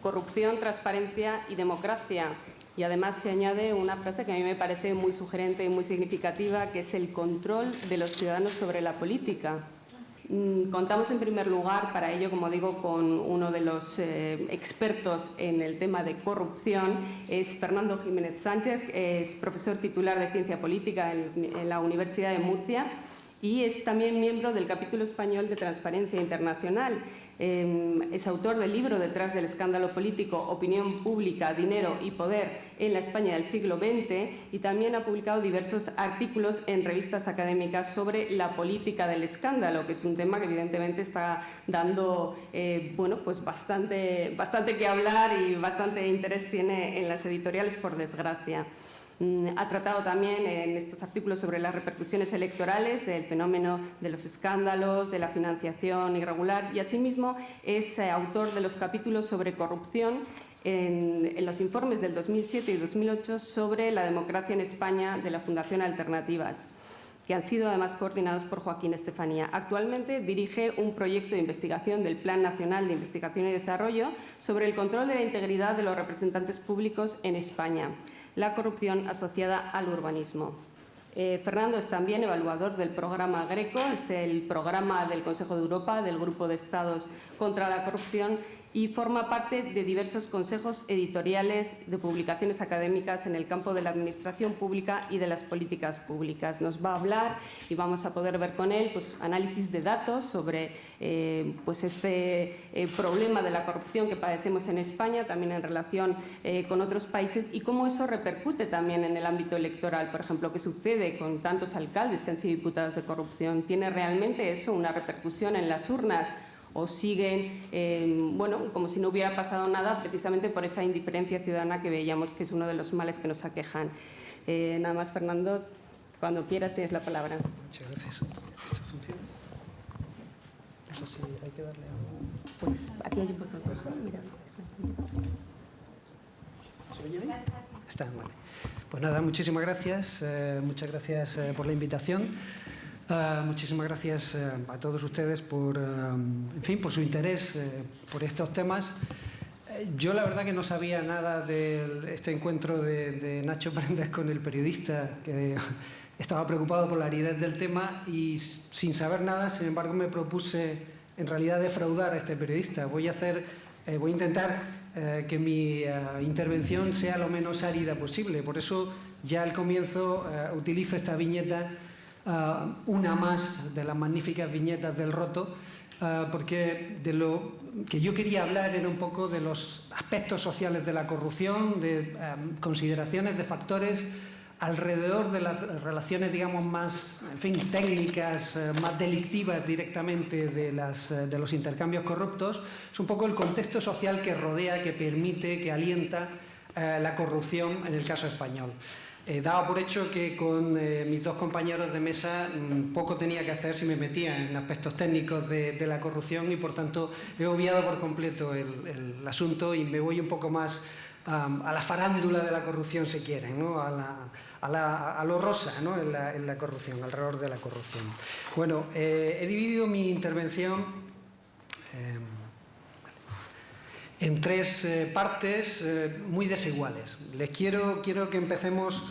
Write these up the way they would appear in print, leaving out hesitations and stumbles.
Corrupción, transparencia y democracia. Y además se añade una frase que a mí me parece muy sugerente y muy significativa, que es el control de los ciudadanos sobre la política. Contamos en primer lugar, para ello, como digo, con uno de los expertos en el tema de corrupción, es Fernando Jiménez Sánchez, es profesor titular de Ciencia Política en la Universidad de Murcia y es también miembro del capítulo español de Transparencia Internacional. Es autor del libro Detrás del escándalo político, opinión pública, dinero y poder en la España del siglo XX y también ha publicado diversos artículos en revistas académicas sobre la política del escándalo, que es un tema que evidentemente está dando bueno, pues bastante que hablar y bastante interés tiene en las editoriales, por desgracia. Ha tratado también en estos artículos sobre las repercusiones electorales del fenómeno de los escándalos, de la financiación irregular y asimismo es autor de los capítulos sobre corrupción en los informes del 2007 y 2008 sobre la democracia en España de la Fundación Alternativas, que han sido además coordinados por Joaquín Estefanía. Actualmente dirige un proyecto de investigación del Plan Nacional de Investigación y Desarrollo sobre el control de la integridad de los representantes públicos en España, la corrupción asociada al urbanismo. Fernando es también evaluador del programa Greco, es el programa del Consejo de Europa, del Grupo de Estados contra la Corrupción, y forma parte de diversos consejos editoriales de publicaciones académicas en el campo de la administración pública y de las políticas públicas. Nos va a hablar y vamos a poder ver con él pues, análisis de datos sobre pues este problema de la corrupción que padecemos en España, también en relación con otros países y cómo eso repercute también en el ámbito electoral. Por ejemplo, ¿qué sucede con tantos alcaldes que han sido imputados de corrupción? ¿Tiene realmente eso una repercusión en las urnas? ¿O siguen, bueno, como si no hubiera pasado nada, precisamente por esa indiferencia ciudadana que veíamos que es uno de los males que nos aquejan? Nada más, Fernando, cuando quieras tienes la palabra. Muchas gracias. ¿Esto funciona? No sé si hay que darle algo. Pues aquí hay un botón rojo, mira. ¿Se oye bien? Está, vale. Pues nada, muchísimas gracias. Muchas gracias por la invitación. Muchísimas gracias a todos ustedes por, en fin, por su interés por estos temas. Yo la verdad que no sabía nada de este encuentro de Nacho Prendes con el periodista, que estaba preocupado por la aridez del tema y sin saber nada, sin embargo, me propuse en realidad defraudar a este periodista. Voy a intentar que mi intervención sea lo menos árida posible. Por eso ya al comienzo utilizo esta viñeta, una más de las magníficas viñetas del Roto, porque de lo que yo quería hablar era un poco de los aspectos sociales de la corrupción, de consideraciones de factores alrededor de las relaciones, digamos, más, en fin, técnicas, más delictivas directamente de los intercambios corruptos. Es un poco el contexto social que rodea, que permite, que alienta la corrupción en el caso español. Daba por hecho que con mis dos compañeros de mesa poco tenía que hacer si me metía en aspectos técnicos de la corrupción y, por tanto, he obviado por completo el asunto y me voy un poco más a la farándula de la corrupción, si quieren, ¿no? a lo rosa, ¿no? en la corrupción, alrededor de la corrupción. Bueno, he dividido mi intervención en tres partes muy desiguales. Quiero que empecemos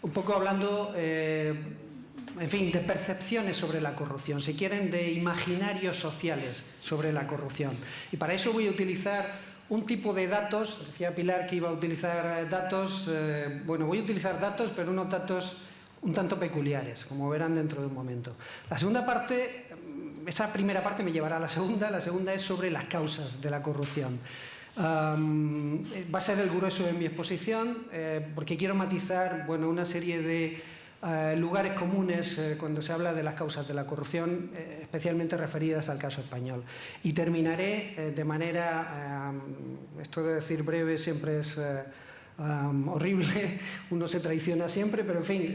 un poco hablando, en fin, de percepciones sobre la corrupción, si quieren, de imaginarios sociales sobre la corrupción. Y para eso voy a utilizar un tipo de datos. Decía Pilar que iba a utilizar datos. Bueno, voy a utilizar datos, pero unos datos un tanto peculiares, como verán dentro de un momento. La segunda parte, esa primera parte me llevará a la segunda es sobre las causas de la corrupción. Va a ser el grueso de mi exposición, porque quiero matizar, bueno, una serie de lugares comunes cuando se habla de las causas de la corrupción, especialmente referidas al caso español. Y terminaré de manera, esto de decir breve siempre es horrible, uno se traiciona siempre, pero en fin,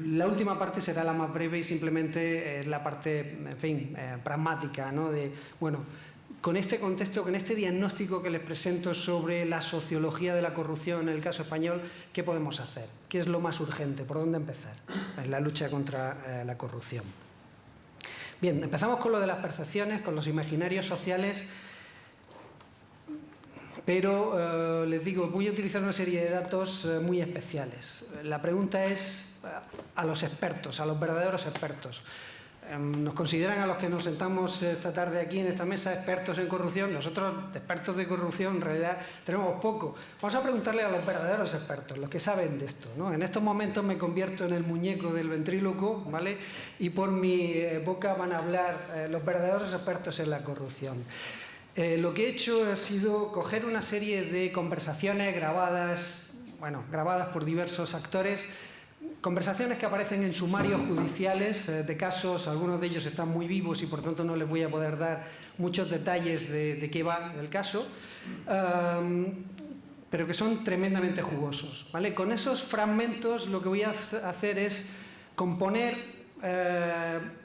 la última parte será la más breve y simplemente la parte, en fin, pragmática, ¿no? De, bueno, con este contexto, con este diagnóstico que les presento sobre la sociología de la corrupción en el caso español, ¿qué podemos hacer? ¿Qué es lo más urgente? ¿Por dónde empezar en la lucha contra la corrupción? Bien, empezamos con lo de las percepciones, con los imaginarios sociales, pero les digo, voy a utilizar una serie de datos muy especiales. La pregunta es a los expertos, a los verdaderos expertos. Nos consideran a los que nos sentamos esta tarde aquí en esta mesa expertos en corrupción. Nosotros, expertos de corrupción, en realidad tenemos poco. Vamos a preguntarle a los verdaderos expertos, los que saben de esto, ¿no? En estos momentos me convierto en el muñeco del ventríloco, ¿vale? Y por mi boca van a hablar los verdaderos expertos en la corrupción. Lo que he hecho ha sido coger una serie de conversaciones grabadas, bueno, grabadas por diversos actores, conversaciones que aparecen en sumarios judiciales de casos, algunos de ellos están muy vivos y por tanto no les voy a poder dar muchos detalles de qué va el caso, pero que son tremendamente jugosos, ¿vale? Con esos fragmentos lo que voy a hacer es componer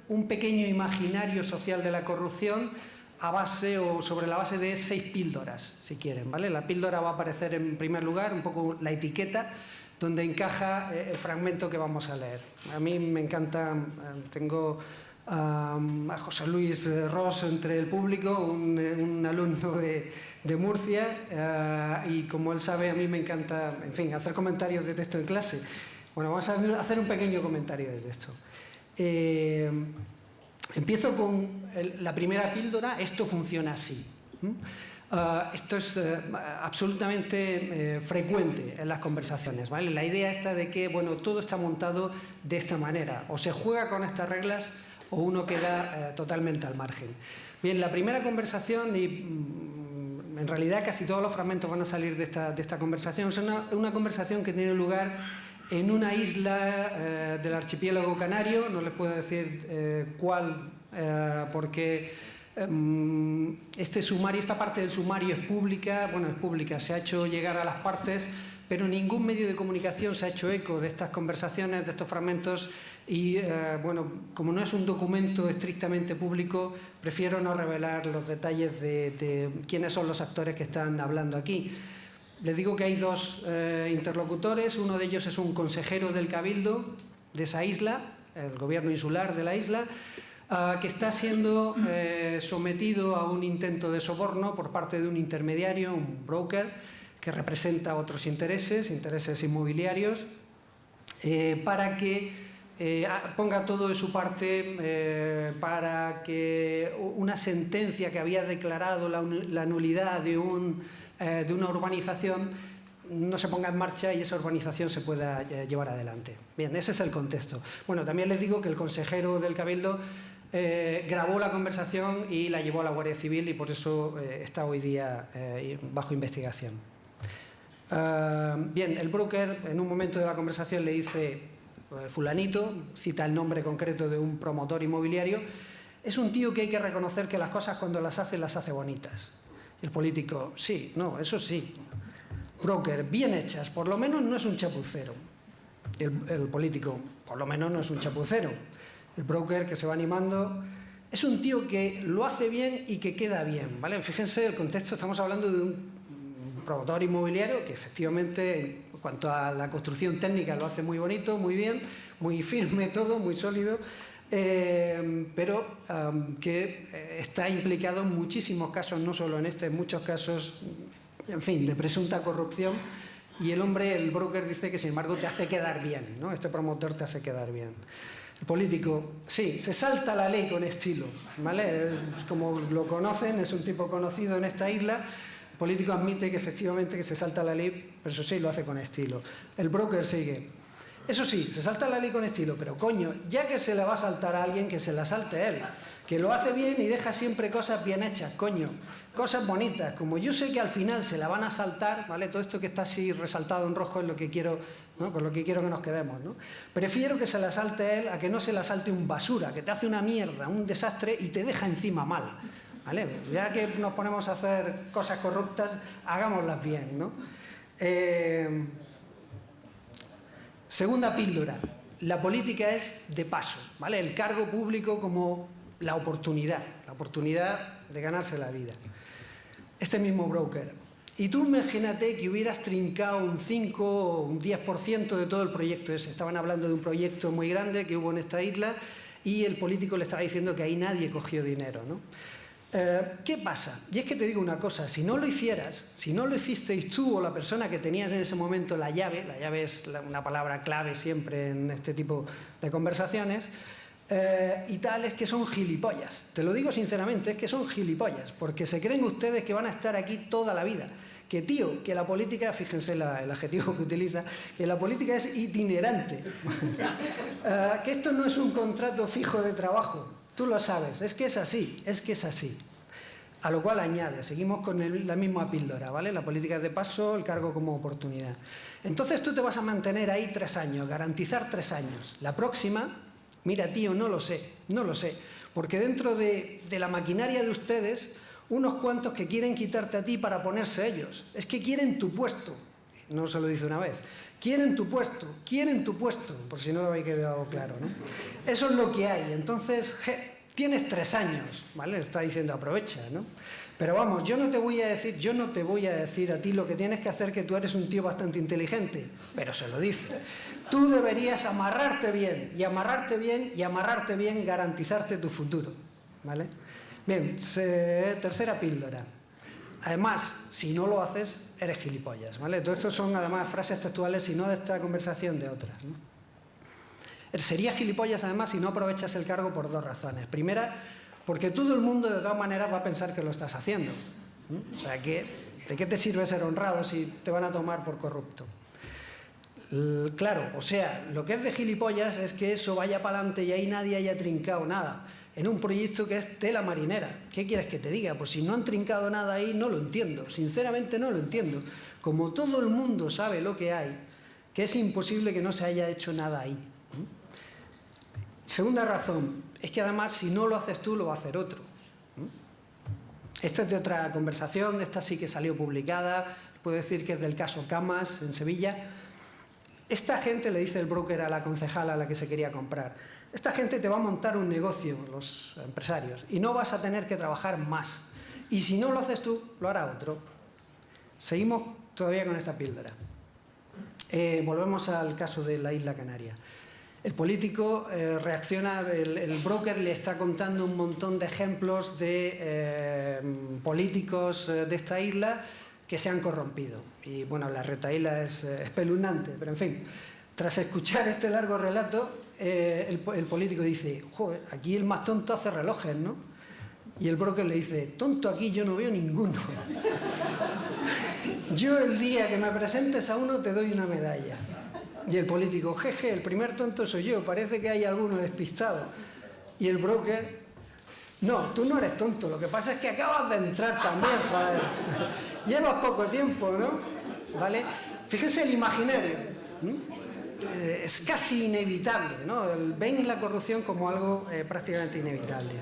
un pequeño imaginario social de la corrupción a base o sobre la base de 6 píldoras, si quieren, ¿vale? La píldora va a aparecer en primer lugar, un poco la etiqueta, donde encaja el fragmento que vamos a leer. A mí me encanta, tengo a José Luis Ros entre el público, un alumno de Murcia, y como él sabe, a mí me encanta, en fin, hacer comentarios de texto en clase. Bueno, vamos a hacer un pequeño comentario de texto. Empiezo con la primera píldora, esto funciona así. Esto es absolutamente frecuente en las conversaciones, ¿vale? La idea está de que, bueno, todo está montado de esta manera, o se juega con estas reglas o uno queda totalmente al margen. Bien, la primera conversación, y en realidad casi todos los fragmentos van a salir de esta conversación, es una conversación que tiene lugar en una isla del archipiélago canario, no les puedo decir cuál, porque esta parte del sumario es pública, bueno, es pública, se ha hecho llegar a las partes, pero ningún medio de comunicación se ha hecho eco de estas conversaciones, de estos fragmentos, y bueno, como no es un documento estrictamente público, prefiero no revelar los detalles de quiénes son los actores que están hablando aquí. Les digo que hay 2 interlocutores, uno de ellos es un consejero del Cabildo de esa isla, el gobierno insular de la isla, que está siendo sometido a un intento de soborno por parte de un intermediario, un broker, que representa otros intereses inmobiliarios, para que ponga todo de su parte para que una sentencia que había declarado la nulidad de una urbanización no se ponga en marcha y esa urbanización se pueda llevar adelante. Bien, ese es el contexto. Bueno, también les digo que el consejero del Cabildo grabó la conversación y la llevó a la Guardia Civil y por eso está hoy día bajo investigación. Bien, el broker en un momento de la conversación le dice, fulanito, cita el nombre concreto de un promotor inmobiliario, es un tío que hay que reconocer que las cosas cuando las hace bonitas. El político, sí, no, eso sí. Broker, bien hechas, por lo menos no es un chapucero. El político, por lo menos no es un chapucero. El broker, que se va animando, es un tío que lo hace bien y que queda bien, ¿vale? Fíjense el contexto, estamos hablando de un promotor inmobiliario que efectivamente, en cuanto a la construcción técnica, lo hace muy bonito, muy bien, muy firme todo, muy sólido, pero que está implicado en muchísimos casos, no solo en este, en muchos casos, en fin, de presunta corrupción. Y el hombre, el broker, dice que sin embargo te hace quedar bien, ¿no? Este promotor te hace quedar bien. El político, sí, se salta la ley con estilo, ¿vale? Como lo conocen, es un tipo conocido en esta isla. El político admite que efectivamente que se salta la ley, pero eso sí, lo hace con estilo. El broker sigue. Eso sí, se salta la ley con estilo, pero coño, ya que se la va a saltar a alguien, que se la salte él, que lo hace bien y deja siempre cosas bien hechas, coño, cosas bonitas. Como yo sé que al final se la van a saltar, ¿vale? Todo esto que está así resaltado en rojo es lo que quiero, ¿no? Con lo que quiero que nos quedemos, ¿no? Prefiero que se la salte él a que no se la salte un basura, que te hace una mierda, un desastre y te deja encima mal, ¿vale? Ya que nos ponemos a hacer cosas corruptas, hagámoslas bien, ¿no? Segunda píldora, la política es de paso, ¿vale? El cargo público como la oportunidad de ganarse la vida. Este mismo broker. Y tú imagínate que hubieras trincado un 5 o un 10% de todo el proyecto ese. Estaban hablando de un proyecto muy grande que hubo en esta isla y el político le estaba diciendo que ahí nadie cogió dinero, ¿no? ¿Qué pasa? Y es que te digo una cosa, si no lo hicieras, si no lo hicisteis tú o la persona que tenías en ese momento la llave es una palabra clave siempre en este tipo de conversaciones, y tal, es que son gilipollas. Te lo digo sinceramente, es que son gilipollas, porque se creen ustedes que van a estar aquí toda la vida. Que tío, que la política, fíjense el adjetivo que utiliza, que la política es itinerante. Que esto no es un contrato fijo de trabajo. Tú lo sabes, es que es así, A lo cual añade, seguimos con la misma píldora, ¿vale? La política es de paso, el cargo como oportunidad. Entonces tú te vas a mantener ahí 3 años, garantizar 3 años. La próxima, mira tío, no lo sé, porque dentro de la maquinaria de ustedes, unos cuantos que quieren quitarte a ti para ponerse ellos, es que quieren tu puesto, no se lo dice una vez. Quieren tu puesto, por si no lo habéis quedado claro, ¿no? Eso es lo que hay. Entonces, tienes 3 años, ¿vale? Está diciendo aprovecha, ¿no? Pero vamos, yo no te voy a decir a ti lo que tienes que hacer, que tú eres un tío bastante inteligente, pero se lo dice. Tú deberías amarrarte bien, garantizarte tu futuro, ¿vale? Bien, tercera píldora. Además, si no lo haces, eres gilipollas, ¿vale? Todo esto son, además, frases textuales, y no de esta conversación, de otras, ¿no? Sería gilipollas, además, si no aprovechas el cargo por 2 razones. Primera, porque todo el mundo, de todas maneras, va a pensar que lo estás haciendo. O sea, ¿de qué te sirve ser honrado si te van a tomar por corrupto? Claro, o sea, lo que es de gilipollas es que eso vaya para adelante y ahí nadie haya trincado nada. En un proyecto que es tela marinera. ¿Qué quieres que te diga? Pues si no han trincado nada ahí, no lo entiendo. Sinceramente no lo entiendo. Como todo el mundo sabe lo que hay, que es imposible que no se haya hecho nada ahí. Segunda razón, es que además si no lo haces tú, lo va a hacer otro. Esta es de otra conversación, esta sí que salió publicada, puedo decir que es del caso Camas, en Sevilla. Esta gente, le dice el broker a la concejala a la que se quería comprar, esta gente te va a montar un negocio, los empresarios, y no vas a tener que trabajar más. Y si no lo haces tú, lo hará otro. Seguimos todavía con esta píldora. Volvemos al caso de la isla Canaria. El político reacciona, el broker le está contando un montón de ejemplos de políticos de esta isla que se han corrompido. Y bueno, la retahíla es espeluznante, pero en fin, tras escuchar este largo relato, el político dice, joder, aquí el más tonto hace relojes, ¿no? Y el broker le dice, tonto aquí yo no veo ninguno. Yo el día que me presentes a uno te doy una medalla. Y el político, jeje, el primer tonto soy yo, parece que hay alguno despistado. Y el broker, no, tú no eres tonto, lo que pasa es que acabas de entrar también, joder. Llevas poco tiempo, ¿no? ¿Vale? Fíjense el imaginario. Es casi inevitable, ¿no? Ven la corrupción como algo prácticamente inevitable.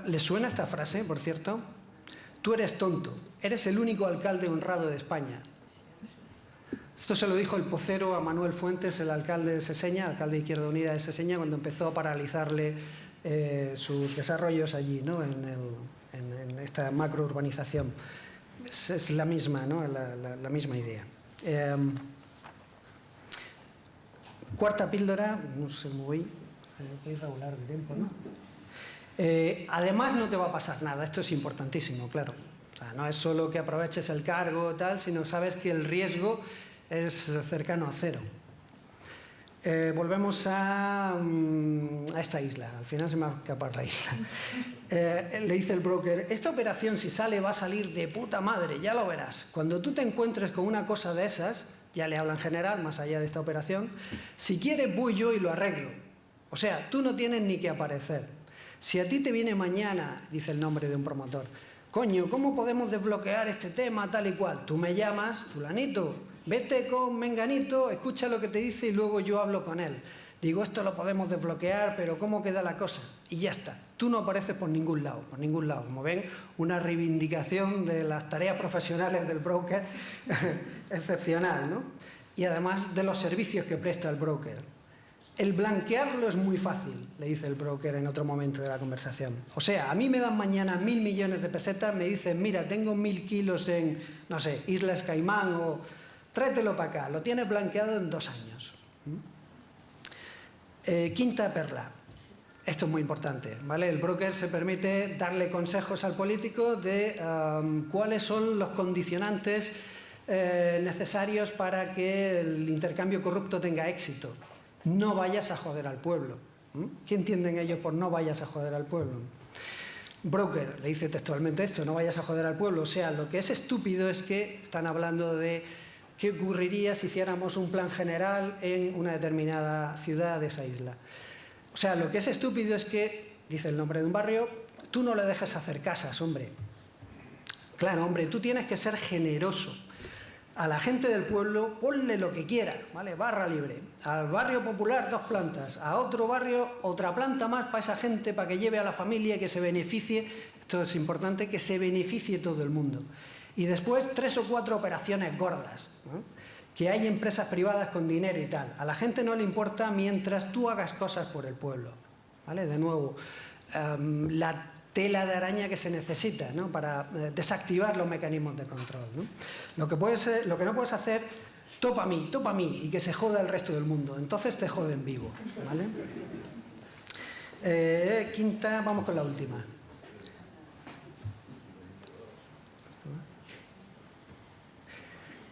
¿Les suena esta frase, por cierto? Tú eres tonto, eres el único alcalde honrado de España. Esto se lo dijo el Pocero a Manuel Fuentes, el alcalde de Seseña, alcalde de Izquierda Unida de Seseña, cuando empezó a paralizarle sus desarrollos allí, ¿no? en esta macrourbanización. Es la misma, ¿no? la misma idea. Cuarta píldora, no sé, voy regular de tiempo, ¿no? Además no te va a pasar nada, esto es importantísimo, claro. O sea, no es solo que aproveches el cargo tal, sino sabes que el riesgo es cercano a cero. Volvemos a esta isla. Al final se me va a escapar la isla. Le dice el broker, esta operación si sale va a salir de puta madre, ya lo verás. Cuando tú te encuentres con una cosa de esas, ya le habla en general, más allá de esta operación, si quieres voy yo y lo arreglo. O sea, tú no tienes ni que aparecer. Si a ti te viene mañana, dice el nombre de un promotor, coño, ¿cómo podemos desbloquear este tema tal y cual? Tú me llamas, fulanito, vete con menganito, escucha lo que te dice y luego yo hablo con él. Digo, esto lo podemos desbloquear, pero ¿cómo queda la cosa? Y ya está. Tú no apareces por ningún lado, por ningún lado. Como ven, una reivindicación de las tareas profesionales del broker excepcional, ¿no? Y además de los servicios que presta el broker. El blanquearlo es muy fácil, le dice el broker en otro momento de la conversación. O sea, a mí me dan mañana 1.000 millones de pesetas, me dicen, mira, tengo 1.000 kilos en, no sé, Islas Caimán o tráetelo para acá. Lo tienes blanqueado en 2 años. Quinta perla. Esto es muy importante, ¿vale? El broker se permite darle consejos al político de cuáles son los condicionantes necesarios para que el intercambio corrupto tenga éxito. No vayas a joder al pueblo. ¿Qué entienden ellos por no vayas a joder al pueblo? Broker le dice textualmente esto, no vayas a joder al pueblo. O sea, lo que es estúpido es que están hablando de qué ocurriría si hiciéramos un plan general en una determinada ciudad de esa isla. O sea, lo que es estúpido es que, dice el nombre de un barrio, tú no le dejes hacer casas, hombre. Claro, hombre, tú tienes que ser generoso. A la gente del pueblo ponle lo que quiera, ¿vale? Barra libre. Al barrio popular 2 plantas, a otro barrio otra planta más para esa gente, para que lleve a la familia y que se beneficie, esto es importante, que se beneficie todo el mundo. Y después 3 o 4 operaciones gordas, ¿no? Que hay empresas privadas con dinero y tal. A la gente no le importa mientras tú hagas cosas por el pueblo, ¿vale? De nuevo, la tela de araña que se necesita, ¿no? Para desactivar los mecanismos de control, ¿no? Lo que no puedes hacer, topa a mí, y que se joda el resto del mundo. Entonces te joden vivo, ¿vale? Quinta, vamos con la última.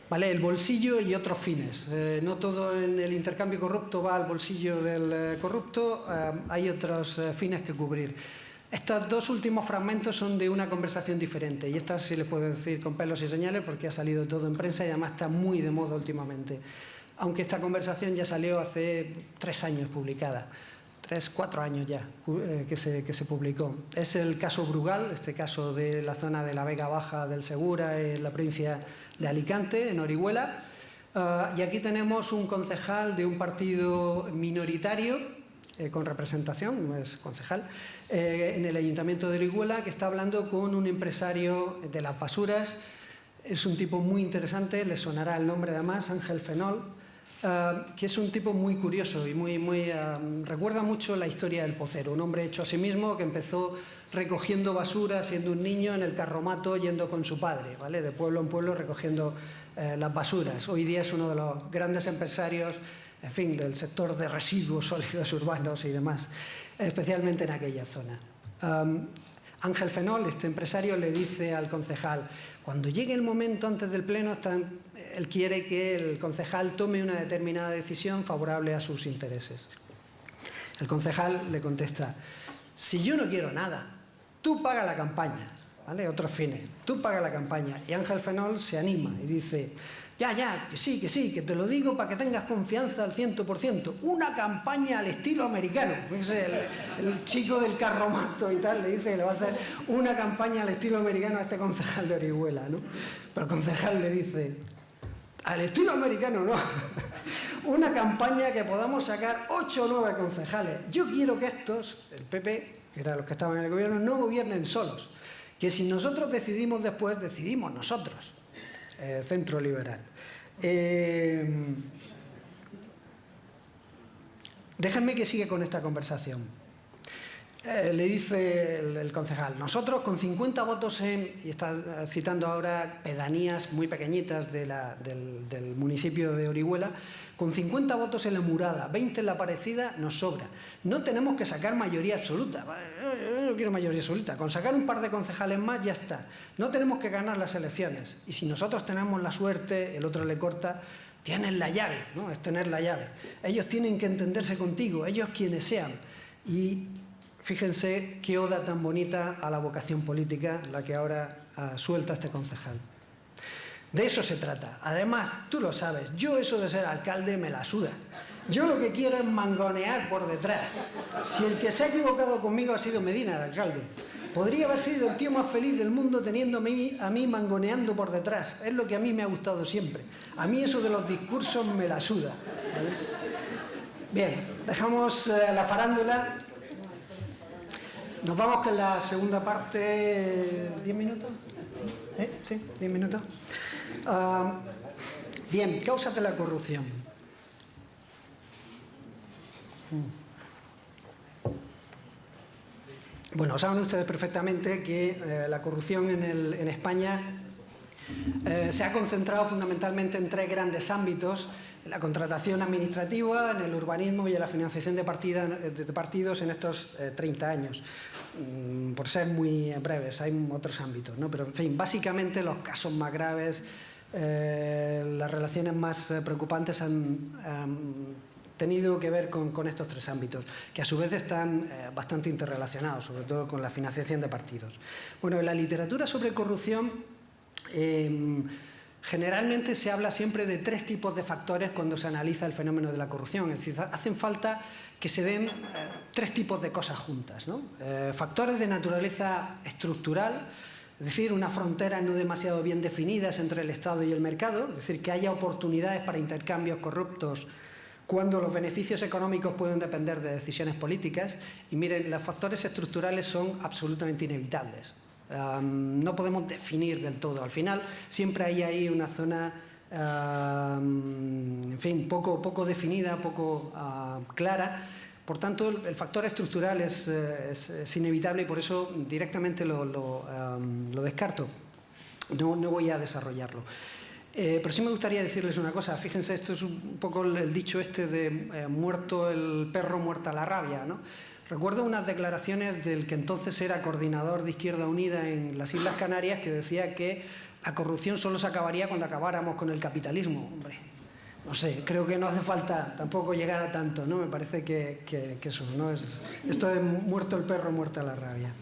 ¿Vale? El bolsillo y otros fines. No todo en el intercambio corrupto va al bolsillo del corrupto, hay otros fines que cubrir. Estos 2 últimos fragmentos son de una conversación diferente y esta sí les puedo decir con pelos y señales porque ha salido todo en prensa y además está muy de moda últimamente. Aunque esta conversación ya salió hace 3 años publicada. 4 años ya que se publicó. Es el caso Brugal, este caso de la zona de la Vega Baja del Segura, en la provincia de Alicante, en Orihuela. Y aquí tenemos un concejal de un partido minoritario, con representación, no es concejal, en el Ayuntamiento de Orihuela, que está hablando con un empresario de las basuras. Es un tipo muy interesante, le sonará el nombre además, Ángel Fenol, que es un tipo muy curioso y recuerda mucho la historia del Pocero, un hombre hecho a sí mismo que empezó recogiendo basura siendo un niño en el carromato yendo con su padre, ¿vale? De pueblo en pueblo recogiendo las basuras. Hoy día es uno de los grandes empresarios, en fin, del sector de residuos sólidos urbanos y demás, especialmente en aquella zona. Ángel Fenol, este empresario, le dice al concejal, cuando llegue el momento antes del pleno, él quiere que el concejal tome una determinada decisión favorable a sus intereses. El concejal le contesta, si yo no quiero nada, tú paga la campaña, ¿vale? Otros fines, tú paga la campaña. Y Ángel Fenol se anima y dice, ya, que sí, que te lo digo para que tengas confianza al 100%. Una campaña al estilo americano. Es el chico del carromato y tal, le dice que le va a hacer una campaña al estilo americano a este concejal de Orihuela, ¿no? Pero el concejal le dice, al estilo americano no. Una campaña que podamos sacar 8 o 9 concejales. Yo quiero que estos, el PP, que eran los que estaban en el gobierno, no gobiernen solos. Que si nosotros decidimos después, decidimos nosotros. Centro liberal. Déjenme que siga con esta conversación. Le dice el concejal, nosotros con 50 votos y está citando ahora pedanías muy pequeñitas del municipio de Orihuela, con 50 votos en la Murada, 20 en la Parecida, nos sobra. No tenemos que sacar mayoría absoluta. Yo no quiero mayoría absoluta. Con sacar un par de concejales más ya está. No tenemos que ganar las elecciones. Y si nosotros tenemos la suerte, el otro le corta, Tienes la llave, ¿no? Es tener la llave. Ellos tienen que entenderse contigo, ellos quienes sean. Y fíjense qué oda tan bonita a la vocación política la que ahora suelta este concejal. De eso se trata. Además, tú lo sabes, yo eso de ser alcalde me la suda. Yo lo que quiero es mangonear por detrás. Si el que se ha equivocado conmigo ha sido Medina, el alcalde, podría haber sido el tío más feliz del mundo teniendo a mí mangoneando por detrás. Es lo que a mí me ha gustado siempre. A mí eso de los discursos me la suda, ¿vale? Bien, dejamos la farándula. Nos vamos con la segunda parte. ¿10 minutos? Sí, 10 minutos. Bien, causas de la corrupción. Bueno, saben ustedes perfectamente que la corrupción en España se ha concentrado fundamentalmente en 3 grandes ámbitos: en la contratación administrativa, en el urbanismo y en la financiación de partidos en estos 30 años. Por ser muy breves, hay otros ámbitos, ¿no? Pero, en fin, básicamente los casos más graves, las relaciones más preocupantes han tenido que ver con estos 3 ámbitos, que a su vez están bastante interrelacionados, sobre todo con la financiación de partidos. Bueno, en la literatura sobre corrupción generalmente se habla siempre de 3 tipos de factores cuando se analiza el fenómeno de la corrupción. Es decir, hacen falta que se den 3 tipos de cosas juntas, ¿no? Factores de naturaleza estructural, es decir, unas fronteras no demasiado bien definidas entre el Estado y el mercado, es decir, que haya oportunidades para intercambios corruptos cuando los beneficios económicos pueden depender de decisiones políticas. Y miren, los factores estructurales son absolutamente inevitables. No podemos definir del todo. Al final siempre hay ahí una zona, en fin, poco definida, poco clara. Por tanto, el factor estructural es inevitable y por eso directamente lo descarto. No voy a desarrollarlo. Pero sí me gustaría decirles una cosa. Fíjense, esto es un poco el dicho este de muerto el perro, muerta la rabia, ¿no? Recuerdo unas declaraciones del que entonces era coordinador de Izquierda Unida en las Islas Canarias, que decía que la corrupción solo se acabaría cuando acabáramos con el capitalismo. Hombre, no sé, creo que no hace falta tampoco llegar a tanto, ¿no? Me parece que eso, ¿no? Esto es muerto el perro, muerta la rabia.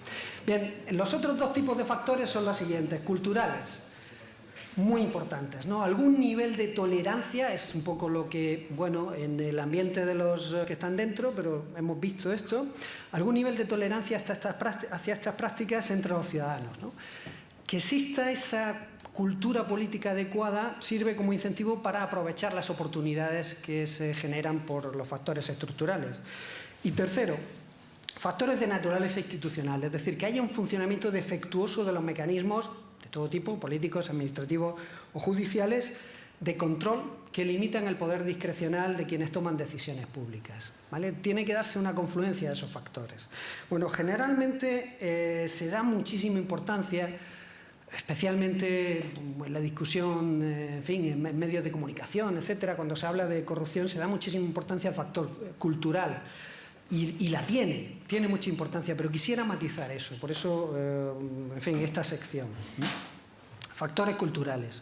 Bien, los otros 2 tipos de factores son los siguientes: culturales, muy importantes, ¿no? Algún nivel de tolerancia es un poco lo que, bueno, en el ambiente de los que están dentro, pero hemos visto esto, algún nivel de tolerancia hacia estas prácticas entre los ciudadanos, ¿no? Que exista esa cultura política adecuada sirve como incentivo para aprovechar las oportunidades que se generan por los factores estructurales. Y tercero, factores de naturaleza institucional, es decir, que haya un funcionamiento defectuoso de los mecanismos de todo tipo, políticos, administrativos o judiciales, de control que limitan el poder discrecional de quienes toman decisiones públicas, ¿vale? Tiene que darse una confluencia de esos factores. Bueno, generalmente se da muchísima importancia, especialmente en la discusión, en fin, en medios de comunicación, etcétera. Cuando se habla de corrupción se da muchísima importancia al factor cultural. Y la tiene mucha importancia, pero quisiera matizar eso, por eso, en fin, esta sección. Factores culturales.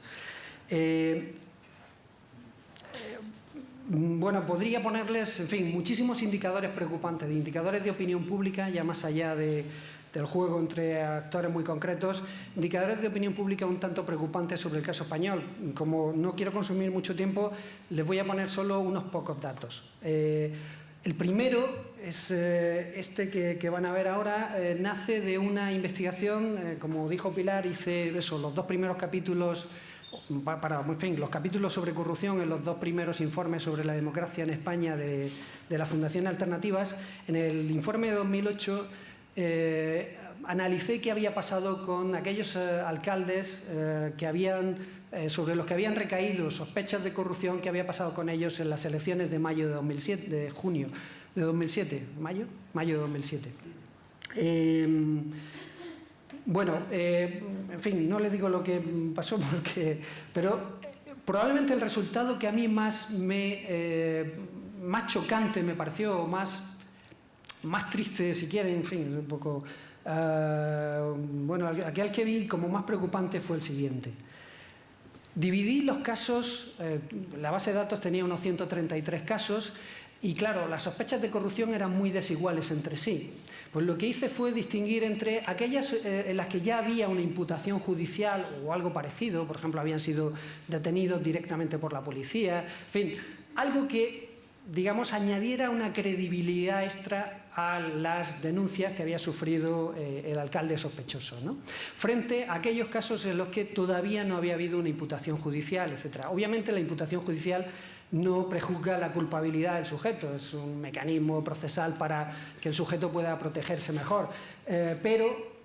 Bueno, podría ponerles, en fin, muchísimos indicadores preocupantes, de indicadores de opinión pública, ya más allá del juego entre actores muy concretos, indicadores de opinión pública un tanto preocupantes sobre el caso español. Como no quiero consumir mucho tiempo, les voy a poner solo unos pocos datos. El primero es este que van a ver ahora, nace de una investigación, como dijo Pilar, hice eso, los 2 primeros capítulos, en fin, los capítulos sobre corrupción en los 2 primeros informes sobre la democracia en España de la Fundación Alternativas. En el informe de 2008 analicé qué había pasado con aquellos alcaldes sobre los que habían recaído sospechas de corrupción, qué había pasado con ellos en las elecciones de mayo de 2007, de junio de 2007, mayo de 2007. Bueno, en fin, no les digo lo que pasó pero probablemente el resultado que a mí más chocante me pareció, más triste, si quieren, en fin, un poco, bueno, aquel que vi como más preocupante fue el siguiente. Dividí los casos, la base de datos tenía unos 133 casos, y claro, las sospechas de corrupción eran muy desiguales entre sí. Pues lo que hice fue distinguir entre aquellas en las que ya había una imputación judicial o algo parecido, por ejemplo, habían sido detenidos directamente por la policía, en fin, algo que, digamos, añadiera una credibilidad extra a las denuncias que había sufrido el alcalde sospechoso, ¿no? Frente a aquellos casos en los que todavía no había habido una imputación judicial, etc. Obviamente la imputación judicial no prejuzga la culpabilidad del sujeto, es un mecanismo procesal para que el sujeto pueda protegerse mejor, pero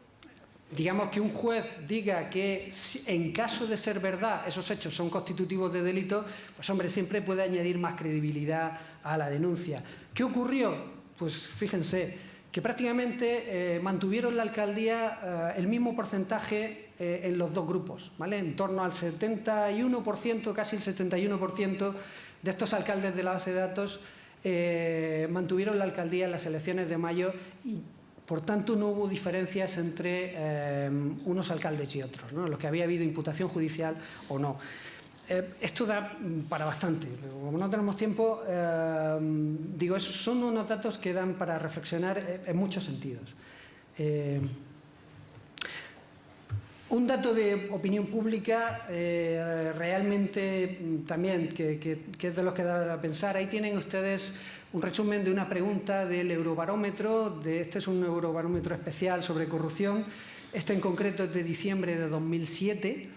digamos que un juez diga que en caso de ser verdad esos hechos son constitutivos de delito, pues hombre, siempre puede añadir más credibilidad a la denuncia. ¿Qué ocurrió? Pues fíjense que prácticamente mantuvieron la alcaldía el mismo porcentaje en los dos grupos, ¿vale? En torno al 71%, casi el 71% de estos alcaldes de la base de datos mantuvieron la alcaldía en las elecciones de mayo y por tanto no hubo diferencias entre unos alcaldes y otros, ¿no? Los que había habido imputación judicial o no. Esto da para bastante, pero como no tenemos tiempo, digo, son unos datos que dan para reflexionar en muchos sentidos. Un dato de opinión pública realmente también, que es de los que da a pensar. Ahí tienen ustedes un resumen de una pregunta del Eurobarómetro. Este es un Eurobarómetro especial sobre corrupción. Este en concreto es de diciembre de 2007.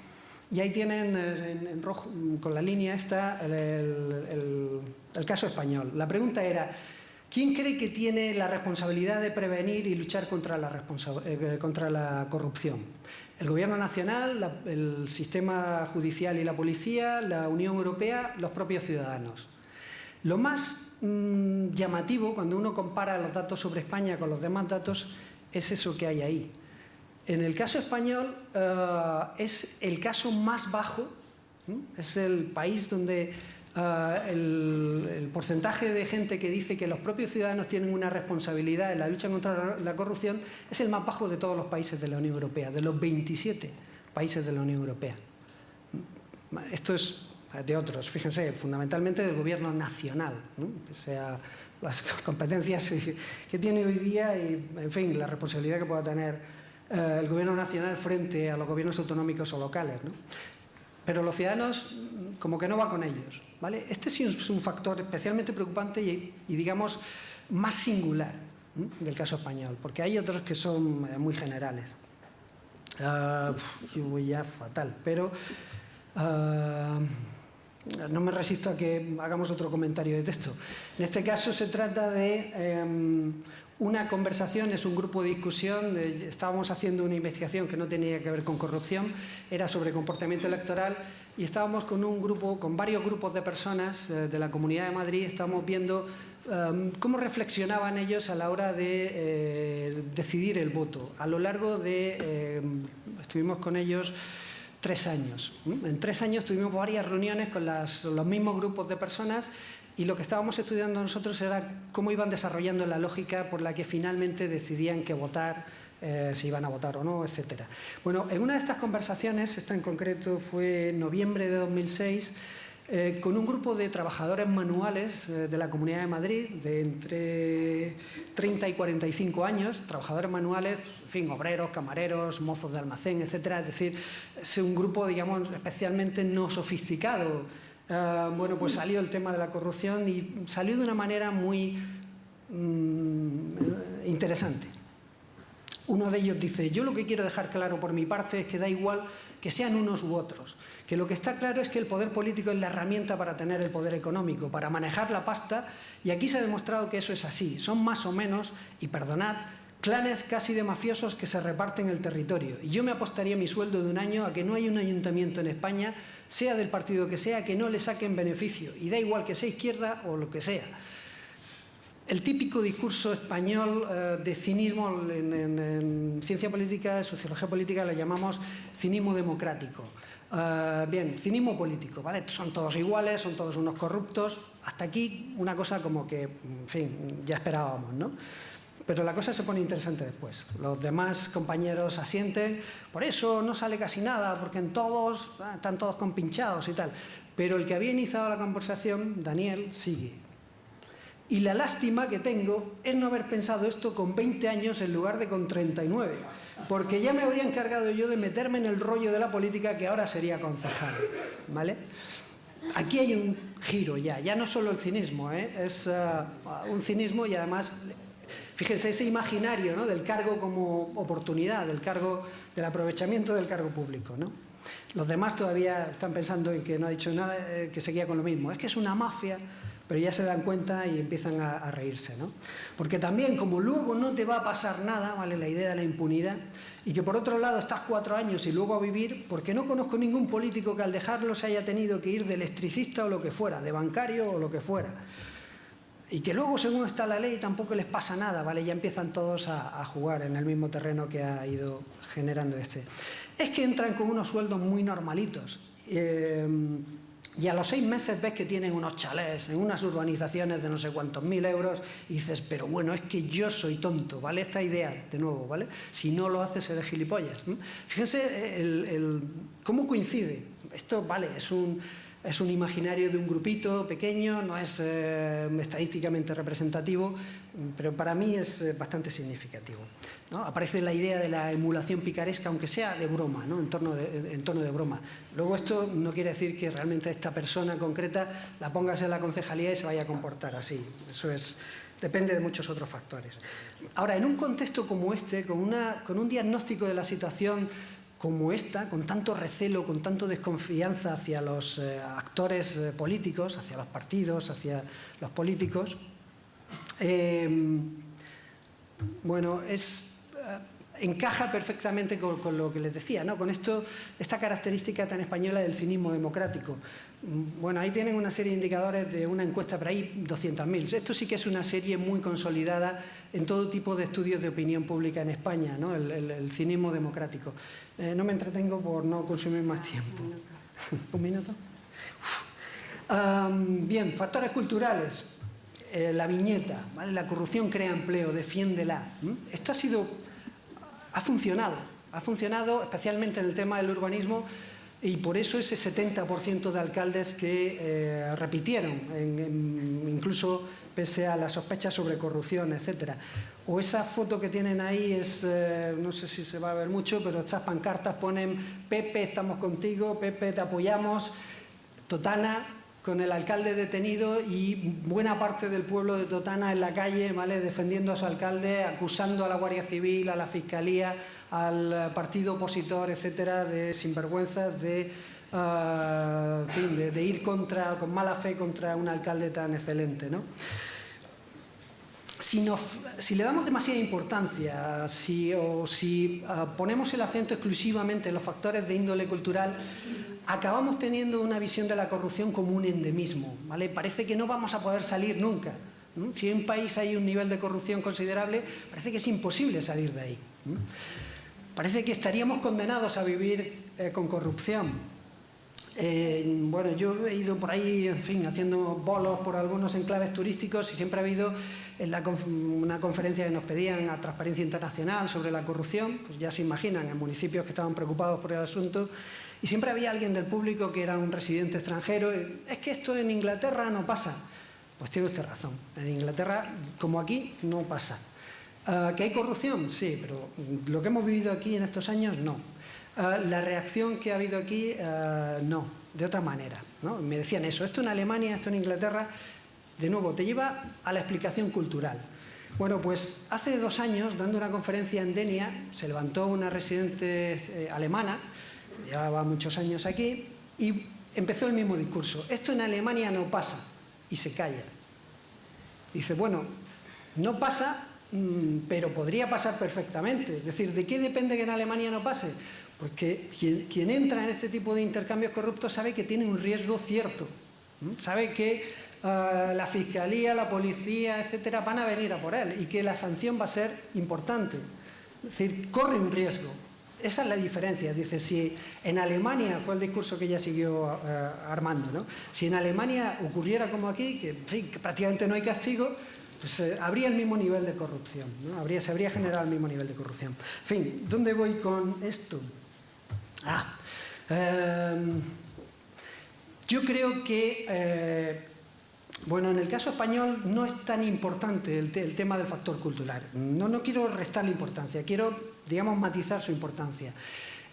Y ahí tienen en rojo, con la línea esta, el caso español. La pregunta era: ¿quién cree que tiene la responsabilidad de prevenir y luchar contra la corrupción? ¿El Gobierno nacional, el sistema judicial y la policía, la Unión Europea, los propios ciudadanos? Lo más llamativo, cuando uno compara los datos sobre España con los demás datos, es eso que hay ahí. En el caso español es el caso más bajo, es el país donde el porcentaje de gente que dice que los propios ciudadanos tienen una responsabilidad en la lucha contra la corrupción es el más bajo de todos los países de la Unión Europea, de los 27 países de la Unión Europea. Esto es de otros, fíjense, fundamentalmente del Gobierno nacional, ¿no? Pese a las competencias que tiene hoy día y, en fin, la responsabilidad que pueda tener el Gobierno nacional frente a los gobiernos autonómicos o locales, ¿no? Pero los ciudadanos como que no va con ellos, ¿vale? Este sí es un factor especialmente preocupante y digamos, más singular, ¿no?, del caso español, porque hay otros que son muy generales. Yo voy ya fatal, pero no me resisto a que hagamos otro comentario de texto. En este caso se trata de una conversación, es un grupo de discusión. Estábamos haciendo una investigación que no tenía que ver con corrupción, era sobre comportamiento electoral, y estábamos con varios grupos de personas de la Comunidad de Madrid. Estábamos viendo cómo reflexionaban ellos a la hora de decidir el voto. A lo largo de... estuvimos con ellos 3 años. En 3 años tuvimos varias reuniones con los mismos grupos de personas, y lo que estábamos estudiando nosotros era cómo iban desarrollando la lógica por la que finalmente decidían qué votar, si iban a votar o no, etc. Bueno, en una de estas conversaciones, esta en concreto fue en noviembre de 2006, con un grupo de trabajadores manuales de la Comunidad de Madrid, de entre 30 y 45 años, trabajadores manuales, en fin, obreros, camareros, mozos de almacén, etc. Es decir, es un grupo, digamos, especialmente no sofisticado. Bueno, pues salió el tema de la corrupción y salió de una manera muy interesante. Uno de ellos dice: yo lo que quiero dejar claro por mi parte es que da igual que sean unos u otros, que lo que está claro es que el poder político es la herramienta para tener el poder económico, para manejar la pasta, y aquí se ha demostrado que eso es así. Son más o menos, y perdonad, clanes casi de mafiosos que se reparten el territorio. Y yo me apostaría mi sueldo de un año a que no hay un ayuntamiento en España, sea del partido que sea, que no le saquen beneficio. Y da igual que sea izquierda o lo que sea. El típico discurso español de cinismo, en ciencia política, en sociología política, lo llamamos cinismo democrático. Bien, cinismo político, ¿vale? Son todos iguales, son todos unos corruptos. Hasta aquí una cosa como que, en fin, ya esperábamos, ¿no? Pero la cosa se pone interesante después. Los demás compañeros asienten, por eso no sale casi nada, porque en todos están todos compinchados y tal. Pero el que había iniciado la conversación, Daniel, sigue. Y la lástima que tengo es no haber pensado esto con 20 años en lugar de con 39, porque ya me habría encargado yo de meterme en el rollo de la política que ahora sería concejal, ¿vale? Aquí hay un giro ya no solo el cinismo, es un cinismo y además, fíjense, ese imaginario, ¿no?, del cargo como oportunidad, del aprovechamiento del cargo público, ¿no? Los demás todavía están pensando en que no ha dicho nada, que seguía con lo mismo. Es que es una mafia, pero ya se dan cuenta y empiezan a reírse, ¿no? Porque también, como luego no te va a pasar nada, ¿vale?, la idea de la impunidad, y que por otro lado estás 4 años y luego a vivir, porque no conozco ningún político que al dejarlo se haya tenido que ir de electricista o lo que fuera, de bancario o lo que fuera. Y que luego, según está la ley, tampoco les pasa nada, ¿vale? Ya empiezan todos a jugar en el mismo terreno que ha ido generando este. Es que entran con unos sueldos muy normalitos. Y a los 6 meses ves que tienen unos chalés en unas urbanizaciones de no sé cuántos mil euros y dices, pero bueno, es que yo soy tonto, ¿vale? Esta idea, de nuevo, ¿vale? Si no lo haces, eres gilipollas. Fíjense cómo coincide. Esto, vale, es un imaginario de un grupito pequeño, no es estadísticamente representativo, pero para mí es bastante significativo, ¿no? Aparece la idea de la emulación picaresca, aunque sea de broma, ¿no?, en tono de broma. Luego esto no quiere decir que realmente esta persona concreta la pongas en la concejalía y se vaya a comportar así. Eso depende de muchos otros factores. Ahora, en un contexto como este, con un diagnóstico de la situación como esta, con tanto recelo, con tanto desconfianza hacia los actores políticos, hacia los partidos, hacia los políticos, bueno, encaja perfectamente con lo que les decía, ¿no?, con esta característica tan española del cinismo democrático. Bueno, ahí tienen una serie de indicadores de una encuesta, por ahí 200.000. Esto sí que es una serie muy consolidada en todo tipo de estudios de opinión pública en España, ¿no?, el cinismo democrático. No me entretengo por no consumir más tiempo. ¿Un minuto? Bien, factores culturales. La viñeta, ¿vale? La corrupción crea empleo, defiéndela. Esto ha funcionado especialmente en el tema del urbanismo, y por eso ese 70% de alcaldes que repitieron, incluso pese a las sospechas sobre corrupción, etcétera. O esa foto que tienen ahí no sé si se va a ver mucho, pero estas pancartas ponen Pepe, estamos contigo, Pepe, te apoyamos, Totana, con el alcalde detenido y buena parte del pueblo de Totana en la calle, ¿vale?, defendiendo a su alcalde, acusando a la Guardia Civil, a la Fiscalía, al partido opositor, etcétera, de sinvergüenzas, de ir con mala fe contra un alcalde tan excelente, ¿no? Si le damos demasiada importancia, si ponemos el acento exclusivamente en los factores de índole cultural, acabamos teniendo una visión de la corrupción como un endemismo, ¿vale? Parece que no vamos a poder salir nunca. Si en un país hay un nivel de corrupción considerable, parece que es imposible salir de ahí. Parece que estaríamos condenados a vivir con corrupción. Bueno, yo he ido por ahí, en fin, haciendo bolos por algunos enclaves turísticos y siempre ha habido una conferencia que nos pedían a Transparencia Internacional sobre la corrupción, pues ya se imaginan, en municipios que estaban preocupados por el asunto, y siempre había alguien del público que era un residente extranjero. Es que esto en Inglaterra no pasa. Pues tiene usted razón, en Inglaterra, como aquí, no pasa. ¿Que hay corrupción? Sí, pero lo que hemos vivido aquí en estos años, no. La reacción que ha habido aquí, no, de otra manera, ¿no? Me decían eso, esto en Alemania, esto en Inglaterra, de nuevo, te lleva a la explicación cultural. Bueno, pues hace 2 años, dando una conferencia en Denia, se levantó una residente alemana, llevaba muchos años aquí, y empezó el mismo discurso. Esto en Alemania no pasa, y se calla. Dice, bueno, no pasa, pero podría pasar perfectamente. Es decir, ¿de qué depende que en Alemania no pase? Pues que quien entra en este tipo de intercambios corruptos sabe que tiene un riesgo cierto. Sabe que la Fiscalía, la Policía, etcétera, van a venir a por él y que la sanción va a ser importante. Es decir, corre un riesgo. Esa es la diferencia. Dice, si en Alemania, fue el discurso que ella siguió armando, ¿no? Si en Alemania ocurriera como aquí, que, en fin, que prácticamente no hay castigo, pues habría el mismo nivel de corrupción, ¿no? Se habría generado el mismo nivel de corrupción. En fin, ¿dónde voy con esto? Yo creo que, bueno, en el caso español no es tan importante el tema del factor cultural. No quiero restarle importancia, quiero, digamos, matizar su importancia.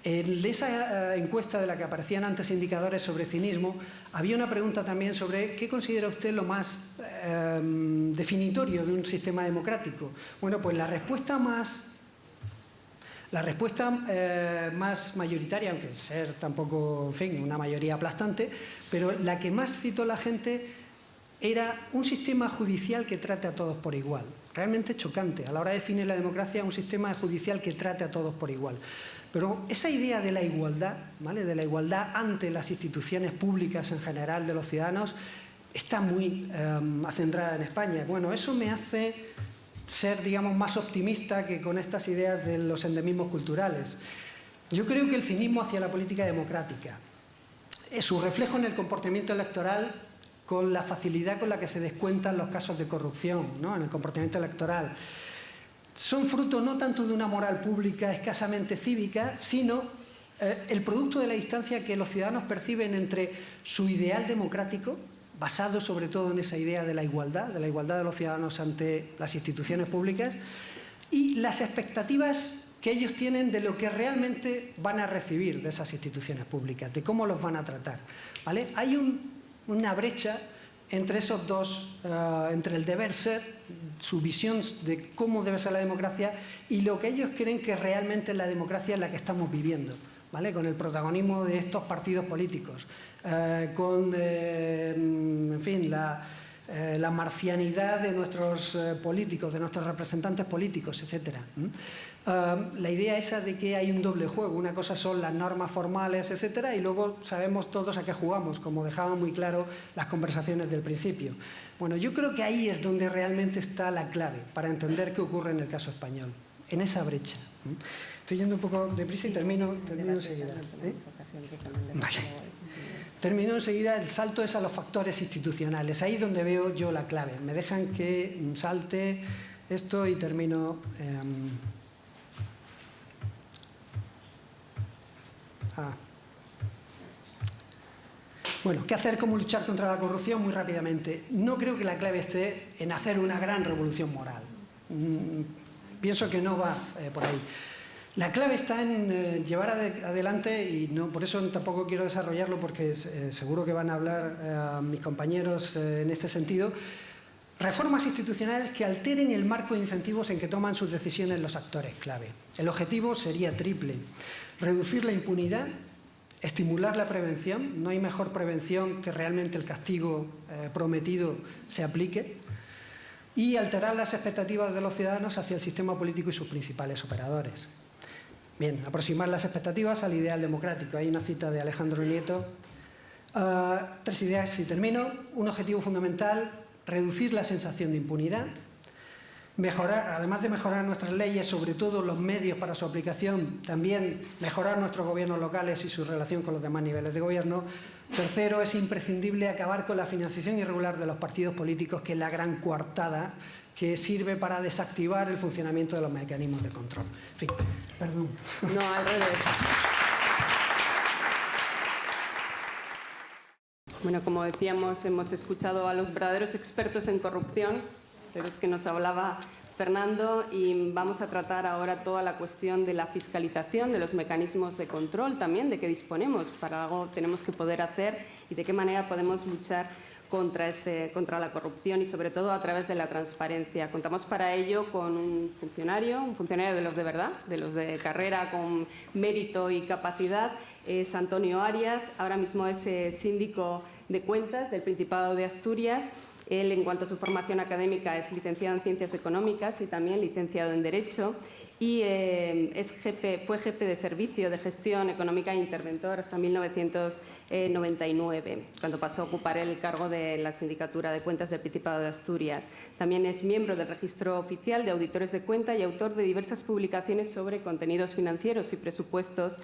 En esa encuesta de la que aparecían antes indicadores sobre cinismo, había una pregunta también sobre ¿qué considera usted lo más definitorio de un sistema democrático? Bueno, pues la respuesta más mayoritaria, aunque ser tampoco, en fin, una mayoría aplastante, pero la que más citó la gente era un sistema judicial que trate a todos por igual. Realmente chocante a la hora de definir la democracia, un sistema judicial que trate a todos por igual. Pero esa idea de la igualdad, ¿vale?, de la igualdad ante las instituciones públicas en general de los ciudadanos, está muy acendrada en España. Bueno, eso me hace ser, digamos, más optimista que con estas ideas de los endemismos culturales. Yo creo que el cinismo hacia la política democrática, su reflejo en el comportamiento electoral, con la facilidad con la que se descuentan los casos de corrupción, ¿no?, en el comportamiento electoral, son fruto no tanto de una moral pública escasamente cívica, sino el producto de la distancia que los ciudadanos perciben entre su ideal democrático, basado sobre todo en esa idea de la igualdad de los ciudadanos ante las instituciones públicas, y las expectativas que ellos tienen de lo que realmente van a recibir de esas instituciones públicas, de cómo los van a tratar, ¿vale? Hay una brecha entre esos dos, entre el deber ser, su visión de cómo debe ser la democracia y lo que ellos creen que realmente es la democracia en la que estamos viviendo, ¿vale?, con el protagonismo de estos partidos políticos, con, en fin, la marcianidad de nuestros políticos, de nuestros representantes políticos, etc. La idea esa de que hay un doble juego, una cosa son las normas formales, etcétera, y luego sabemos todos a qué jugamos, como dejaban muy claro las conversaciones del principio. Bueno, yo creo que ahí es donde realmente está la clave para entender qué ocurre en el caso español, en esa brecha. Estoy yendo un poco deprisa y termino enseguida. Vale. Termino enseguida. El salto es a los factores institucionales. Ahí es donde veo yo la clave. Me dejan que salte esto y termino. Bueno, ¿qué hacer? ¿Cómo luchar contra la corrupción? Muy rápidamente. No creo que la clave esté en hacer una gran revolución moral. Pienso que no va por ahí. La clave está en llevar adelante, y no, por eso tampoco quiero desarrollarlo porque seguro que van a hablar mis compañeros en este sentido, reformas institucionales que alteren el marco de incentivos en que toman sus decisiones los actores clave. El objetivo sería triple: reducir la impunidad, estimular la prevención, no hay mejor prevención que realmente el castigo prometido se aplique, y alterar las expectativas de los ciudadanos hacia el sistema político y sus principales operadores. Bien, aproximar las expectativas al ideal democrático. Hay una cita de Alejandro Nieto. 3 ideas y termino. Un objetivo fundamental: reducir la sensación de impunidad. Mejorar, además de mejorar nuestras leyes, sobre todo los medios para su aplicación, también mejorar nuestros gobiernos locales y su relación con los demás niveles de gobierno. Tercero, es imprescindible acabar con la financiación irregular de los partidos políticos, que es la gran coartada que sirve para desactivar el funcionamiento de los mecanismos de control. En fin, perdón. No, al revés. Bueno, como decíamos, hemos escuchado a los verdaderos expertos en corrupción, de los que nos hablaba Fernando, y vamos a tratar ahora toda la cuestión de la fiscalización, de los mecanismos de control también, de qué disponemos, para algo tenemos que poder hacer y de qué manera podemos luchar contra la corrupción y sobre todo a través de la transparencia. Contamos para ello con un funcionario de los de verdad, de los de carrera con mérito y capacidad. Es Antonio Arias, ahora mismo es síndico de cuentas del Principado de Asturias. Él, en cuanto a su formación académica, es licenciado en Ciencias Económicas y también licenciado en Derecho, y fue jefe de Servicio de Gestión Económica e Interventor hasta 1999, cuando pasó a ocupar el cargo de la Sindicatura de Cuentas del Principado de Asturias. También es miembro del Registro Oficial de Auditores de Cuenta y autor de diversas publicaciones sobre contenidos financieros y presupuestos,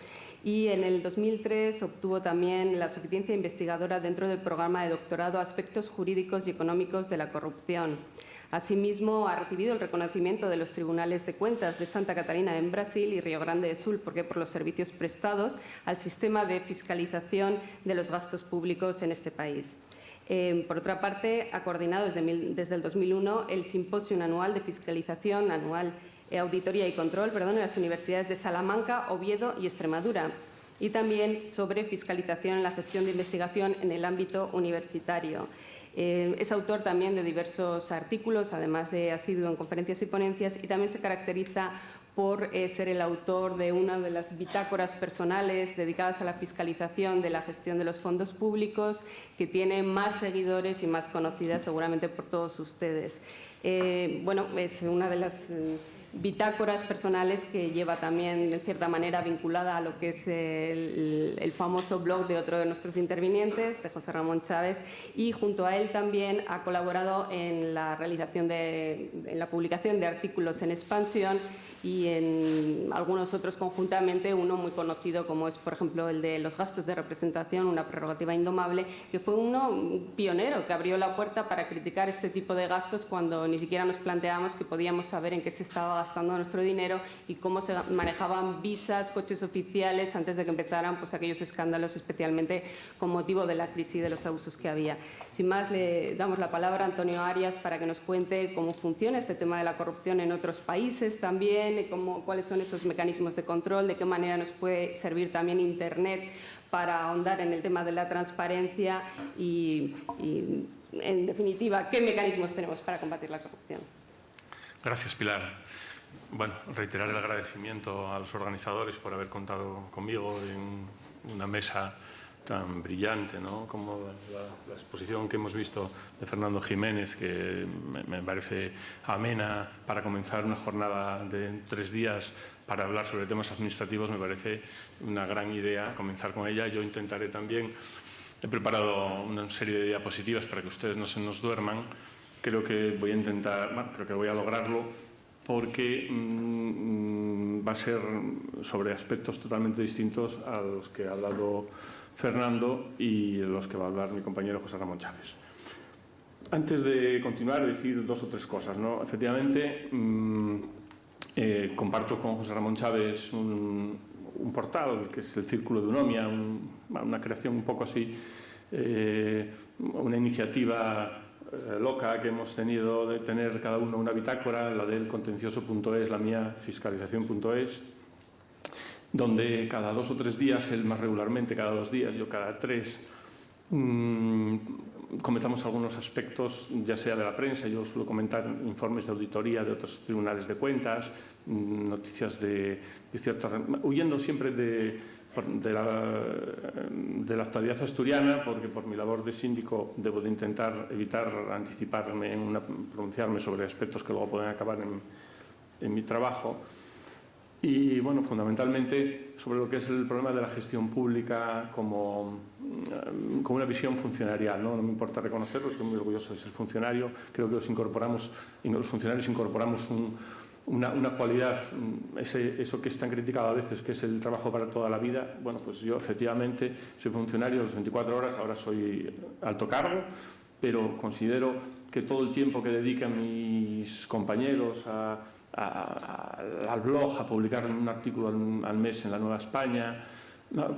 y en el 2003 obtuvo también la suficiencia investigadora dentro del programa de doctorado Aspectos Jurídicos y Económicos de la Corrupción. Asimismo, ha recibido el reconocimiento de los Tribunales de Cuentas de Santa Catarina en Brasil y Río Grande do Sul, porque por los servicios prestados al sistema de fiscalización de los gastos públicos en este país. Por otra parte, ha coordinado desde el 2001 el Simposio Anual de Fiscalización Auditoría y Control en las universidades de Salamanca, Oviedo y Extremadura, y también sobre fiscalización en la gestión de investigación en el ámbito universitario. Es autor también de diversos artículos, además de asiduo en conferencias y ponencias, y también se caracteriza por ser el autor de una de las bitácoras personales dedicadas a la fiscalización de la gestión de los fondos públicos, que tiene más seguidores y más conocida seguramente por todos ustedes. Bueno, es una de las bitácoras personales que lleva también, de cierta manera, vinculada a lo que es el famoso blog de otro de nuestros intervinientes, de José Ramón Chávez, y junto a él también ha colaborado en la realización en la publicación de artículos en Expansión y en algunos otros conjuntamente, uno muy conocido como es, por ejemplo, el de los gastos de representación, una prerrogativa indomable, que fue uno pionero que abrió la puerta para criticar este tipo de gastos cuando ni siquiera nos planteábamos que podíamos saber en qué se estaba gastando nuestro dinero y cómo se manejaban visas, coches oficiales antes de que empezaran pues, aquellos escándalos, especialmente con motivo de la crisis y de los abusos que había. Sin más, le damos la palabra a Antonio Arias para que nos cuente cómo funciona este tema de la corrupción en otros países también, cuáles son esos mecanismos de control, de qué manera nos puede servir también Internet para ahondar en el tema de la transparencia y en definitiva, qué mecanismos tenemos para combatir la corrupción. Gracias, Pilar. Bueno, reiterar el agradecimiento a los organizadores por haber contado conmigo en una mesa tan brillante, ¿no? Como la exposición que hemos visto de Fernando Jiménez, que me parece amena para comenzar una jornada de 3 días para hablar sobre temas administrativos. Me parece una gran idea comenzar con ella. Yo intentaré también, he preparado una serie de diapositivas para que ustedes no se nos duerman. Creo que voy a intentar, bueno, creo que voy a lograrlo, porque va a ser sobre aspectos totalmente distintos a los que ha hablado Fernando y los que va a hablar mi compañero José Ramón Chávez. Antes de continuar, decir 2 o 3 cosas, ¿no? Efectivamente, comparto con José Ramón Chávez un portal que es el Círculo de Unomia, una creación un poco así, una iniciativa loca que hemos tenido de tener cada uno una bitácora, la del contencioso.es, la mía fiscalización.es, donde cada 2 o 3 días, él más regularmente cada 2 días, yo cada 3, comentamos algunos aspectos, ya sea de la prensa, yo suelo comentar informes de auditoría de otros tribunales de cuentas, noticias de ciertas, huyendo siempre de la actualidad asturiana, porque por mi labor de síndico debo de intentar evitar anticiparme pronunciarme sobre aspectos que luego pueden acabar en mi trabajo. Y, bueno, fundamentalmente sobre lo que es el problema de la gestión pública como una visión funcionarial, ¿no? No me importa reconocerlo, estoy muy orgulloso de ser funcionario. Creo que los funcionarios incorporamos una cualidad, eso que es tan criticado a veces, que es el trabajo para toda la vida. Bueno, pues yo efectivamente soy funcionario de las 24 horas, ahora soy alto cargo, pero considero que todo el tiempo que dedican mis compañeros al blog, a publicar un artículo al mes en La Nueva España,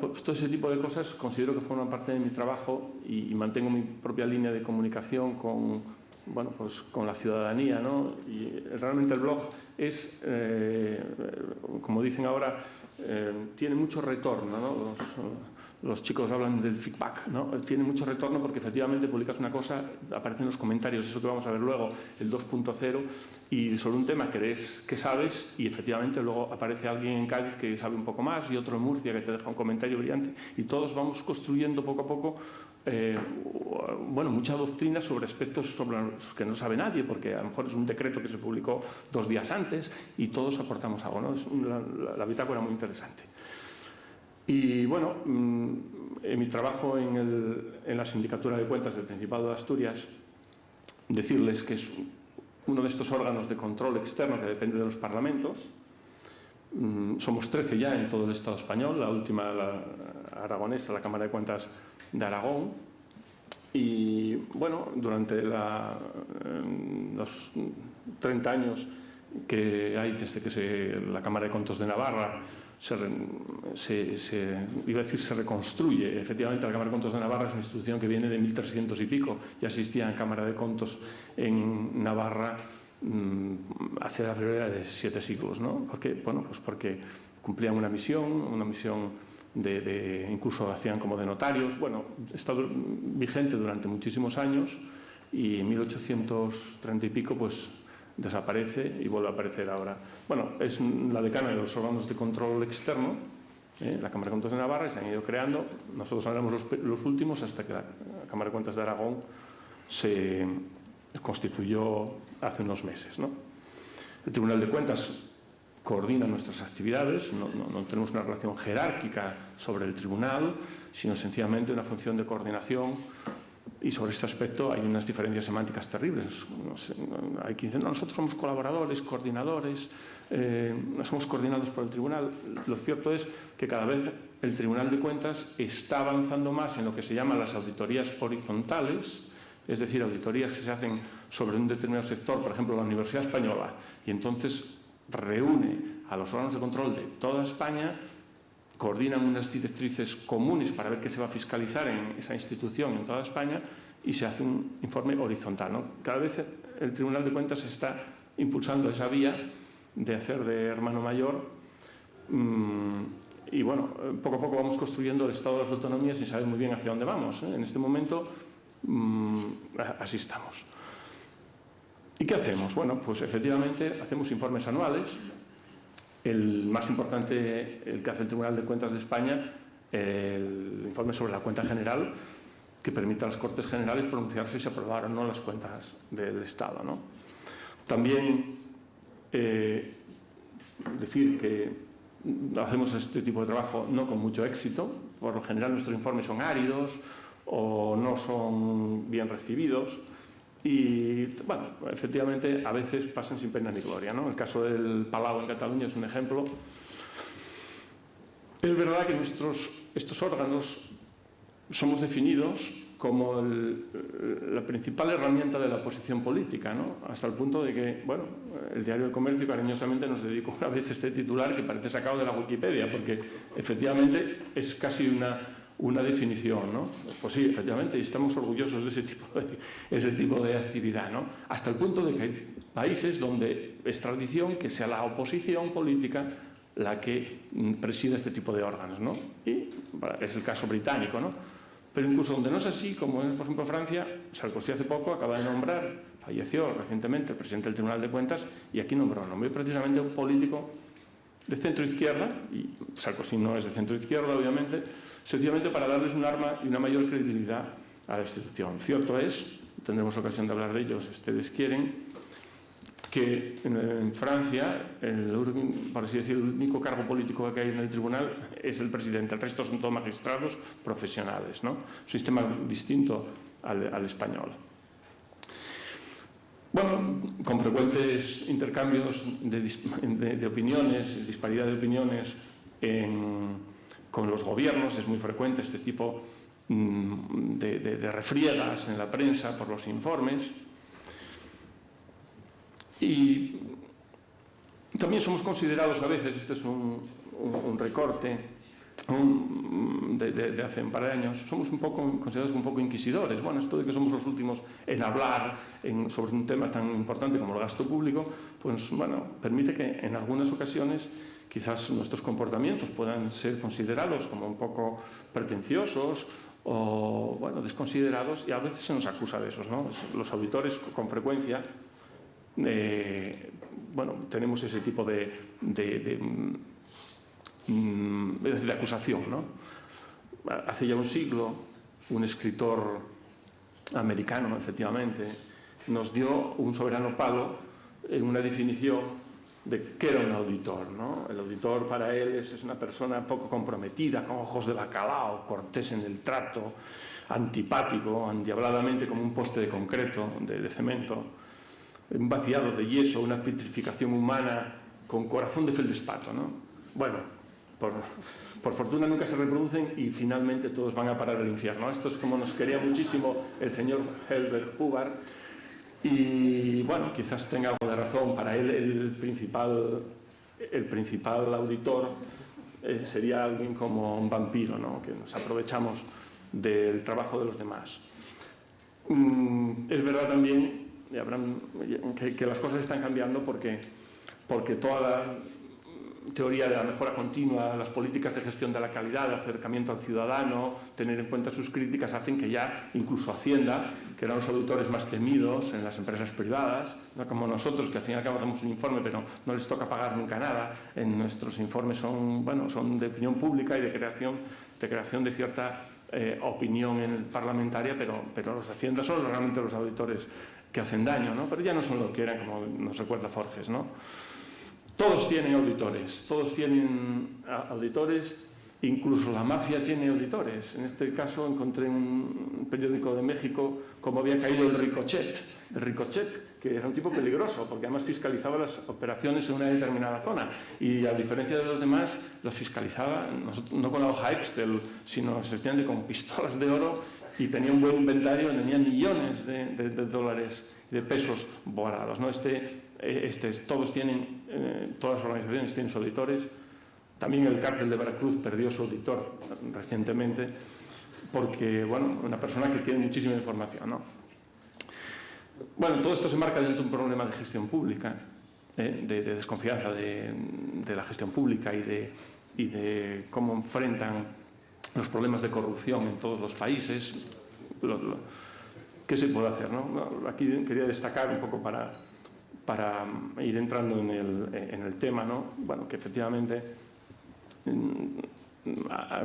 pues todo ese tipo de cosas considero que forman parte de mi trabajo y mantengo mi propia línea de comunicación con la ciudadanía, ¿no? Y realmente el blog es, como dicen ahora, tiene mucho retorno, ¿no? Los chicos hablan del feedback, ¿no? Tiene mucho retorno porque efectivamente publicas una cosa, aparecen los comentarios, eso que vamos a ver luego, el 2.0, y sobre un tema crees que sabes y efectivamente luego aparece alguien en Cádiz que sabe un poco más y otro en Murcia que te deja un comentario brillante y todos vamos construyendo poco a poco mucha doctrina sobre aspectos sobre los que no sabe nadie, porque a lo mejor es un decreto que se publicó 2 días antes y todos aportamos algo, ¿no? Es la bitácora muy interesante. Y bueno, en mi trabajo en la Sindicatura de Cuentas del Principado de Asturias, decirles que es uno de estos órganos de control externo que depende de los parlamentos. Somos 13 ya en todo el Estado español, la última, la aragonesa, la Cámara de Cuentas de Aragón. Y bueno, durante los 30 años que hay desde que la Cámara de Contos de Navarra se reconstruye. Efectivamente, la Cámara de Contos de Navarra es una institución que viene de 1300 y pico. Ya existía en Cámara de Contos en Navarra hace la friolera de 7 siglos, ¿no? Porque, bueno, pues porque cumplían una misión incluso hacían como de notarios. Bueno, ha estado vigente durante muchísimos años y en 1830 y pico pues desaparece y vuelve a aparecer ahora. Bueno, es la decana de los órganos de control externo, la Cámara de Cuentas de Navarra, y se han ido creando. Nosotros éramos los últimos hasta que la Cámara de Cuentas de Aragón se constituyó hace unos meses, ¿no? El Tribunal de Cuentas coordina nuestras actividades, no tenemos una relación jerárquica sobre el tribunal, sino sencillamente una función de coordinación, y sobre este aspecto hay unas diferencias semánticas terribles. Hay quien dice, no, nosotros somos colaboradores, coordinadores, no somos coordinados por el tribunal. Lo cierto es que cada vez el Tribunal de Cuentas está avanzando más en lo que se llaman las auditorías horizontales, es decir, auditorías que se hacen sobre un determinado sector, por ejemplo, la Universidad Española, y entonces reúne a los órganos de control de toda España, coordinan unas directrices comunes para ver qué se va a fiscalizar en esa institución en toda España y se hace un informe horizontal, ¿no? Cada vez el Tribunal de Cuentas está impulsando esa vía de hacer de hermano mayor y bueno, poco a poco vamos construyendo el estado de las autonomías sin saber muy bien hacia dónde vamos, ¿eh? En este momento así estamos. ¿Y qué hacemos? Bueno, pues efectivamente hacemos informes anuales. El más importante, el que hace el Tribunal de Cuentas de España, el informe sobre la cuenta general, que permite a las Cortes Generales pronunciarse si se aprobaron o no las cuentas del Estado, ¿no? También decir que hacemos este tipo de trabajo no con mucho éxito. Por lo general nuestros informes son áridos o no son bien recibidos. Y, bueno, efectivamente, a veces pasan sin pena ni gloria, ¿no? El caso del Palau en Cataluña es un ejemplo. Es verdad que estos órganos somos definidos como la principal herramienta de la oposición política, ¿no? Hasta el punto de que, bueno, el Diario de Comercio cariñosamente nos dedicó una vez este titular que parece sacado de la Wikipedia, porque efectivamente es casi una definición, ¿no? Pues sí, efectivamente, y estamos orgullosos de ese tipo de actividad, ¿no? Hasta el punto de que hay países donde es tradición que sea la oposición política la que presida este tipo de órganos, ¿no? Y es el caso británico, ¿no? Pero incluso donde no es así, como es, por ejemplo, Francia, Sarkozy hace poco acaba de nombrar, falleció recientemente el presidente del Tribunal de Cuentas, y aquí nombró precisamente a un político de centro-izquierda, y Sarkozy no es de centro-izquierda, obviamente, sencillamente para darles un arma y una mayor credibilidad a la institución. Cierto es, tendremos ocasión de hablar de ello si ustedes quieren, que en Francia, por así decirlo, el único cargo político que hay en el tribunal es el presidente, el resto son todos magistrados profesionales, ¿no? Un sistema distinto al español. Bueno, con frecuentes intercambios de opiniones, disparidad de opiniones con los gobiernos, es muy frecuente este tipo de refriegas en la prensa por los informes. Y también somos considerados a veces, este es un recorte de hace un par de años, somos considerados un poco inquisidores. Bueno, esto de que somos los últimos en hablar sobre un tema tan importante como el gasto público, pues bueno, permite que en algunas ocasiones quizás nuestros comportamientos puedan ser considerados como un poco pretenciosos o, bueno, desconsiderados, y a veces se nos acusa de esos, ¿no? Los auditores con frecuencia bueno, tenemos ese tipo de acusación, ¿no? Hace ya un siglo, un escritor americano, efectivamente, nos dio un soberano palo en una definición de qué era un auditor, ¿no? El auditor para él es una persona poco comprometida, con ojos de bacalao, cortés en el trato, antipático, endiabladamente como un poste de concreto, de cemento, un vaciado de yeso, una petrificación humana con corazón de feldespato, ¿no? Bueno, por fortuna nunca se reproducen y finalmente todos van a parar al infierno. Esto es como nos quería muchísimo el señor Herbert Hubbard, y bueno, quizás tenga algo de razón. Para él el principal auditor sería alguien como un vampiro, ¿no? Que nos aprovechamos del trabajo de los demás. Es verdad también que las cosas están cambiando porque toda la teoría de la mejora continua, las políticas de gestión de la calidad, de acercamiento al ciudadano, tener en cuenta sus críticas, hacen que ya incluso Hacienda, que eran los auditores más temidos en las empresas privadas, no como nosotros, que al fin y al cabo hacemos un informe pero no les toca pagar nunca nada, en nuestros informes son de opinión pública y de creación de cierta opinión parlamentaria, pero los de Hacienda son realmente los auditores que hacen daño, ¿no? Pero ya no son lo que eran, como nos recuerda Forges, ¿no? Todos tienen auditores, incluso la mafia tiene auditores. En este caso encontré en un periódico de México cómo había caído el Ricochet, que era un tipo peligroso, porque además fiscalizaba las operaciones en una determinada zona, y a diferencia de los demás, los fiscalizaba no con la hoja Excel, sino esencialmente con pistolas de oro, y tenía un buen inventario, tenía millones de dólares, de pesos guardados, ¿no? Todas las organizaciones tienen sus auditores. También el cártel de Veracruz perdió su auditor recientemente porque, una persona que tiene muchísima información, ¿no? Todo esto se marca dentro de un problema de gestión pública, de desconfianza de la gestión pública y de cómo enfrentan los problemas de corrupción en todos los países. ¿Qué se puede hacer, no? Aquí quería destacar un poco para ir entrando en el tema, ¿no? Que efectivamente,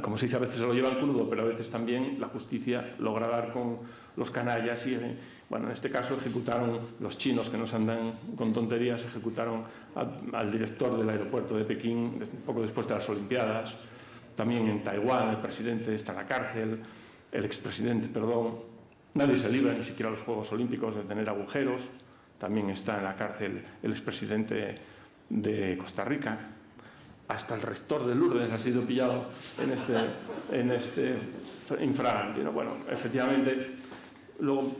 como se dice, a veces se lo llevan crudo, pero a veces también la justicia logra dar con los canallas y, en este caso ejecutaron los chinos, que nos andan con tonterías, ejecutaron al director del aeropuerto de Pekín poco después de las Olimpiadas. También en Taiwán el presidente está en la cárcel, el expresidente, nadie se libra, ni siquiera los Juegos Olímpicos, de tener agujeros. También está en la cárcel el expresidente de Costa Rica. Hasta el rector de Lourdes ha sido pillado en este infragante, ¿no? Efectivamente, luego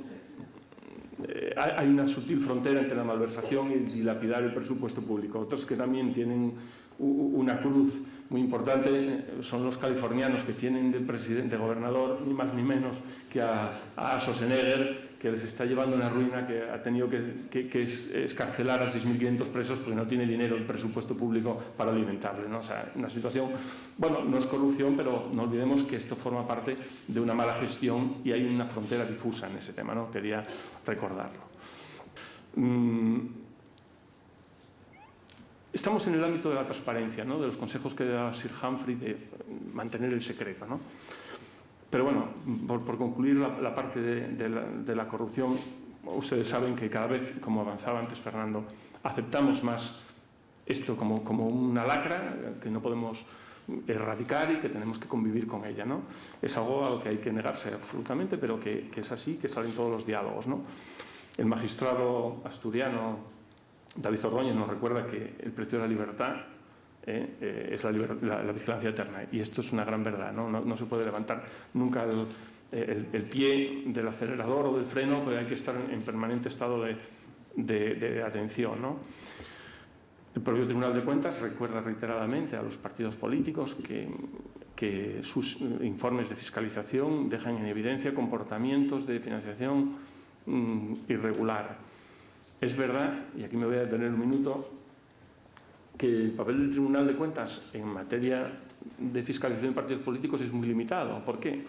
hay una sutil frontera entre la malversación y dilapidar el presupuesto público. Otros que también tienen una cruz muy importante son los californianos, que tienen de presidente, gobernador, ni más ni menos que a Schwarzenegger, que les está llevando una ruina, que ha tenido que escarcelar a 6.500 presos porque no tiene dinero el presupuesto público para alimentarle, ¿no? O sea, una situación, no es corrupción, pero no olvidemos que esto forma parte de una mala gestión y hay una frontera difusa en ese tema, ¿no? Quería recordarlo. Estamos en el ámbito de la transparencia, ¿no? De los consejos que da Sir Humphrey de mantener el secreto, ¿no? Pero por concluir la parte de la corrupción, ustedes saben que cada vez, como avanzaba antes Fernando, aceptamos más esto como una lacra que no podemos erradicar y que tenemos que convivir con ella, ¿no? Es algo a lo que hay que negarse absolutamente, pero que es así, que salen todos los diálogos, ¿no? El magistrado asturiano David Ordóñez nos recuerda que el precio de la libertad es la vigilancia eterna, y esto es una gran verdad, ¿no? No se puede levantar nunca el pie del acelerador o del freno, pero hay que estar en permanente estado de atención, ¿no? El propio Tribunal de Cuentas recuerda reiteradamente a los partidos políticos que sus informes de fiscalización dejan en evidencia comportamientos de financiación irregular. Es verdad, y aquí me voy a detener un minuto, que el papel del Tribunal de Cuentas en materia de fiscalización de partidos políticos es muy limitado. ¿Por qué?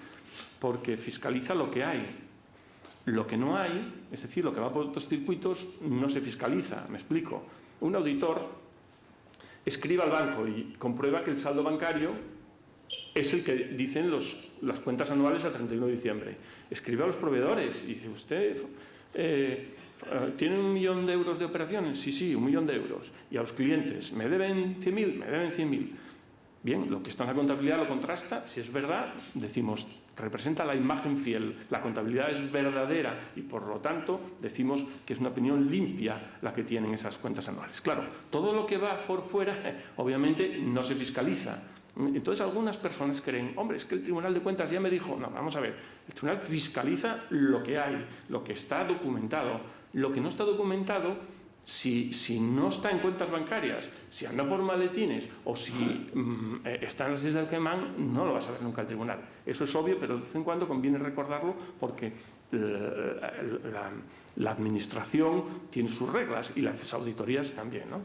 Porque fiscaliza lo que hay. Lo que no hay, es decir, lo que va por otros circuitos, no se fiscaliza. Me explico. Un auditor escribe al banco y comprueba que el saldo bancario es el que dicen las cuentas anuales a 31 de diciembre. Escribe a los proveedores y dice, usted ¿tiene 1 millón de euros de operaciones? Sí, 1 millón de euros. Y a los clientes, ¿me deben 100.000? Me deben 100.000. Bien, lo que está en la contabilidad lo contrasta. Si es verdad, decimos, representa la imagen fiel. La contabilidad es verdadera y, por lo tanto, decimos que es una opinión limpia la que tienen esas cuentas anuales. Claro, todo lo que va por fuera, obviamente, no se fiscaliza. Entonces algunas personas creen, hombre, es que el Tribunal de Cuentas ya me dijo, no, vamos a ver, el Tribunal fiscaliza lo que hay, lo que está documentado. Lo que no está documentado, si no está en cuentas bancarias, si anda por maletines o si está en las Islas del Caimán, no lo vas a ver nunca el Tribunal. Eso es obvio, pero de vez en cuando conviene recordarlo porque la administración tiene sus reglas y las auditorías también, ¿no?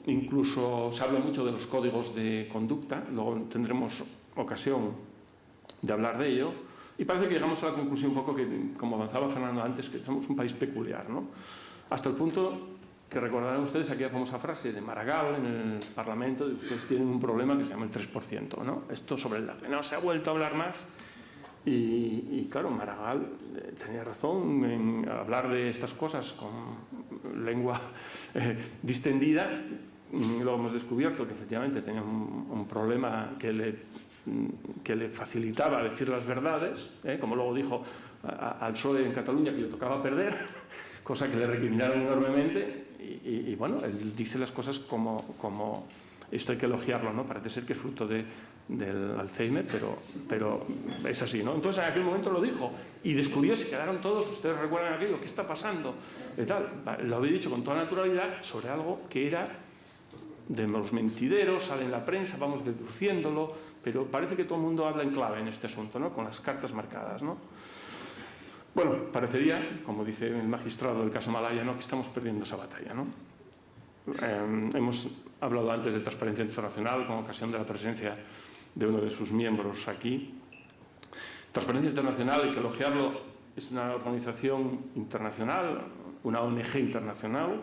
Incluso se habla mucho de los códigos de conducta, luego tendremos ocasión de hablar de ello, y parece que llegamos a la conclusión un poco que, como avanzaba Fernando antes, que somos un país peculiar, ¿no? Hasta el punto que recordarán ustedes aquella famosa frase de Maragall en el Parlamento, de ustedes tienen un problema que se llama el 3%, ¿no? Esto sobre el dato. No se ha vuelto a hablar más. Y claro, Maragall tenía razón en hablar de estas cosas con lengua distendida. Lo hemos descubierto que efectivamente tenía un problema que le facilitaba decir las verdades, como luego dijo al PSOE en Cataluña que le tocaba perder, cosa que le recriminaron enormemente. Y bueno, él dice las cosas como esto hay que elogiarlo, ¿no? Parece ser que es fruto del Alzheimer, pero es así, ¿no? Entonces en aquel momento lo dijo y descubrió, se quedaron todos, ustedes recuerdan aquello, ¿qué está pasando? Y tal. Lo había dicho con toda naturalidad sobre algo que era de los mentideros, sale en la prensa, vamos deduciéndolo, pero parece que todo el mundo habla en clave en este asunto, ¿no? Con las cartas marcadas, ¿no? Bueno, parecería, como dice el magistrado del caso Malaya, ¿no?, que estamos perdiendo esa batalla, ¿no? Hemos hablado antes de Transparencia Internacional con ocasión de la presencia de uno de sus miembros aquí. Transparencia Internacional, hay que elogiarlo, es una organización internacional, una ONG internacional,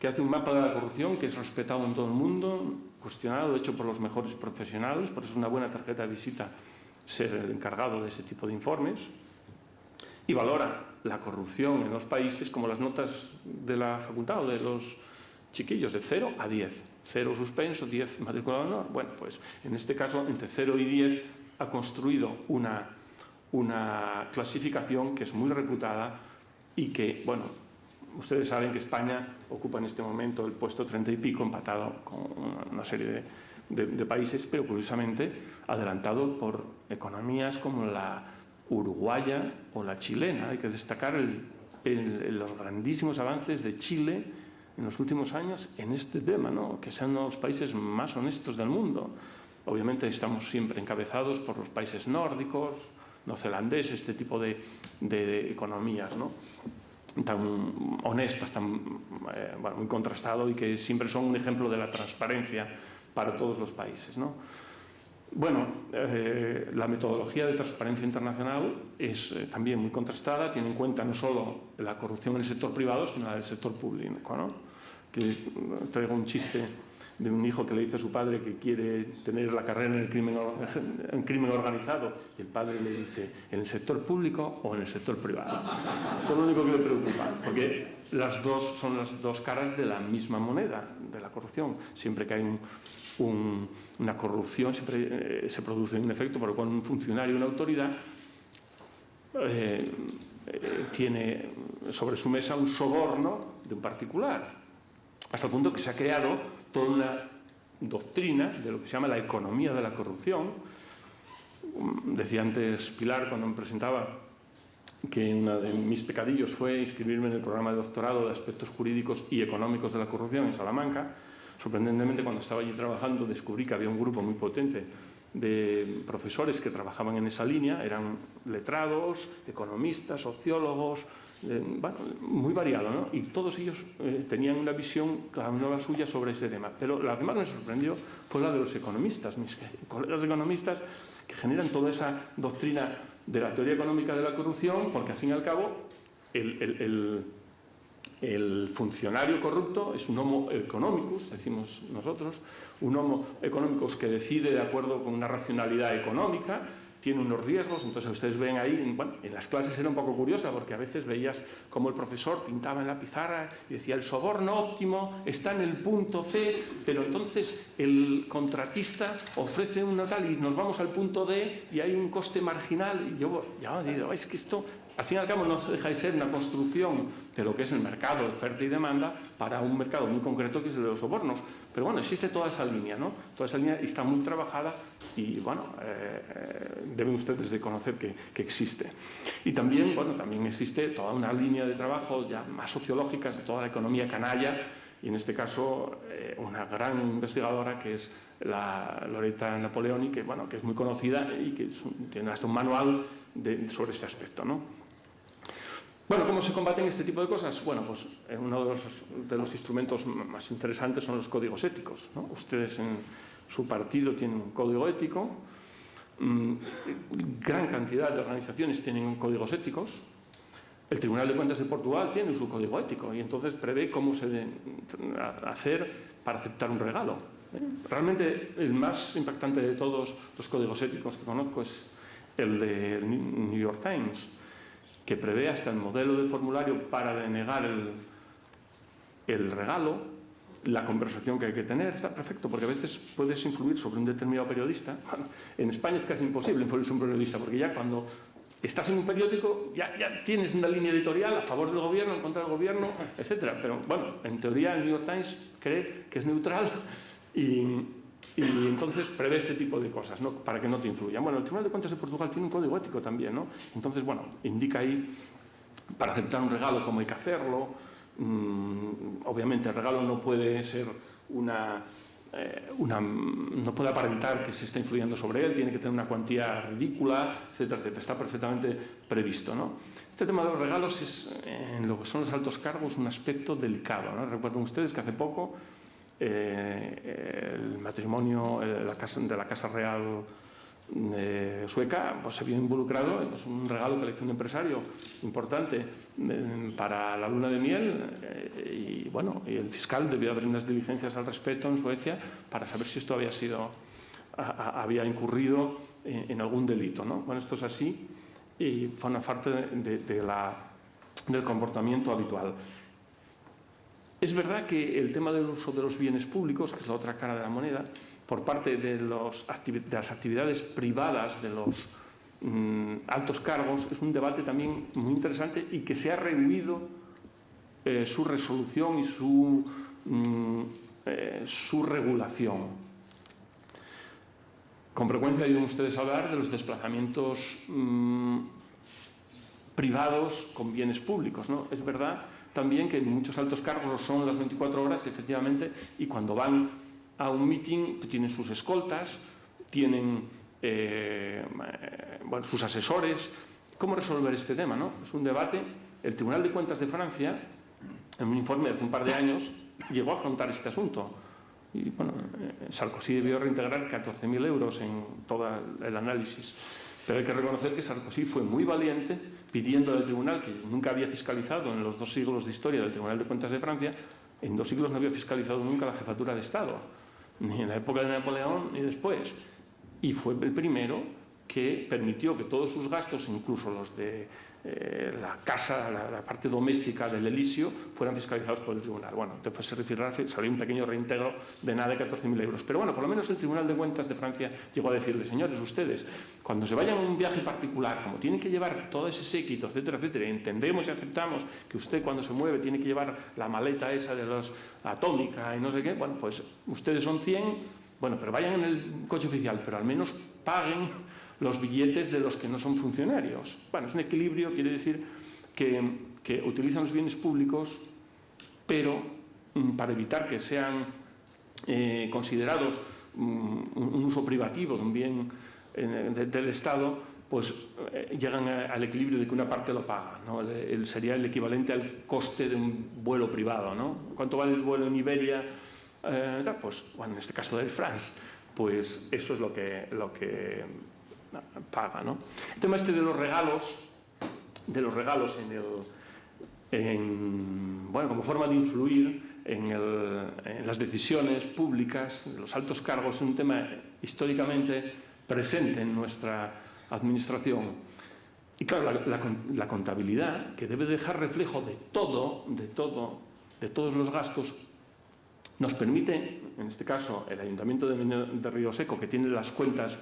que hace un mapa de la corrupción que es respetado en todo el mundo, cuestionado, hecho por los mejores profesionales, por eso es una buena tarjeta de visita ser el encargado de ese tipo de informes, y valora la corrupción en los países como las notas de la facultad o de los chiquillos, de 0 a 10. 0 suspenso, 10 matriculado honor. Bueno, pues en este caso, entre 0 y 10 ha construido una clasificación que es muy reputada y que, bueno, ustedes saben que España ocupa en este momento el puesto 30 y pico, empatado con una serie de países, pero curiosamente adelantado por economías como la uruguaya o la chilena. Hay que destacar los grandísimos avances de Chile en los últimos años en este tema, ¿no? Que sean los países más honestos del mundo. Obviamente estamos siempre encabezados por los países nórdicos, neozelandeses, este tipo de economías, ¿no?, tan honestas, bueno, muy contrastado, y que siempre son un ejemplo de la transparencia para todos los países, ¿no? Bueno, la metodología de Transparencia Internacional es también muy contrastada, tiene en cuenta no solo la corrupción en el sector privado, sino la del sector público, ¿no? Que traigo un chiste de un hijo que le dice a su padre que quiere tener la carrera en el crimen organizado, y el padre le dice, ¿en el sector público o en el sector privado? Esto es lo único que le preocupa, porque las dos son las dos caras de la misma moneda, de la corrupción. Siempre que hay una corrupción, siempre se produce un efecto por el cual un funcionario, una autoridad, tiene sobre su mesa un soborno de un particular, hasta el punto que se ha creado toda una doctrina de lo que se llama la economía de la corrupción. Decía antes Pilar, cuando me presentaba, que uno de mis pecadillos fue inscribirme en el programa de doctorado de aspectos jurídicos y económicos de la corrupción en Salamanca. Sorprendentemente, cuando estaba allí trabajando, descubrí que había un grupo muy potente de profesores que trabajaban en esa línea, eran letrados, economistas, sociólogos, bueno, muy variado, ¿no? Y todos ellos tenían una visión, cada uno la suya, sobre ese tema. Pero la que más me sorprendió fue la de los economistas, mis colegas economistas, que generan toda esa doctrina de la teoría económica de la corrupción, porque al fin y al cabo el funcionario corrupto es un homo economicus, decimos nosotros, un homo economicus que decide de acuerdo con una racionalidad económica, tiene unos riesgos. Entonces ustedes ven ahí, bueno, en las clases era un poco curiosa, porque a veces veías como el profesor pintaba en la pizarra y decía el soborno óptimo está en el punto C, pero entonces el contratista ofrece una tal y nos vamos al punto D y hay un coste marginal, y yo ya digo, es que esto al fin y al cabo no deja de ser una construcción de lo que es el mercado de oferta y demanda para un mercado muy concreto que es el de los sobornos. Pero bueno, existe toda esa línea, ¿no? Toda esa línea está muy trabajada y bueno, deben ustedes de conocer que existe. Y también, bueno, también existe toda una línea de trabajo ya más sociológicas de toda la economía canalla, y en este caso una gran investigadora que es la Loretta Napoleoni, que, bueno, que es muy conocida y que tiene hasta un manual sobre este aspecto, ¿no? Bueno, ¿cómo se combaten este tipo de cosas? Bueno, pues uno de los instrumentos más interesantes son los códigos éticos, ¿no? Ustedes en su partido tienen un código ético, gran cantidad de organizaciones tienen códigos éticos. El Tribunal de Cuentas de Portugal tiene su código ético y entonces prevé cómo se debe hacer para aceptar un regalo. Realmente el más impactante de todos los códigos éticos que conozco es el de New York Times, que prevé hasta el modelo de formulario para denegar el regalo, la conversación que hay que tener. Está perfecto, porque a veces puedes influir sobre un determinado periodista. Bueno, en España es casi imposible influir sobre un periodista, porque ya cuando estás en un periódico ya tienes una línea editorial a favor del gobierno, en contra del gobierno, etc. Pero bueno, en teoría el New York Times cree que es neutral y entonces prevé este tipo de cosas, ¿no? Para que no te influyan. Bueno, el Tribunal de Cuentas de Portugal tiene un código ético también, ¿no? Entonces, bueno, indica ahí para aceptar un regalo cómo hay que hacerlo. Obviamente el regalo no puede ser no puede aparentar que se está influyendo sobre él, tiene que tener una cuantía ridícula, etcétera, etcétera. Está perfectamente previsto, ¿no? Este tema de los regalos es, en lo que son los altos cargos, un aspecto delicado, ¿no? Recuerden ustedes que hace poco el matrimonio de la Casa Real sueca pues, se vio involucrado en un regalo que le hizo un empresario importante para la luna de miel y bueno, y el fiscal debió haber unas diligencias al respecto en Suecia para saber si esto había incurrido en algún delito, ¿no? Bueno, esto es así y forma parte del comportamiento habitual. Es verdad que el tema del uso de los bienes públicos, que es la otra cara de la moneda, por parte de las actividades privadas de los altos cargos, es un debate también muy interesante y que se ha rehuido su resolución y su regulación. Con frecuencia oyen ustedes hablar de los desplazamientos privados con bienes públicos, ¿no? Es verdad también que muchos altos cargos son las 24 horas, efectivamente, y cuando van a un meeting tienen sus escoltas, tienen sus asesores. ¿Cómo resolver este tema, no? Es un debate. El Tribunal de Cuentas de Francia, en un informe de hace un par de años, llegó a afrontar este asunto. Y bueno, Sarkozy debió reintegrar 14.000 euros en todo el análisis. Pero hay que reconocer que Sarkozy fue muy valiente pidiendo al tribunal, que nunca había fiscalizado en los 2 siglos de historia del Tribunal de Cuentas de Francia, en 2 siglos no había fiscalizado nunca la jefatura de Estado, ni en la época de Napoleón ni después. Y fue el primero que permitió que todos sus gastos, incluso los de la casa, la parte doméstica del Elíseo, fueran fiscalizados por el tribunal. Bueno, después salió un pequeño reintegro de nada de 14.000 euros. Pero bueno, por lo menos el Tribunal de Cuentas de Francia llegó a decirle, señores, ustedes, cuando se vayan a un viaje particular, como tienen que llevar todo ese séquito, etcétera, etcétera, entendemos y aceptamos que usted cuando se mueve tiene que llevar la maleta esa de los atómica y no sé qué, bueno, pues ustedes son 100, bueno, pero vayan en el coche oficial, pero al menos paguen los billetes de los que no son funcionarios. Bueno, es un equilibrio, quiere decir que utilizan los bienes públicos, pero para evitar que sean considerados un uso privativo de un bien del Estado, pues llegan al equilibrio de que una parte lo paga, ¿no? Sería el equivalente al coste de un vuelo privado, ¿no? ¿Cuánto vale el vuelo en Iberia? Pues, bueno, en este caso de Air France, pues eso es lo que paga, ¿no? El tema este de los regalos como forma de influir en las decisiones públicas de los altos cargos es un tema históricamente presente en nuestra administración. Y claro, la contabilidad, que debe dejar reflejo de todos los gastos, nos permite, en este caso el Ayuntamiento de Río Seco, que tiene las cuentas,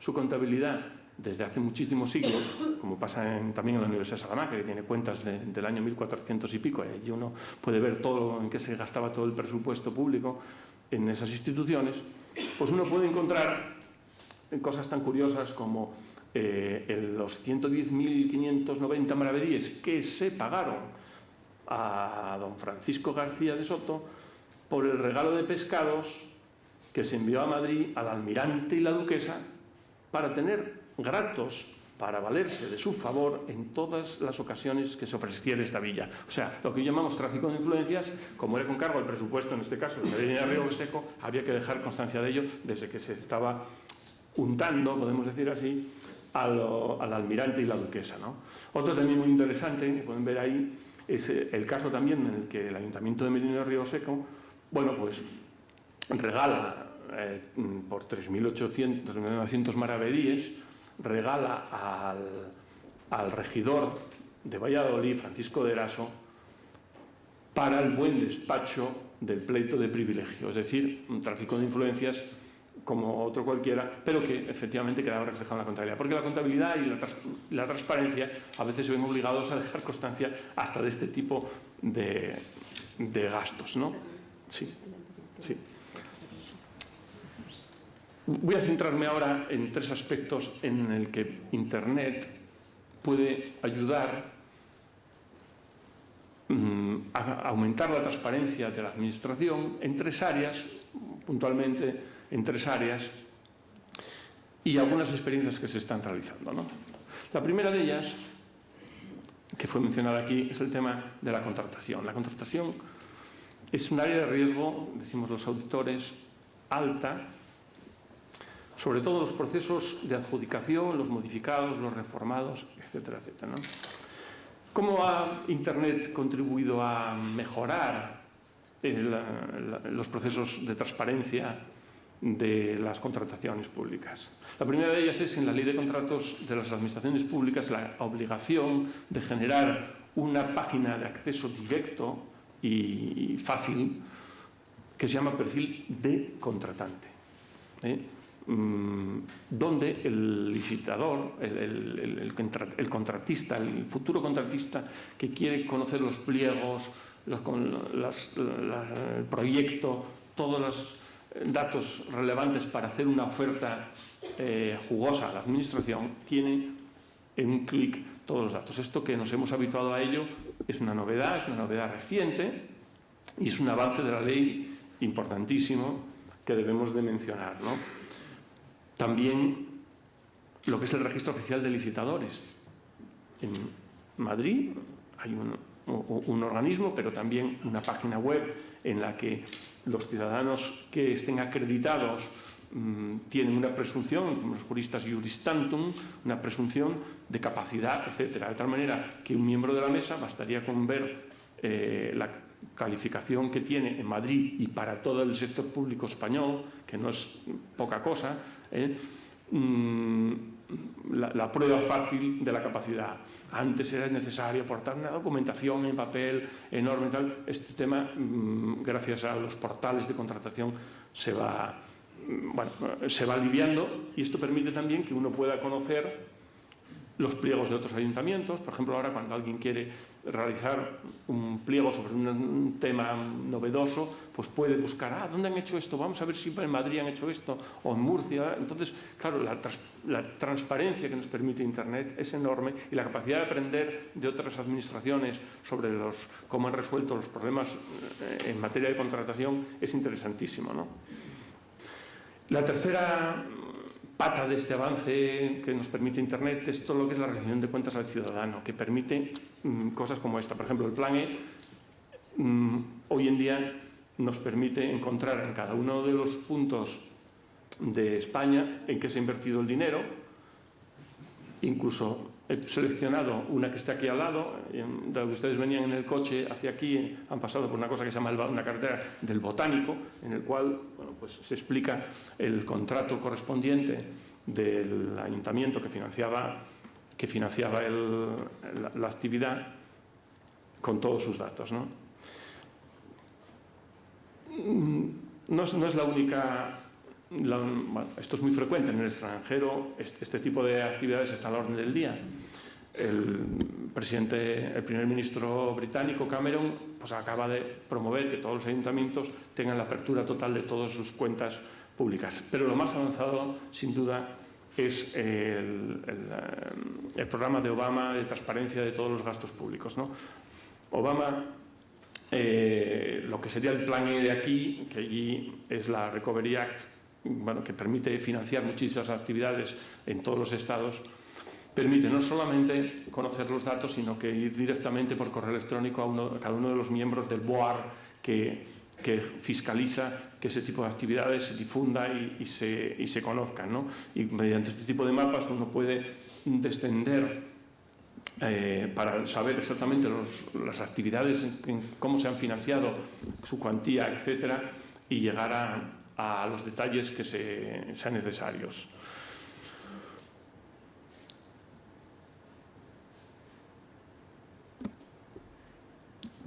su contabilidad desde hace muchísimos siglos, como pasa también en la Universidad de Salamanca, que tiene cuentas del año 1400 y pico, y uno puede ver todo en qué se gastaba todo el presupuesto público en esas instituciones, pues uno puede encontrar cosas tan curiosas como los 110.590 maravedíes que se pagaron a don Francisco García de Soto por el regalo de pescados que se envió a Madrid al almirante y la duquesa para tener gratos, para valerse de su favor en todas las ocasiones que se ofreciera esta villa. O sea, lo que llamamos tráfico de influencias, como era con cargo al presupuesto, en este caso, de Medina de Río Seco, había que dejar constancia de ello desde que se estaba untando, podemos decir así, al almirante y la duquesa, ¿no? Otro también muy interesante, que pueden ver ahí, es el caso también en el que el Ayuntamiento de Medina de Río Seco, bueno, pues regala por 3.900 maravedíes, regala al regidor de Valladolid, Francisco de Eraso, para el buen despacho del pleito de privilegio, es decir, un tráfico de influencias como otro cualquiera, pero que efectivamente quedaba reflejado en la contabilidad. Porque la contabilidad y la transparencia a veces se ven obligados a dejar constancia hasta de este tipo de gastos, ¿no? Sí, sí. Voy a centrarme ahora en tres aspectos en el que Internet puede ayudar a aumentar la transparencia de la administración en tres áreas, puntualmente en tres áreas, y algunas experiencias que se están realizando, ¿no? La primera de ellas, que fue mencionada aquí, es el tema de la contratación. La contratación es un área de riesgo, decimos los auditores, alta, sobre todo los procesos de adjudicación, los modificados, los reformados, etcétera, etcétera, ¿no? ¿Cómo ha Internet contribuido a mejorar los procesos de transparencia de las contrataciones públicas? La primera de ellas es en la Ley de Contratos de las Administraciones Públicas la obligación de generar una página de acceso directo y fácil que se llama perfil de contratante, donde el licitador, el contratista, el futuro contratista que quiere conocer los pliegos, el proyecto, todos los datos relevantes para hacer una oferta jugosa a la administración, tiene en un clic todos los datos. Esto que nos hemos habituado a ello es una novedad reciente y es un avance de la ley importantísimo que debemos de mencionar, ¿no? También lo que es el registro oficial de licitadores. En Madrid hay un organismo, pero también una página web en la que los ciudadanos que estén acreditados tienen una presunción, los juristas iuris tantum, una presunción de capacidad, etcétera. De tal manera que un miembro de la mesa bastaría con ver la calificación que tiene en Madrid y para todo el sector público español, que no es poca cosa, la prueba fácil de la capacidad. Antes era necesario aportar una documentación en papel enorme y tal. Este tema, gracias a los portales de contratación, se va aliviando, y esto permite también que uno pueda conocer los pliegos de otros ayuntamientos. Por ejemplo, ahora cuando alguien quiere realizar un pliego sobre un tema novedoso, pues puede buscar, ¿dónde han hecho esto? Vamos a ver si en Madrid han hecho esto, o en Murcia. Entonces, claro, la transparencia que nos permite Internet es enorme, y la capacidad de aprender de otras administraciones sobre cómo han resuelto los problemas en materia de contratación es interesantísimo, ¿no? La tercera pata de este avance que nos permite Internet es todo lo que es la rendición de cuentas al ciudadano, que permite cosas como esta. Por ejemplo, el Plan E hoy en día nos permite encontrar en cada uno de los puntos de España en qué se ha invertido el dinero. Incluso he seleccionado una que está aquí al lado, donde ustedes venían en el coche hacia aquí, han pasado por una cosa que se llama una carretera del Botánico, en el cual pues se explica el contrato correspondiente del ayuntamiento que financiaba la actividad con todos sus datos, ¿no? No es la única bueno, esto es muy frecuente en el extranjero, este tipo de actividades está a la orden del día. El primer ministro británico Cameron pues acaba de promover que todos los ayuntamientos tengan la apertura total de todas sus cuentas públicas. Pero lo más avanzado, sin duda, es el programa de Obama de transparencia de todos los gastos públicos, ¿no? Obama, lo que sería el plan E de aquí, que allí es la Recovery Act, bueno, que permite financiar muchísimas actividades en todos los estados, permite no solamente conocer los datos, sino que ir directamente por correo electrónico a cada uno de los miembros del BOAR que fiscaliza que ese tipo de actividades se difunda y se conozcan, ¿no? Y mediante este tipo de mapas uno puede descender para saber exactamente las actividades, cómo se han financiado, su cuantía, etcétera, y llegar a los detalles que sean necesarios.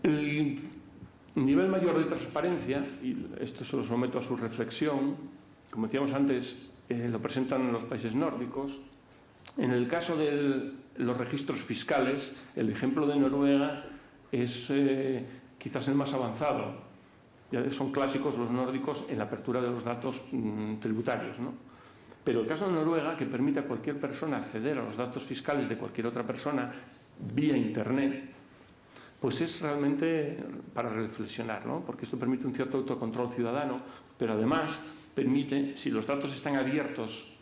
El nivel mayor de transparencia, y esto se lo someto a su reflexión, como decíamos antes, lo presentan los países nórdicos. En el caso de los registros fiscales, el ejemplo de Noruega es quizás el más avanzado. Ya son clásicos los nórdicos en la apertura de los datos tributarios, ¿no? Pero el caso de Noruega, que permite a cualquier persona acceder a los datos fiscales de cualquier otra persona vía Internet, pues es realmente para reflexionar, ¿no? Porque esto permite un cierto autocontrol ciudadano, pero además permite, si los datos están abiertos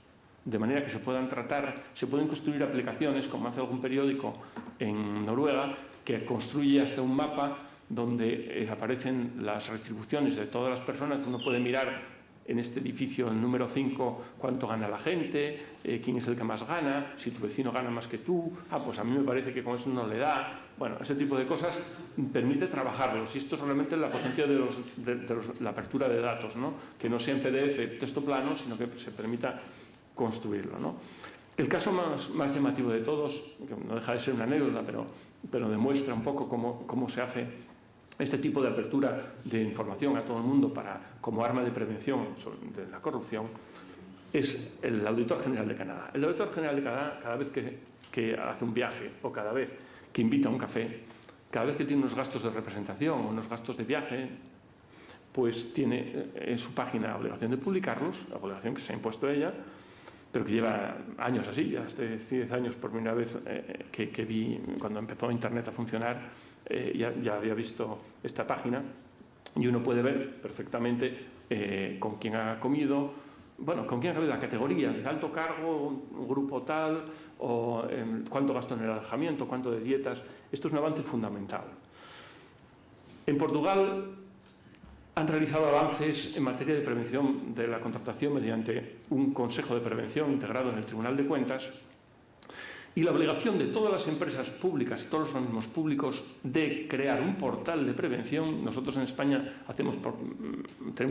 de manera que se puedan tratar, se pueden construir aplicaciones, como hace algún periódico en Noruega, que construye hasta un mapa donde aparecen las retribuciones de todas las personas. Uno puede mirar en este edificio, el número 5, cuánto gana la gente, quién es el que más gana, si tu vecino gana más que tú, pues a mí me parece que con eso no le da. Bueno, ese tipo de cosas permite trabajarlos, y esto es realmente la potencia de la apertura de datos, ¿no? Que no sea en PDF, texto plano, sino que se permita construirlo, ¿no? El caso más llamativo de todos, que no deja de ser una anécdota, pero demuestra un poco cómo se hace este tipo de apertura de información a todo el mundo como arma de prevención de la corrupción, es el Auditor General de Canadá. El Auditor General de Canadá, cada vez que hace un viaje o cada vez que invita a un café, cada vez que tiene unos gastos de representación o unos gastos de viaje, pues tiene en su página la obligación de publicarlos, la obligación que se ha impuesto ella, pero que lleva años así. Ya hace 10 años, por primera vez que vi, cuando empezó Internet a funcionar, ya había visto esta página, y uno puede ver perfectamente con quién ha comido, bueno, con quién ha comido, la categoría, de alto cargo, un grupo tal, o cuánto gastó en el alojamiento, cuánto de dietas. Esto es un avance fundamental. En Portugal han realizado avances en materia de prevención de la contratación mediante un Consejo de Prevención integrado en el Tribunal de Cuentas, y la obligación de todas las empresas públicas y todos los organismos públicos de crear un portal de prevención. Nosotros en España tenemos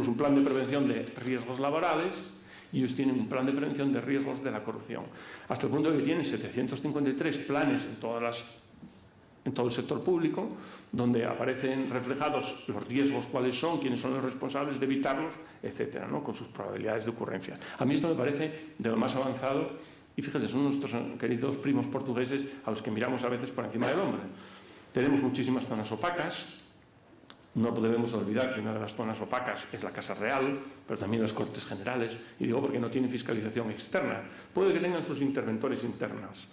un plan de prevención de riesgos laborales, y ellos tienen un plan de prevención de riesgos de la corrupción. Hasta el punto de que tienen 753 planes en todo el sector público, donde aparecen reflejados los riesgos, cuáles son, quiénes son los responsables de evitarlos, etcétera, ¿no? Con sus probabilidades de ocurrencia. A mí esto me parece de lo más avanzado. Y fíjate, son nuestros queridos primos portugueses a los que miramos a veces por encima del hombro. Tenemos muchísimas zonas opacas. No debemos olvidar que una de las zonas opacas es la Casa Real, pero también las Cortes Generales. Y digo porque no tienen fiscalización externa. Puede que tengan sus interventores internos,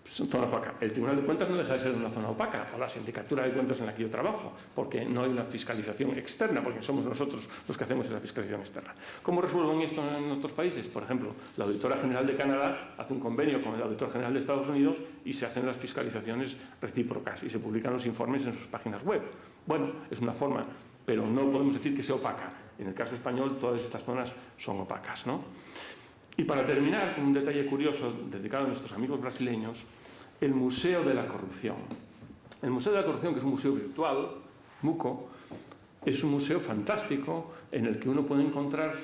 zona opaca. El Tribunal de Cuentas no deja de ser una zona opaca, o la Sindicatura de Cuentas en la que yo trabajo, porque no hay una fiscalización externa, porque somos nosotros los que hacemos esa fiscalización externa. ¿Cómo resuelven esto en otros países? Por ejemplo, la Auditora General de Canadá hace un convenio con el Auditor General de Estados Unidos y se hacen las fiscalizaciones recíprocas y se publican los informes en sus páginas web. Bueno, es una forma, pero no podemos decir que sea opaca. En el caso español, todas estas zonas son opacas, ¿no? Y para terminar, con un detalle curioso dedicado a nuestros amigos brasileños, el Museo de la Corrupción. El Museo de la Corrupción, que es un museo virtual, MUCO, es un museo fantástico en el que uno puede encontrar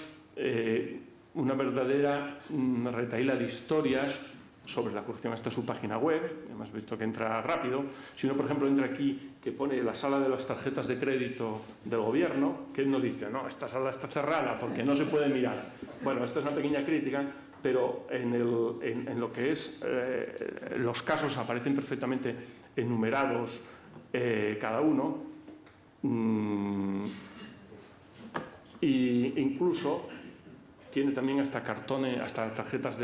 una verdadera retahíla de historias sobre la corrupción hasta su página web, hemos visto que entra rápido. Si uno, por ejemplo, entra aquí, que pone la sala de las tarjetas de crédito del gobierno, que nos dice, no, esta sala está cerrada porque no se puede mirar. Bueno, esta es una pequeña crítica, pero en lo que es los casos aparecen perfectamente enumerados cada uno, e incluso tiene también hasta cartones, hasta tarjetas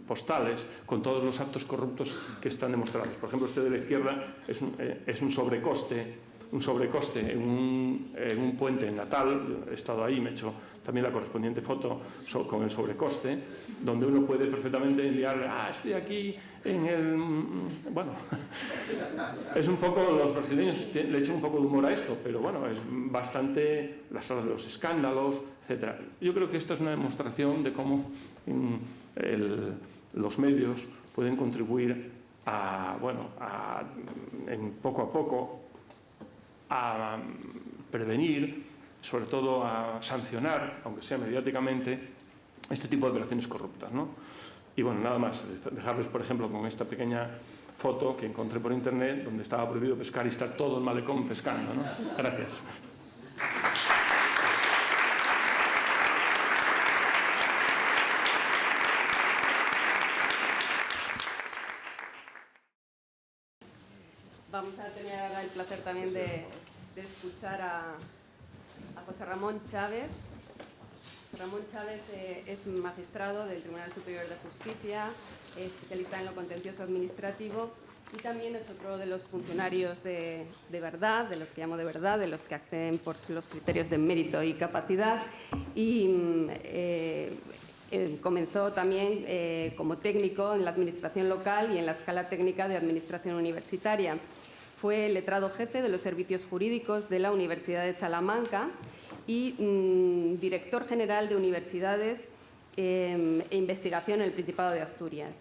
postales con todos los actos corruptos que están demostrados. Por ejemplo, este de la izquierda es un sobrecoste en un puente en Natal. He estado ahí, me he hecho también la correspondiente foto con el sobrecoste, donde uno puede perfectamente enviarle, estoy aquí en el... Bueno, es un poco, los brasileños le echan un poco de humor a esto, pero bueno, es bastante la sala de los escándalos, etc. Yo creo que esta es una demostración de cómo los medios pueden contribuir poco a poco a prevenir, sobre todo a sancionar, aunque sea mediáticamente, este tipo de operaciones corruptas, ¿no? Y bueno, nada más, dejarles, por ejemplo, con esta pequeña foto que encontré por internet, donde estaba prohibido pescar y está todo el malecón pescando, ¿no? Gracias. Vamos a tener ahora el placer también de escuchar a José Ramón Chávez. José Ramón Chávez es magistrado del Tribunal Superior de Justicia, especialista en lo contencioso administrativo y también es otro de los funcionarios de verdad, de los que llamo de verdad, de los que acceden por los criterios de mérito y capacidad. Y comenzó también como técnico en la administración local y en la escala técnica de administración universitaria. Fue letrado jefe de los servicios jurídicos de la Universidad de Salamanca y director general de universidades e investigación en el Principado de Asturias.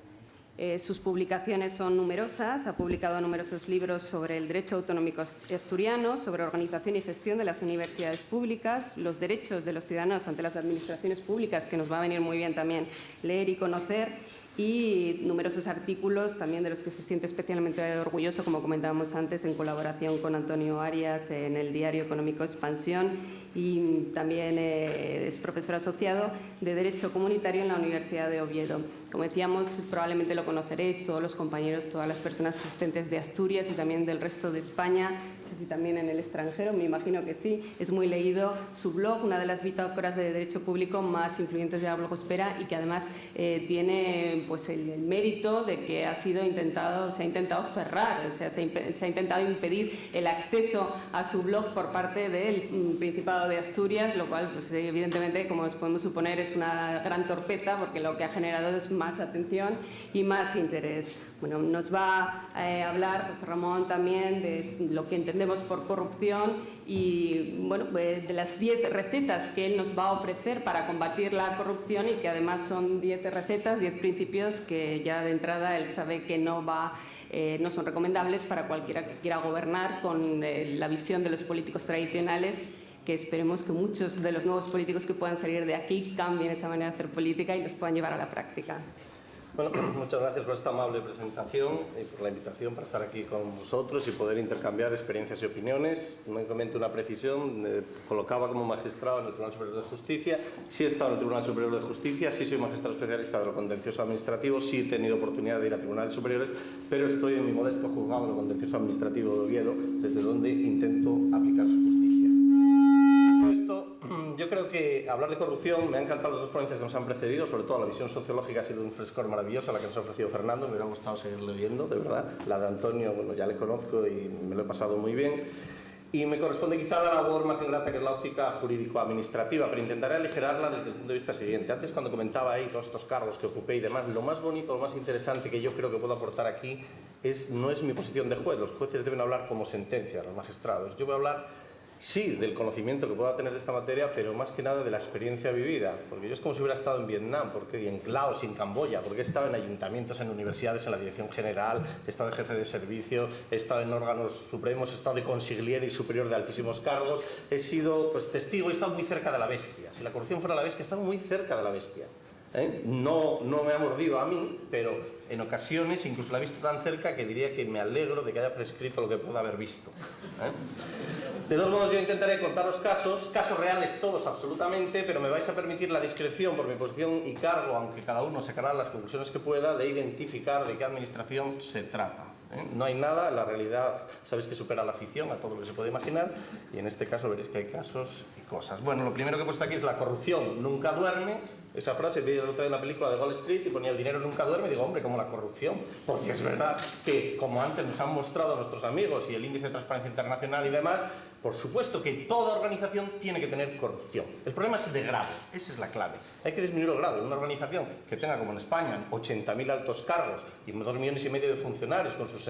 Sus publicaciones son numerosas, ha publicado numerosos libros sobre el derecho autonómico asturiano, sobre organización y gestión de las universidades públicas, los derechos de los ciudadanos ante las administraciones públicas, que nos va a venir muy bien también leer y conocer, y numerosos artículos también de los que se siente especialmente orgulloso, como comentábamos antes, en colaboración con Antonio Arias en el diario económico Expansión, y también es profesor asociado de Derecho Comunitario en la Universidad de Oviedo. Como decíamos, probablemente lo conoceréis todos los compañeros, todas las personas asistentes de Asturias y también del resto de España, no sé si también en el extranjero, me imagino que sí. Es muy leído su blog, una de las bitácoras de derecho público más influyentes de la blogosfera y que además tiene pues el mérito de que se ha intentado cerrar, o sea, se ha intentado impedir el acceso a su blog por parte del Principado de Asturias, lo cual pues, evidentemente, como os podemos suponer, es una gran torpeza porque lo que ha generado es más atención y más interés. Bueno, nos va a hablar José Ramón también de lo que entendemos por corrupción y bueno, de las 10 recetas que él nos va a ofrecer para combatir la corrupción y que además son 10 recetas, 10 principios que ya de entrada él sabe que no son recomendables para cualquiera que quiera gobernar con la visión de los políticos tradicionales, que esperemos que muchos de los nuevos políticos que puedan salir de aquí cambien esa manera de hacer política y nos puedan llevar a la práctica. Bueno, muchas gracias por esta amable presentación y por la invitación para estar aquí con vosotros y poder intercambiar experiencias y opiniones. Únicamente una precisión, colocaba como magistrado en el Tribunal Superior de Justicia. Sí he estado en el Tribunal Superior de Justicia, sí soy magistrado especialista de lo contencioso administrativo, sí he tenido oportunidad de ir a tribunales superiores, pero estoy en mi modesto juzgado de lo contencioso administrativo de Oviedo, desde donde intento aplicar su justicia. Esto, yo creo que hablar de corrupción, me han encantado las dos ponencias que nos han precedido, sobre todo la visión sociológica ha sido un frescor maravilloso, la que nos ha ofrecido Fernando, me hubiera gustado seguirle oyendo, de verdad. La de Antonio, bueno, ya le conozco y me lo he pasado muy bien. Y me corresponde quizá la labor más ingrata, que es la óptica jurídico-administrativa, pero intentaré aligerarla desde el punto de vista siguiente. Antes, cuando comentaba ahí todos estos cargos que ocupé y demás, lo más bonito, lo más interesante que yo creo que puedo aportar aquí no es mi posición de juez. Los jueces deben hablar como sentencia, los magistrados. Yo voy a hablar, sí, del conocimiento que pueda tener de esta materia, pero más que nada de la experiencia vivida, porque yo es como si hubiera estado en Vietnam, y en Laos y en Camboya, porque he estado en ayuntamientos, en universidades, en la dirección general, he estado de jefe de servicio, he estado en órganos supremos, he estado de consigliere y superior de altísimos cargos, he sido pues, testigo, he estado muy cerca de la bestia. Si la corrupción fuera la bestia, he estado muy cerca de la bestia. No me ha mordido a mí, pero en ocasiones incluso la he visto tan cerca que diría que me alegro de que haya prescrito lo que pueda haber visto. De todos modos, yo intentaré contaros casos reales todos absolutamente, pero me vais a permitir la discreción por mi posición y cargo, aunque cada uno sacará las conclusiones que pueda, de identificar de qué administración se trata. No hay nada, la realidad sabéis que supera la ficción a todo lo que se puede imaginar, y en este caso veréis que hay casos y cosas. Bueno, lo primero que he puesto aquí es la corrupción nunca duerme. Esa frase vi el otro día en la película de Wall Street y ponía el dinero nunca duerme, y digo, hombre, como la corrupción, porque es verdad que, como antes nos han mostrado nuestros amigos y el índice de transparencia internacional y demás, por supuesto que toda organización tiene que tener corrupción. El problema es el de grado, esa es la clave. Hay que disminuir el grado de una organización que tenga, como en España, 80.000 altos cargos y 2,5 millones de funcionarios con sus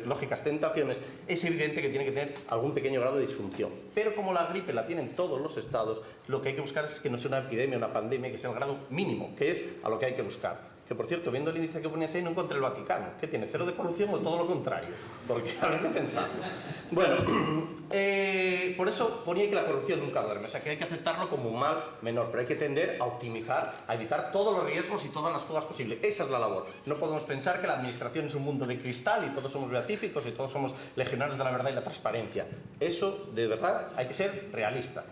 lógicas tentaciones. Es evidente que tiene que tener algún pequeño grado de disfunción. Pero como la gripe la tienen todos los estados, lo que hay que buscar es que no sea una epidemia, una pandemia, que sea el grado mínimo, que es a lo que hay que buscar. Que, por cierto, viendo el índice que ponías ahí, no encontré el Vaticano. ¿Qué tiene? ¿Cero de corrupción o todo lo contrario? Porque habrá que pensar. Bueno, por eso ponía que la corrupción nunca duerme. O sea, que hay que aceptarlo como un mal menor, pero hay que tender a optimizar, a evitar todos los riesgos y todas las fugas posibles. Esa es la labor. No podemos pensar que la administración es un mundo de cristal y todos somos beatíficos y todos somos legionarios de la verdad y la transparencia. Eso, de verdad, hay que ser realista.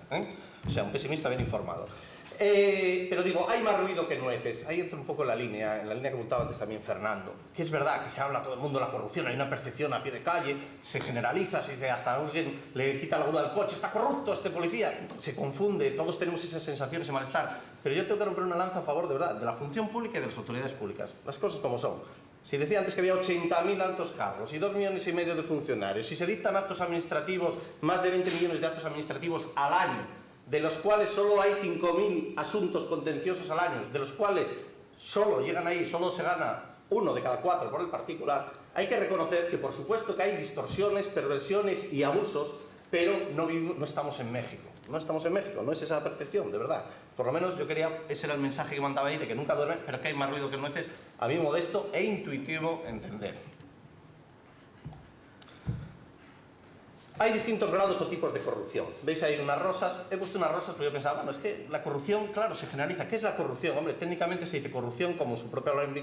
O sea, un pesimista bien informado. Pero digo, hay más ruido que nueces. Ahí entra un poco en la línea que apuntaba antes también Fernando, que es verdad que se habla a todo el mundo de la corrupción, hay una percepción a pie de calle, se generaliza, se dice, hasta alguien le quita la goma al coche, está corrupto este policía, se confunde, todos tenemos esa sensación, ese malestar. Pero yo tengo que romper una lanza a favor, de verdad, de la función pública y de las autoridades públicas, las cosas como son. Si decía antes que había 80.000 altos cargos y 2,5 millones de funcionarios, si se dictan actos administrativos, más de 20 millones de actos administrativos al año, de los cuales solo hay 5.000 asuntos contenciosos al año, de los cuales solo llegan ahí, solo se gana 1 de cada 4 por el particular, hay que reconocer que por supuesto que hay distorsiones, perversiones y abusos, pero no estamos en México. No estamos en México, no es esa la percepción, de verdad. Por lo menos yo quería, ese era el mensaje que mandaba ahí, de que nunca duerme, pero que hay más ruido que nueces, a mí modesto e intuitivo entender. Hay distintos grados o tipos de corrupción. ¿Veis ahí unas rosas? He puesto unas rosas porque yo pensaba, bueno, es que la corrupción, claro, se generaliza. ¿Qué es la corrupción? Hombre, técnicamente se dice corrupción, como su propia palabra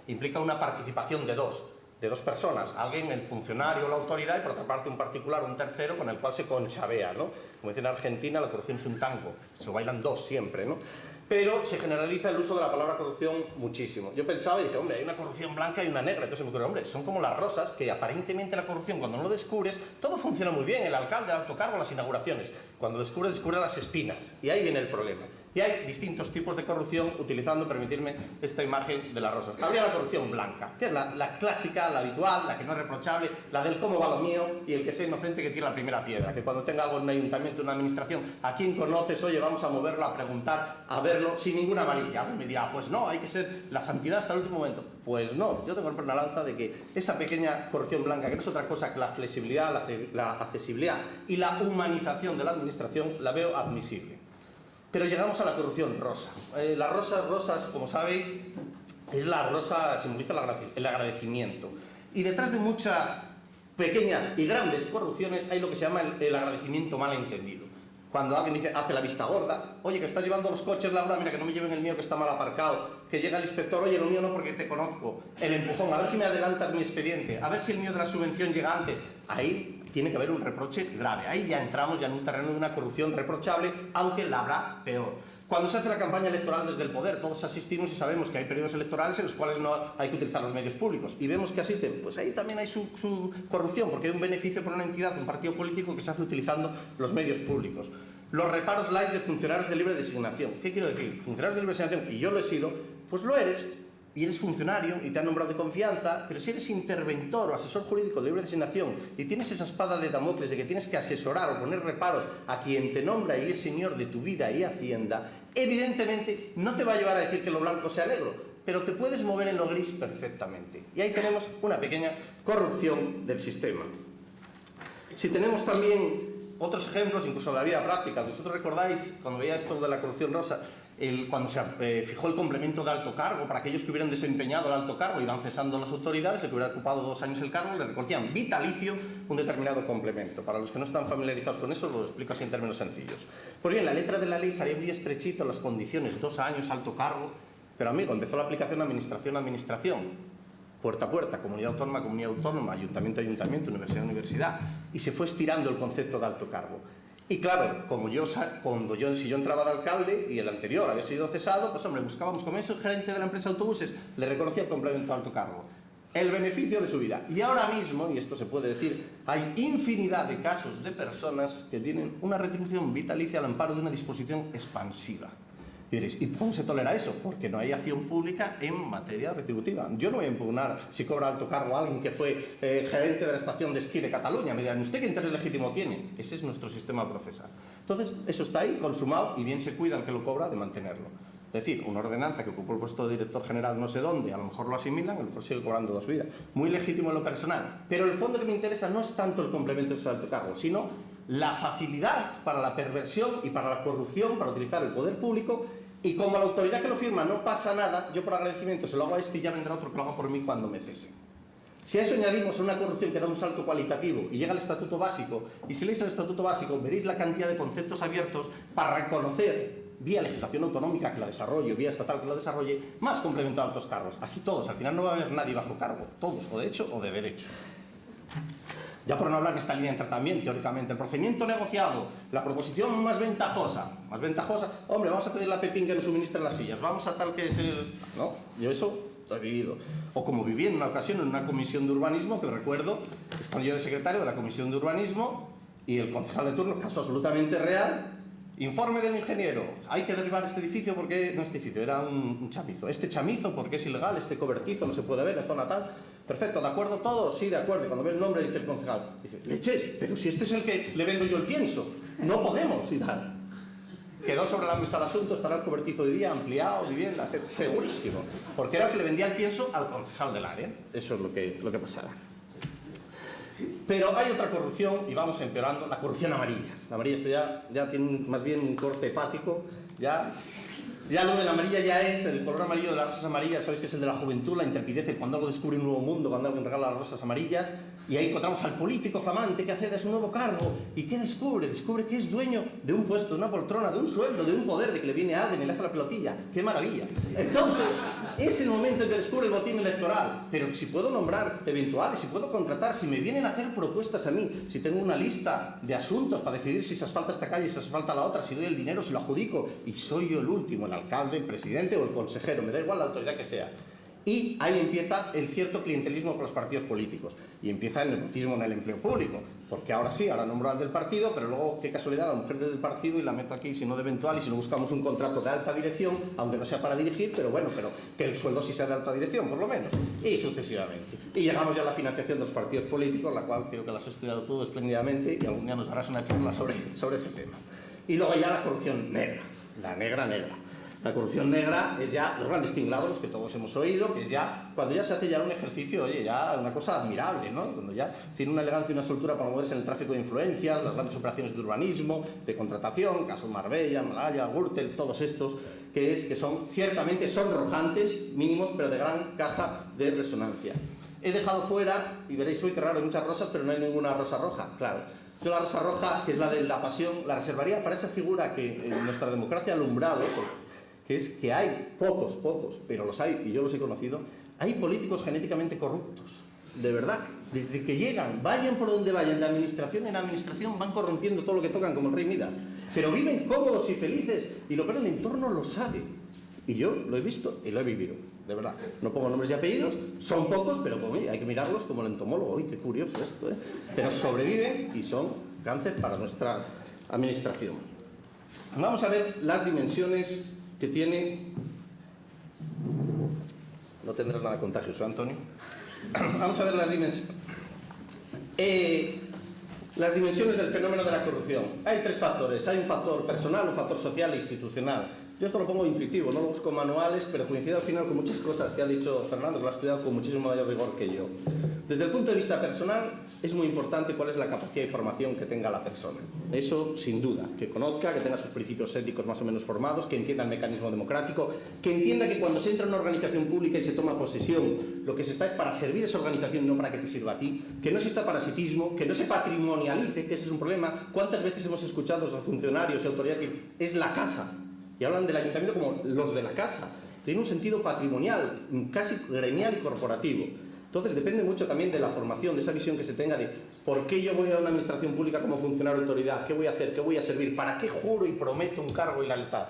implica una participación de dos personas. Alguien, el funcionario o la autoridad, y por otra parte un particular, un tercero, con el cual se conchabea, ¿no? Como dicen en Argentina, la corrupción es un tango. Se lo bailan dos siempre, ¿no? Pero se generaliza el uso de la palabra corrupción muchísimo. Yo pensaba y dije, hombre, hay una corrupción blanca y una negra. Entonces me ocurrió, hombre, son como las rosas, que aparentemente la corrupción, cuando no lo descubres, todo funciona muy bien. El alcalde, el alto cargo, las inauguraciones. Cuando lo descubres las espinas. Y ahí viene el problema. Y hay distintos tipos de corrupción, permitirme esta imagen de las rosas. Habría la corrupción blanca, que es la clásica, la habitual, la que no es reprochable, la del cómo va lo mío y el que sea inocente que tira la primera piedra. Que cuando tenga algo en un ayuntamiento, en una administración, ¿a quién conoces? Oye, vamos a moverlo, a preguntar, a verlo, sin ninguna malicia. Alguien me dirá, pues no, hay que ser la santidad hasta el último momento. Pues no, yo tengo que romper una lanza de que esa pequeña corrupción blanca, que no es otra cosa que la flexibilidad, la accesibilidad y la humanización de la administración, la veo admisible. Pero llegamos a la corrupción rosa. Las rosas, como sabéis, es la rosa, simboliza el agradecimiento. Y detrás de muchas pequeñas y grandes corrupciones hay lo que se llama el agradecimiento malentendido. Cuando alguien dice, hace la vista gorda, oye, que estás llevando los coches, Laura, mira, que no me lleven el mío que está mal aparcado, que llega el inspector, oye, lo mío no porque te conozco, el empujón, a ver si me adelantas mi expediente, a ver si el mío de la subvención llega antes. Ahí tiene que haber un reproche grave. Ahí ya entramos en un terreno de una corrupción reprochable, aunque la habrá peor. Cuando se hace la campaña electoral desde el poder, todos asistimos y sabemos que hay periodos electorales en los cuales no hay que utilizar los medios públicos. Y vemos que asisten, pues ahí también hay su corrupción, porque hay un beneficio por una entidad, un partido político que se hace utilizando los medios públicos. Los reparos light de funcionarios de libre designación. ¿Qué quiero decir? Funcionarios de libre designación, y yo lo he sido, pues lo eres, y eres funcionario y te han nombrado de confianza, pero si eres interventor o asesor jurídico de libre designación y tienes esa espada de Damocles de que tienes que asesorar o poner reparos a quien te nombra y es señor de tu vida y hacienda, evidentemente no te va a llevar a decir que lo blanco sea negro, pero te puedes mover en lo gris perfectamente. Y ahí tenemos una pequeña corrupción del sistema. Si tenemos también otros ejemplos, incluso de la vida práctica, vosotros recordáis, cuando veía esto de la corrupción rosa, cuando se fijó el complemento de alto cargo para aquellos que hubieran desempeñado el alto cargo, iban cesando las autoridades, el que hubiera ocupado 2 años el cargo, le reconocían vitalicio un determinado complemento. Para los que no están familiarizados con eso, lo explico así en términos sencillos. Pues bien, la letra de la ley salía muy estrechito las condiciones, 2 años, alto cargo, pero amigo, empezó la aplicación administración a administración, puerta a puerta, comunidad autónoma, ayuntamiento a ayuntamiento, universidad a universidad, y se fue estirando el concepto de alto cargo. Y claro, si yo entraba de alcalde y el anterior había sido cesado, pues hombre, buscábamos como es el gerente de la empresa de autobuses, le reconocía el complemento de alto cargo, el beneficio de su vida. Y ahora mismo, y esto se puede decir, hay infinidad de casos de personas que tienen una retribución vitalicia al amparo de una disposición expansiva. Y diréis, ¿y cómo se tolera eso? Porque no hay acción pública en materia retributiva. Yo no voy a impugnar si cobra alto cargo a alguien que fue gerente de la estación de esquí de Cataluña. Me dirán, ¿usted qué interés legítimo tiene? Ese es nuestro sistema procesal. Entonces, eso está ahí, consumado, y bien se cuida el que lo cobra de mantenerlo. Es decir, una ordenanza que ocupó el puesto de director general no sé dónde, a lo mejor lo asimilan, a lo mejor sigue cobrando toda su vida. Muy legítimo en lo personal. Pero el fondo que me interesa no es tanto el complemento de su alto cargo, sino la facilidad para la perversión y para la corrupción, para utilizar el poder público. Y como la autoridad que lo firma no pasa nada, yo por agradecimiento se lo hago a este y ya vendrá otro que lo haga por mí cuando me cese. Si a eso añadimos una corrupción que da un salto cualitativo y llega al Estatuto Básico, y si leéis el Estatuto Básico veréis la cantidad de conceptos abiertos para reconocer, vía legislación autonómica que la desarrolle, vía estatal que la desarrolle, más complemento de altos cargos. Así todos, al final no va a haber nadie bajo cargo, todos, o de hecho o de derecho. Ya por no hablar en esta línea de tratamiento, teóricamente, el procedimiento negociado, la proposición más ventajosa, hombre, vamos a pedirle a Pepín que nos suministre las sillas, vamos a tal que es el... No, yo eso lo he vivido. O como viví en una ocasión en una comisión de urbanismo, que recuerdo, estaba yo de secretario de la comisión de urbanismo, y el concejal de turno, caso absolutamente real, informe del ingeniero, hay que derribar este edificio porque... No, este edificio, era un chamizo. Este chamizo porque es ilegal, este cobertizo no se puede ver en zona tal... Perfecto, ¿de acuerdo todo? Sí, de acuerdo. Y cuando ve el nombre dice el concejal, dice, leches, pero si este es el que le vendo yo el pienso, no podemos y tal. Quedó sobre la mesa el asunto, estará el cobertizo hoy día, ampliado, vivienda, etc. Segurísimo, porque era el que le vendía el pienso al concejal del área. Eso es lo que pasaba. Pero hay otra corrupción, y vamos empeorando, la corrupción amarilla. La amarilla esto ya tiene más bien un corte hepático, ya lo de la amarilla ya es el color amarillo de las rosas amarillas, sabéis que es el de la juventud, la intrepidez, cuando algo descubre un nuevo mundo, cuando alguien regala las rosas amarillas, y ahí encontramos al político flamante que accede a su nuevo cargo, y ¿qué descubre? Descubre que es dueño de un puesto, de una poltrona, de un sueldo, de un poder, de que le viene a alguien y le hace la pelotilla. ¡Qué maravilla! Entonces, es el momento en que descubre el botín electoral, pero si puedo nombrar eventuales, si puedo contratar, si me vienen a hacer propuestas a mí, si tengo una lista de asuntos para decidir si se asfalta esta calle, si se asfalta la otra, si doy el dinero, si lo adjudico, y soy yo el último, el alcalde, el presidente o el consejero, me da igual la autoridad que sea. Y ahí empieza el cierto clientelismo con los partidos políticos. Y empieza el nepotismo en el empleo público. Porque ahora sí, ahora nombro al del partido, pero luego, qué casualidad, la mujer del partido y la meto aquí, si no de eventual, y si no buscamos un contrato de alta dirección, aunque no sea para dirigir, pero bueno, pero que el sueldo sí sea de alta dirección, por lo menos. Y sucesivamente. Y llegamos ya a la financiación de los partidos políticos, la cual creo que la has estudiado tú espléndidamente y algún día nos darás una charla sobre ese tema. Y luego ya la corrupción negra. La negra. La corrupción negra es ya los grandes tinglados, los que todos hemos oído, que es ya cuando ya se hace ya un ejercicio, oye, ya una cosa admirable, ¿no? Cuando ya tiene una elegancia y una soltura para moverse en el tráfico de influencias, las grandes operaciones de urbanismo, de contratación, caso Marbella, Malaya, Gürtel, todos estos, que son ciertamente sonrojantes, mínimos, pero de gran caja de resonancia. He dejado fuera, y veréis hoy que raro, hay muchas rosas, pero no hay ninguna rosa roja, claro. Yo la rosa roja, que es la de la pasión, la reservaría para esa figura que en nuestra democracia ha alumbrado, que es que hay pocos, pero los hay, y yo los he conocido, hay políticos genéticamente corruptos, de verdad. Desde que llegan, vayan por donde vayan, de administración en administración, van corrompiendo todo lo que tocan, como el rey Midas. Pero viven cómodos y felices, y lo que el entorno lo sabe. Y yo lo he visto y lo he vivido, de verdad. No pongo nombres y apellidos, son pocos, pero hay que mirarlos como el entomólogo. ¡Uy, qué curioso esto! Pero sobreviven y son cáncer para nuestra administración. Vamos a ver las dimensiones que tiene... No tendrás nada contagioso, Antonio. Vamos a ver las dimensiones. Las dimensiones del fenómeno de la corrupción. Hay 3 factores. Hay un factor personal, un factor social e institucional. Yo esto lo pongo intuitivo, no lo busco en manuales, pero coincide al final con muchas cosas que ha dicho Fernando, que lo ha estudiado con muchísimo mayor rigor que yo. Desde el punto de vista personal, es muy importante cuál es la capacidad de formación que tenga la persona. Eso, sin duda, que conozca, que tenga sus principios éticos más o menos formados, que entienda el mecanismo democrático, que entienda que cuando se entra en una organización pública y se toma posesión, lo que se está es para servir a esa organización, no para que te sirva a ti, que no exista parasitismo, que no se patrimonialice, que ese es un problema. ¿Cuántas veces hemos escuchado a los funcionarios y autoridades que es la casa? Y hablan del ayuntamiento como los de la casa. Tiene un sentido patrimonial, casi gremial y corporativo. Entonces depende mucho también de la formación, de esa visión que se tenga de por qué yo voy a una administración pública como funcionario de autoridad, qué voy a hacer, qué voy a servir, para qué juro y prometo un cargo y la lealtad.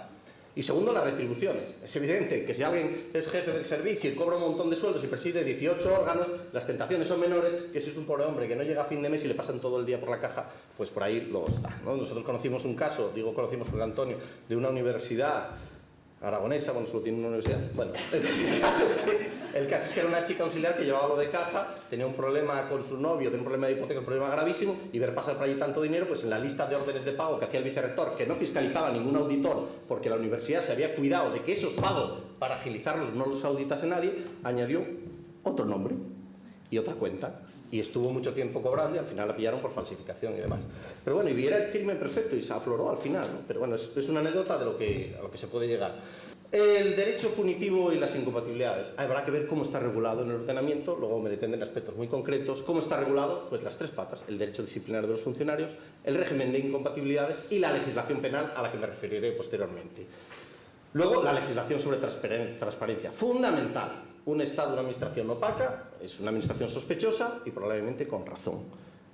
Y segundo, las retribuciones. Es evidente que si alguien es jefe del servicio y cobra un montón de sueldos y preside 18 órganos, las tentaciones son menores que si es un pobre hombre que no llega a fin de mes y le pasan todo el día por la caja, pues por ahí lo está, ¿no? Nosotros conocimos un caso, digo conocimos por Antonio, de una universidad aragonesa, bueno, solo tiene una universidad. Bueno, el caso es que era una chica auxiliar que llevaba lo de caja, tenía un problema con su novio, tenía un problema de hipoteca, un problema gravísimo, y ver pasar por allí tanto dinero, pues en la lista de órdenes de pago que hacía el vicerrector, que no fiscalizaba ningún auditor, porque la universidad se había cuidado de que esos pagos, para agilizarlos, no los auditase nadie, añadió otro nombre y otra cuenta. Y estuvo mucho tiempo cobrando y al final la pillaron por falsificación y demás. Pero bueno, y era el crimen perfecto y se afloró al final, ¿no? Pero bueno, es una anécdota de a lo que se puede llegar. El derecho punitivo y las incompatibilidades. Habrá que ver cómo está regulado en el ordenamiento, luego me detendré en aspectos muy concretos. ¿Cómo está regulado? Pues las tres patas, el derecho disciplinario de los funcionarios, el régimen de incompatibilidades y la legislación penal a la que me referiré posteriormente. Luego, la legislación sobre transparencia, fundamental. Un Estado, una administración opaca, es una administración sospechosa y probablemente con razón.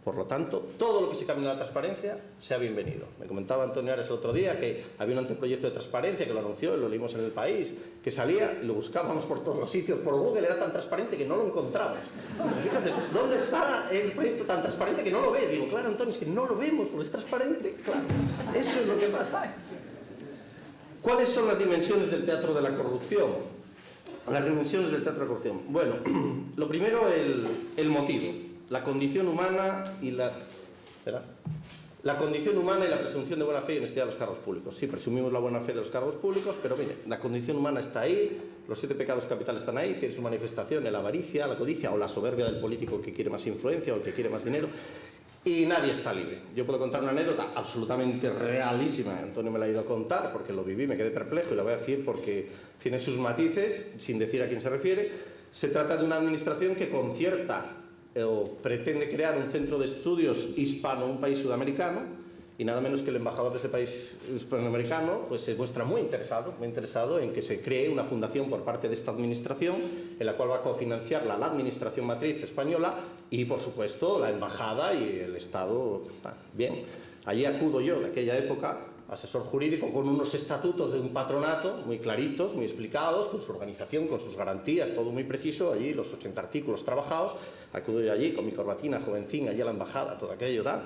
Por lo tanto, todo lo que se camine a la transparencia sea bienvenido. Me comentaba Antonio Ares el otro día que había un anteproyecto de transparencia que lo anunció y lo leímos en El País, que salía y lo buscábamos por todos los sitios, por Google, era tan transparente que no lo encontramos. Pero fíjate, ¿dónde está el proyecto tan transparente que no lo ves? Digo, claro, Antonio, es que no lo vemos, porque es transparente. Claro, eso es lo que pasa. ¿Cuáles son las dimensiones del teatro de la corrupción? Las dimensiones del teatro de la corrupción. Bueno, lo primero, el motivo, la condición humana y la condición humana y la presunción de buena fe y honestidad de los cargos públicos. Sí, presumimos la buena fe de los cargos públicos, pero mire, la condición humana está ahí, los 7 pecados capitales están ahí, tiene su manifestación en la avaricia, la codicia o la soberbia del político que quiere más influencia o el que quiere más dinero. Y nadie está libre. Yo puedo contar una anécdota absolutamente realísima. Antonio me la ha ido a contar porque lo viví, me quedé perplejo y la voy a decir porque tiene sus matices, sin decir a quién se refiere. Se trata de una administración que concierta o pretende crear un centro de estudios hispano en un país sudamericano y nada menos que el embajador de ese país hispanoamericano pues se muestra muy interesado en que se cree una fundación por parte de esta administración en la cual va a cofinanciarla la administración matriz española y por supuesto la embajada y el Estado. Bien, allí acudo yo de aquella época, asesor jurídico, con unos estatutos de un patronato muy claritos, muy explicados, con su organización, con sus garantías, todo muy preciso, allí los 80 artículos trabajados, acudo yo allí con mi corbatina, jovencín, allí a la embajada, todo aquello, tal.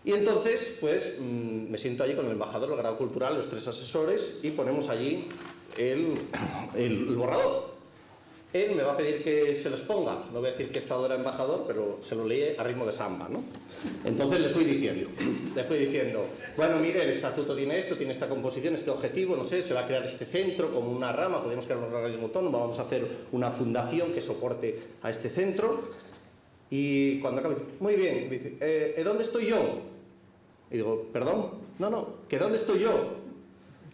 Y entonces, pues, me siento allí con el embajador, el grado cultural, los 3 asesores, y ponemos allí el borrador. Él me va a pedir que se los ponga, no voy a decir que Estado era embajador, pero se lo leí a ritmo de samba, ¿no? Entonces le fui diciendo, bueno, mire, el estatuto tiene esto, tiene esta composición, este objetivo, no sé, se va a crear este centro como una rama, podemos crear un organismo autónomo, vamos a hacer una fundación que soporte a este centro. Y cuando acaba, dice, muy bien, dice, ¿dónde estoy yo? Y digo, ¿perdón? No, ¿que dónde estoy yo?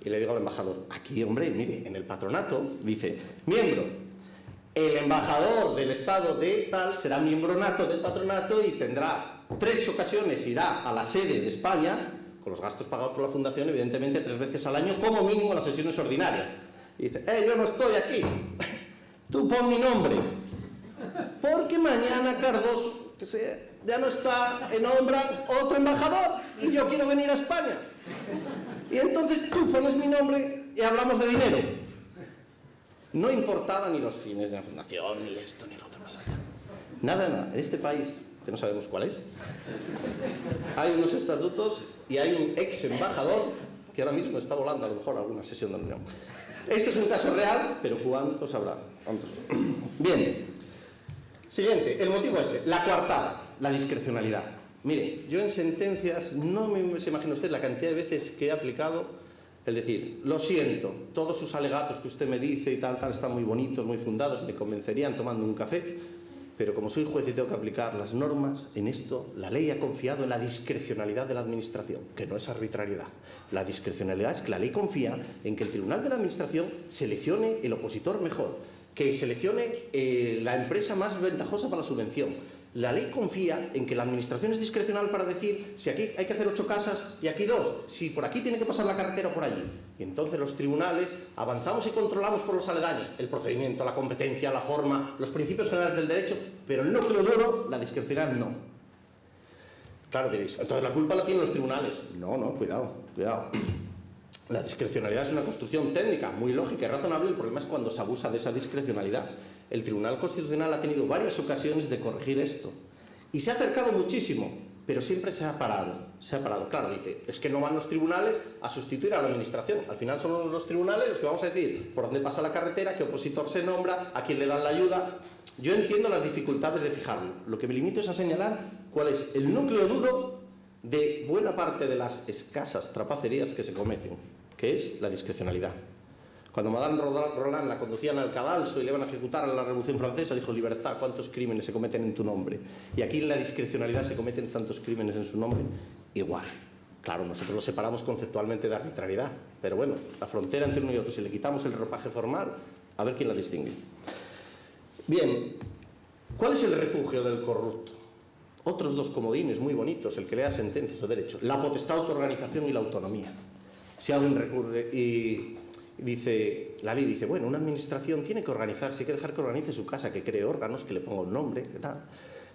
Y le digo al embajador, aquí, hombre, mire, en el patronato, dice, miembro. El embajador del Estado de tal será miembro nato del patronato y tendrá 3 ocasiones, irá a la sede de España, con los gastos pagados por la fundación, evidentemente 3 veces al año, como mínimo en las sesiones ordinarias. Y dice, yo no estoy aquí, tú pon mi nombre, porque mañana Cardoso, que ya no está en Ombra otro embajador y yo quiero venir a España. Y entonces tú pones mi nombre y hablamos de dinero. No importaba ni los fines de la fundación, ni esto, ni lo otro más allá. Nada. En este país, que no sabemos cuál es, hay unos estatutos y hay un ex embajador que ahora mismo está volando a lo mejor a alguna sesión de la Unión. Esto es un caso real, pero ¿cuántos habrá? ¿Cuántos? Bien. Siguiente, el motivo ese, la coartada, la discrecionalidad. Mire, yo en sentencias no se imagina usted la cantidad de veces que he aplicado el decir, lo siento, todos sus alegatos que usted me dice y tal, están muy bonitos, muy fundados, me convencerían tomando un café, pero como soy juez y tengo que aplicar las normas, en esto la ley ha confiado en la discrecionalidad de la Administración, que no es arbitrariedad. La discrecionalidad es que la ley confía en que el Tribunal de la Administración seleccione el opositor mejor, que seleccione la empresa más ventajosa para la subvención. La ley confía en que la Administración es discrecional para decir si aquí hay que hacer 8 casas y aquí 2, si por aquí tiene que pasar la carretera o por allí. Y entonces los tribunales avanzamos y controlamos por los aledaños, el procedimiento, la competencia, la forma, los principios generales del derecho, pero el núcleo duro, la discrecionalidad no. Claro, diréis, entonces la culpa la tienen los tribunales. No, cuidado. La discrecionalidad es una construcción técnica, muy lógica y razonable. El problema es cuando se abusa de esa discrecionalidad. El Tribunal Constitucional ha tenido varias ocasiones de corregir esto. Y se ha acercado muchísimo, pero siempre se ha parado. Claro, dice, es que no van los tribunales a sustituir a la Administración. Al final son los tribunales los que vamos a decir por dónde pasa la carretera, qué opositor se nombra, a quién le dan la ayuda. Yo entiendo las dificultades de fijarlo. Lo que me limito es a señalar cuál es el núcleo duro de buena parte de las escasas trapacerías que se cometen, que es la discrecionalidad. Cuando Madame Roland la conducían al cadalso y le iban a ejecutar a la Revolución Francesa, dijo: libertad, ¿cuántos crímenes se cometen en tu nombre? Y aquí en la discrecionalidad se cometen tantos crímenes en su nombre. Igual. Claro, nosotros lo separamos conceptualmente de arbitrariedad, pero bueno, la frontera entre uno y otro, si le quitamos el ropaje formal, a ver quién la distingue. Bien, ¿cuál es el refugio del corrupto? Otros 2 comodines muy bonitos, el que lea sentencias o derecho: la potestad de autoorganización y la autonomía. Si alguien recurre y dice, la ley dice, bueno, una administración tiene que organizarse, hay que dejar que organice su casa, que cree órganos, que le ponga un nombre, ¿qué tal?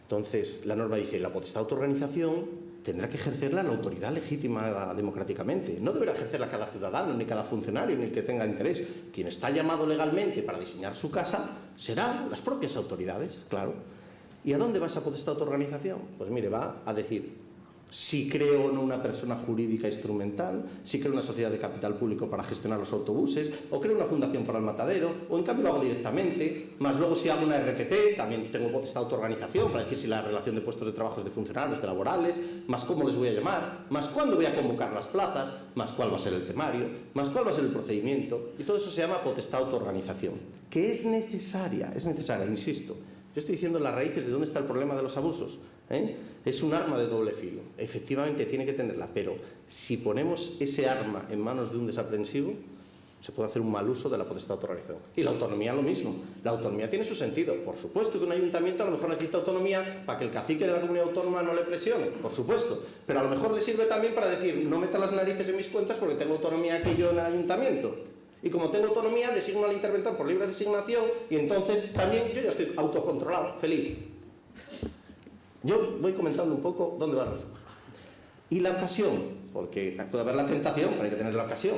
Entonces, la norma dice, la potestad de autoorganización tendrá que ejercerla la autoridad legítima democráticamente. No deberá ejercerla cada ciudadano, ni cada funcionario, ni el que tenga interés. Quien está llamado legalmente para diseñar su casa serán las propias autoridades, claro. ¿Y a dónde va esa potestad de autoorganización? Pues mire, va a decir si creo o no una persona jurídica instrumental, si creo una sociedad de capital público para gestionar los autobuses, o creo una fundación para el matadero, o en cambio lo hago directamente, más luego si hago una RPT, también tengo potestad de autoorganización para decir si la relación de puestos de trabajo es de funcionarios, de laborales, más cómo les voy a llamar, más cuándo voy a convocar las plazas, más cuál va a ser el temario, más cuál va a ser el procedimiento, y todo eso se llama potestad de autoorganización, que es necesaria, insisto. Yo estoy diciendo las raíces de dónde está el problema de los abusos. Es un arma de doble filo. Efectivamente tiene que tenerla, pero si ponemos ese arma en manos de un desaprensivo, se puede hacer un mal uso de la potestad de autorganización. Y la autonomía lo mismo. La autonomía tiene su sentido. Por supuesto que un ayuntamiento a lo mejor necesita autonomía para que el cacique de la comunidad autónoma no le presione, por supuesto. Pero a lo mejor le sirve también para decir, no meta las narices en mis cuentas porque tengo autonomía aquí yo en el ayuntamiento. Y como tengo autonomía, designo al interventor por libre designación y entonces también yo ya estoy autocontrolado, feliz. Yo voy comentando un poco dónde va el refugio. Y la ocasión, porque puede haber la tentación, pero hay que tener la ocasión.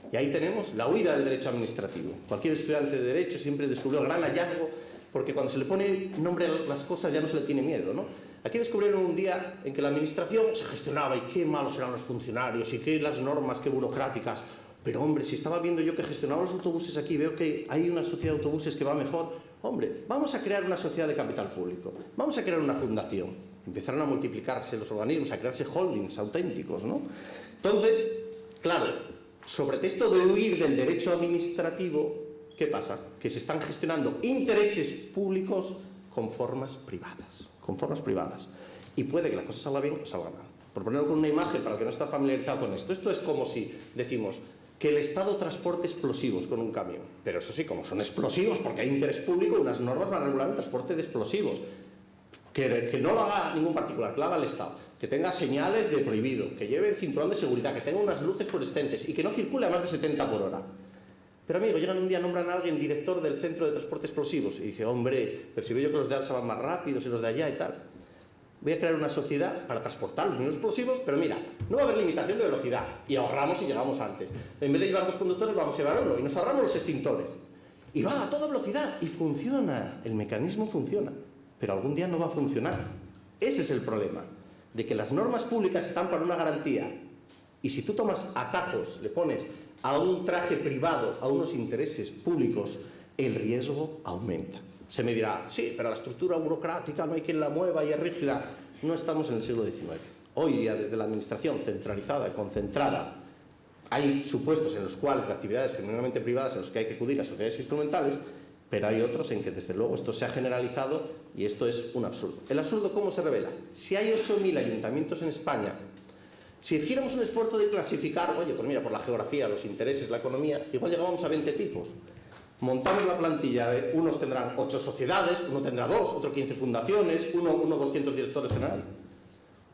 Y ahí tenemos la huida del derecho administrativo. Cualquier estudiante de derecho siempre descubrió el gran hallazgo, porque cuando se le pone nombre a las cosas ya no se le tiene miedo, ¿no? Aquí descubrieron un día en que la administración se gestionaba y qué malos eran los funcionarios y qué las normas, qué burocráticas. Pero hombre, si estaba viendo yo que gestionaba los autobuses aquí, veo que hay una sociedad de autobuses que va mejor. Hombre, vamos a crear una sociedad de capital público, vamos a crear una fundación. Empezaron a multiplicarse los organismos, a crearse holdings auténticos, ¿no? Entonces, claro, sobre texto de huir del derecho administrativo, ¿qué pasa? Que se están gestionando intereses públicos con formas privadas. Y puede que la cosa salga bien o salga mal. Por ponerlo con una imagen para el que no está familiarizado con esto, esto es como si decimos que el Estado transporte explosivos con un camión. Pero eso sí, como son explosivos, porque hay interés público, unas normas van a regular el transporte de explosivos. Que no lo haga ningún particular, que lo haga el Estado. Que tenga señales de prohibido, que lleve el cinturón de seguridad, que tenga unas luces fluorescentes y que no circule a más de 70 por hora. Pero amigo, llegan un día, nombran a alguien director del Centro de Transporte Explosivos y dice, hombre, pero si veo yo que los de Alsa van más rápidos y los de allá y tal. Voy a crear una sociedad para transportar los mismos explosivos, pero mira, no va a haber limitación de velocidad y ahorramos y llegamos antes. En vez de llevar 2 conductores, vamos a llevar 1 y nos ahorramos los extintores. Y va a toda velocidad y funciona, el mecanismo funciona, pero algún día no va a funcionar. Ese es el problema, de que las normas públicas están para una garantía y si tú tomas atajos, le pones a un traje privado, a unos intereses públicos, el riesgo aumenta. Se me dirá, sí, pero la estructura burocrática no hay quien la mueva y es rígida. No estamos en el siglo XIX. Hoy día, desde la administración centralizada y concentrada, hay supuestos en los cuales de actividades genuinamente privadas en los que hay que acudir a sociedades instrumentales, Pero hay otros en que, desde luego, esto se ha generalizado y esto es un absurdo. ¿El absurdo cómo se revela? Si hay 8.000 ayuntamientos en España, si hiciéramos un esfuerzo de clasificar, oye, pues mira, por la geografía, los intereses, la economía, igual llegábamos a 20 tipos. Montamos la plantilla de unos tendrán 8 sociedades, uno tendrá 2, otro 15 fundaciones, uno 200 directores generales.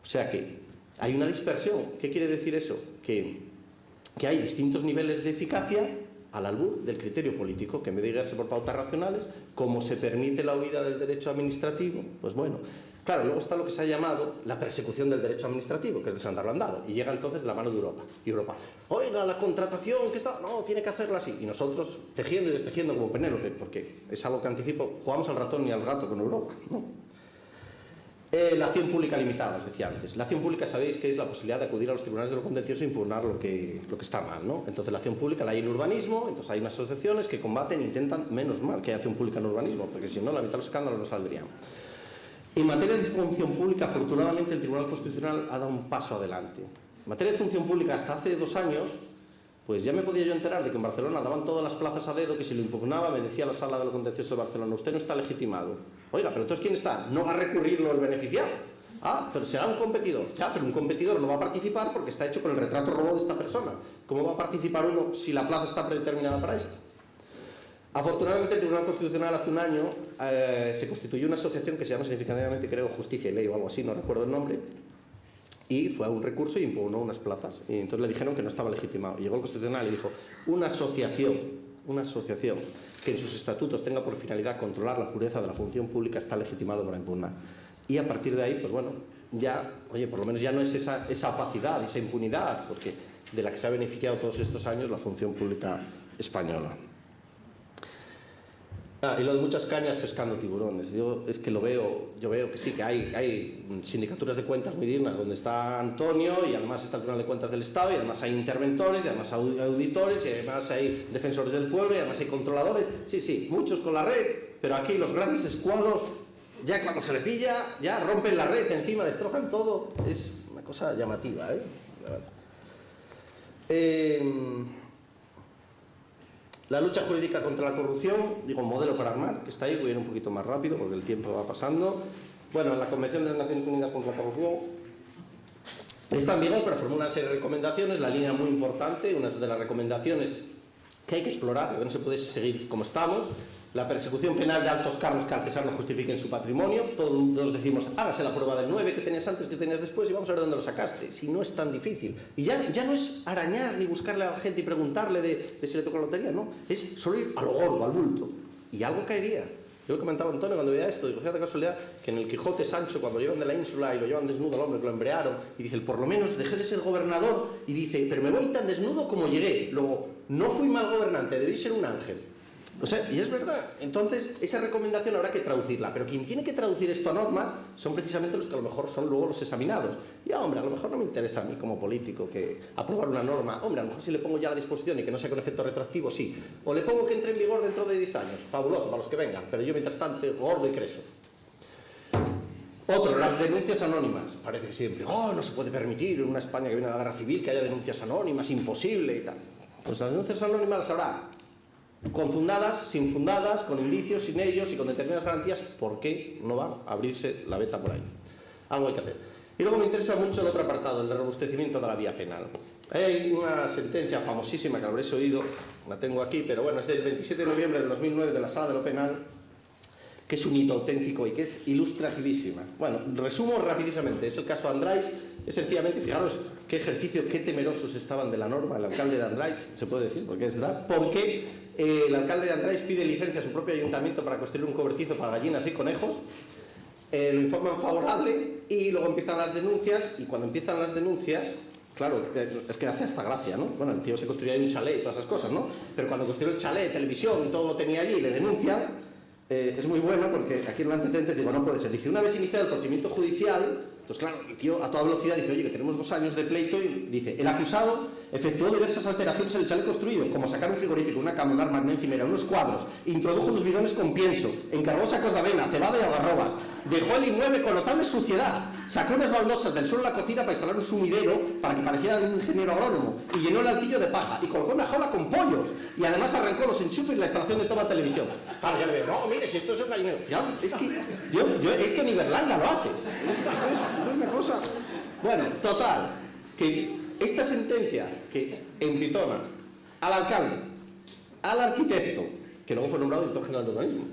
O sea que hay una dispersión. ¿Qué quiere decir eso? Que hay distintos niveles de eficacia al albur del criterio político, que en vez de guiarse por pautas racionales, como se permite la huida del derecho administrativo, pues bueno. Claro, luego está lo que se ha llamado la persecución del derecho administrativo, que es desandarlo andado, y llega entonces la mano de Europa. Y Europa, oiga, la contratación, que está, no, tiene que hacerla así. Y nosotros, tejiendo y destejiendo como Penélope, porque es algo que anticipo, jugamos al ratón y al gato con Europa, ¿no? La acción pública limitada, os decía antes. La acción pública, sabéis que es la posibilidad de acudir a los tribunales de lo contencioso e impugnar lo que está mal, ¿no? Entonces, la acción pública la hay en urbanismo, entonces hay unas asociaciones que combaten e intentan, menos mal que hay acción pública en urbanismo, porque si no, la mitad de los escándalos no saldrían. En materia de función pública, afortunadamente, el Tribunal Constitucional ha dado un paso adelante. En materia de función pública, hasta hace 2 años, pues ya me podía yo enterar de que en Barcelona daban todas las plazas a dedo, que si lo impugnaba me decía la Sala de lo Contencioso de Barcelona, usted no está legitimado. Oiga, pero entonces ¿quién está? No va a recurrirlo el beneficiado. Ah, pero será un competidor. Ya, pero un competidor no va a participar porque está hecho con el retrato robot de esta persona. ¿Cómo va a participar uno si la plaza está predeterminada para esto? Afortunadamente, el Tribunal Constitucional hace un año se constituyó una asociación que se llama significativamente, creo, Justicia y Ley o algo así, no recuerdo el nombre, y fue a un recurso y impugnó unas plazas. Y entonces le dijeron que no estaba legitimado. Y llegó el Constitucional y dijo, una asociación que en sus estatutos tenga por finalidad controlar la pureza de la función pública está legitimado para impugnar. Y a partir de ahí, pues bueno, ya, oye, por lo menos ya no es esa opacidad, esa impunidad, porque de la que se ha beneficiado todos estos años la función pública española. Y lo de muchas cañas pescando tiburones. Yo es que yo veo que sí, que hay sindicaturas de cuentas muy dignas donde está Antonio y además está el Tribunal de Cuentas del Estado y además hay interventores y además hay auditores y además hay defensores del pueblo y además hay controladores. Sí, muchos con la red, pero aquí los grandes escuadros, ya cuando se le pilla, ya rompen la red encima, destrozan todo. Es una cosa llamativa, La lucha jurídica contra la corrupción, digo, modelo para armar, que está ahí, voy a ir un poquito más rápido porque el tiempo va pasando. Bueno, en la Convención de las Naciones Unidas contra la Corrupción está en vigor, pero formula una serie de recomendaciones, la línea muy importante, una de las recomendaciones que hay que explorar, que no se puede seguir como estamos, la persecución penal de altos cargos que al cesar no justifiquen su patrimonio. Todos decimos, hágase la prueba del 9 que tenías antes, que tenías después y vamos a ver dónde lo sacaste. Si no es tan difícil. Y ya no es arañar ni buscarle a la gente y preguntarle de si le toca la lotería, no. Es solo ir a lo gordo, al bulto. Y algo caería. Yo lo comentaba a Antonio cuando veía esto, digo, fíjate casualidad que en el Quijote Sancho, cuando lo llevan de la ínsula y lo llevan desnudo al hombre que lo embrearon, y dice, por lo menos dejé de ser gobernador, y dice, pero me voy tan desnudo como llegué. Luego, no fui mal gobernante, debí ser un ángel. O sea, y es verdad. Entonces, esa recomendación habrá que traducirla. Pero quien tiene que traducir esto a normas son precisamente los que a lo mejor son luego los examinados. Y, hombre, a lo mejor no me interesa a mí como político que aprobar una norma. Hombre, a lo mejor si le pongo ya la disposición y que no sea con efecto retroactivo, sí. O le pongo que entre en vigor dentro de 10 años. Fabuloso, para los que vengan. Pero yo, mientras tanto, gordo y creso. Otro, las denuncias anónimas. Parece que siempre, no se puede permitir en una España que viene de la guerra civil que haya denuncias anónimas, imposible y tal. Pues las denuncias anónimas las habrá. Con fundadas, sin fundadas, con indicios, sin ellos y con determinadas garantías. ¿Por qué no va a abrirse la veta por ahí? Algo hay que hacer. Y luego me interesa mucho el otro apartado, el de robustecimiento de la vía penal. Hay una sentencia famosísima que lo habréis oído, la tengo aquí, pero bueno, es del 27 de noviembre del 2009 de la Sala de lo Penal, que es un hito auténtico y que es ilustrativísima. Bueno, resumo rapidísimamente, es el caso Andráis. Es sencillamente, fijaros qué ejercicio, qué temerosos estaban de la norma el alcalde de Andráis, se puede decir, porque es verdad, porque el alcalde de Andráis pide licencia a su propio ayuntamiento para construir un cobertizo para gallinas y conejos, lo informan favorable y luego empiezan las denuncias, y cuando empiezan las denuncias, claro, es que hace hasta gracia, ¿no? Bueno, el tío se construyó un chalet y todas esas cosas, ¿no? Pero cuando construyó el chalet, televisión y todo lo tenía allí y le denuncian, es muy bueno porque aquí en los antecedentes digo, no puede ser. Dice, una vez iniciado el procedimiento judicial, entonces claro, el tío a toda velocidad dice, oye, que tenemos 2 años de pleito, y dice, el acusado efectuó diversas alteraciones en el chalet construido, como sacar un frigorífico, una cama, un armario, una encimera, unos cuadros, introdujo unos bidones con pienso, encargó sacos de avena, cebada y algarrobas, dejó el inmueble con notable suciedad, sacó unas baldosas del suelo de la cocina para instalar un sumidero para que pareciera de un ingeniero agrónomo, y llenó el altillo de paja, y colocó una jaula con pollos, y además arrancó los enchufes y la instalación de toma de televisión. Claro, yo le veo, no, mire, si esto es un gallinero. Fijaos, es que esto ni Berlanga lo hace. Esto es una cosa... Bueno, total, que esta sentencia que empitona al alcalde, al arquitecto, que luego fue nombrado director general de urbanismo,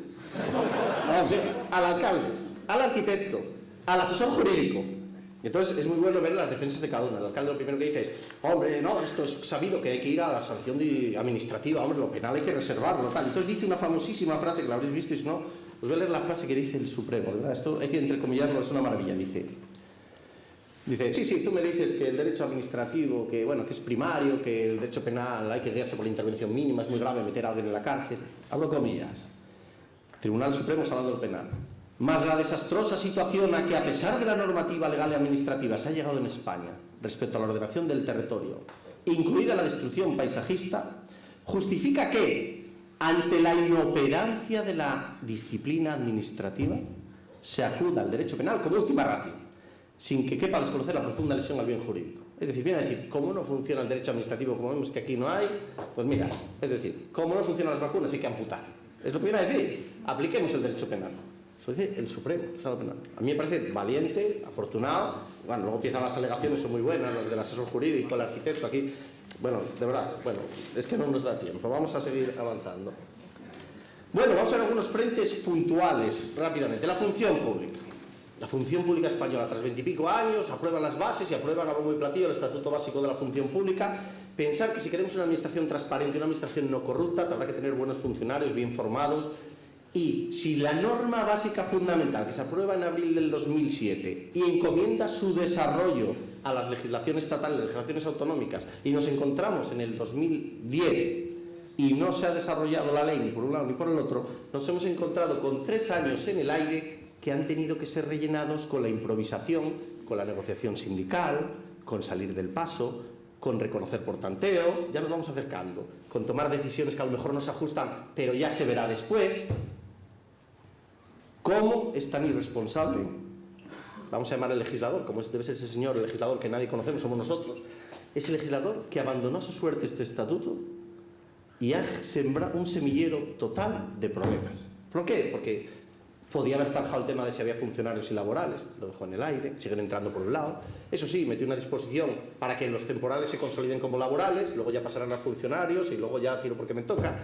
al alcalde, al arquitecto, al asesor jurídico. Y entonces es muy bueno ver las defensas de cada uno. El alcalde lo primero que dice es, hombre, no, esto es sabido que hay que ir a la sanción administrativa, hombre, lo penal hay que reservarlo, tal. Entonces dice una famosísima frase que la habréis visto y si no, os voy a leer la frase que dice el Supremo, ¿verdad? Esto hay que entrecomillarlo, es una maravilla, dice, sí, tú me dices que el derecho administrativo, que bueno, que es primario, que el derecho penal hay que guiarse por la intervención mínima, es muy grave meter a alguien en la cárcel. Hablo comillas. Tribunal Supremo ha hablado del penal. Más la desastrosa situación a que, a pesar de la normativa legal y administrativa, se ha llegado en España respecto a la ordenación del territorio, incluida la destrucción paisajista, justifica que, ante la inoperancia de la disciplina administrativa, se acuda al derecho penal como última ratio, sin que quepa desconocer la profunda lesión al bien jurídico. Es decir, viene a decir, ¿cómo no funciona el derecho administrativo? Como vemos que aquí no hay, pues mira, es decir, ¿cómo no funcionan las vacunas? Hay que amputar. Es lo que viene a decir, apliquemos el derecho penal. Eso dice el Supremo, penal. A mí me parece valiente, afortunado. Bueno, luego empiezan las alegaciones, son muy buenas, las del asesor jurídico, el arquitecto aquí. Bueno, de verdad, bueno, es que no nos da tiempo. Vamos a seguir avanzando. Bueno, vamos a ver algunos frentes puntuales rápidamente. La función pública. La función pública española, tras 20 y pico años, aprueban las bases y aprueban a bombo y platillo el Estatuto Básico de la Función Pública. Pensar que si queremos una administración transparente, una administración no corrupta, habrá que tener buenos funcionarios, bien formados. Y si la norma básica fundamental, que se aprueba en abril del 2007, y encomienda su desarrollo a las legislaciones estatales, legislaciones autonómicas, y nos encontramos en el 2010 y no se ha desarrollado la ley ni por un lado ni por el otro, nos hemos encontrado con 3 años en el aire que han tenido que ser rellenados con la improvisación, con la negociación sindical, con salir del paso, con reconocer por tanteo, ya nos vamos acercando, con tomar decisiones que a lo mejor no se ajustan, pero ya se verá después. ¿Cómo es tan irresponsable? Vamos a llamar al legislador, como debe ser ese señor, el legislador que nadie conocemos, somos nosotros. Es el legislador que abandonó a su suerte este estatuto y ha sembrado un semillero total de problemas. ¿Por qué? Porque podía haber zanjado el tema de si había funcionarios y laborales, lo dejó en el aire, siguen entrando por un lado. Eso sí, metió una disposición para que los temporales se consoliden como laborales, luego ya pasarán a funcionarios y luego ya tiro porque me toca.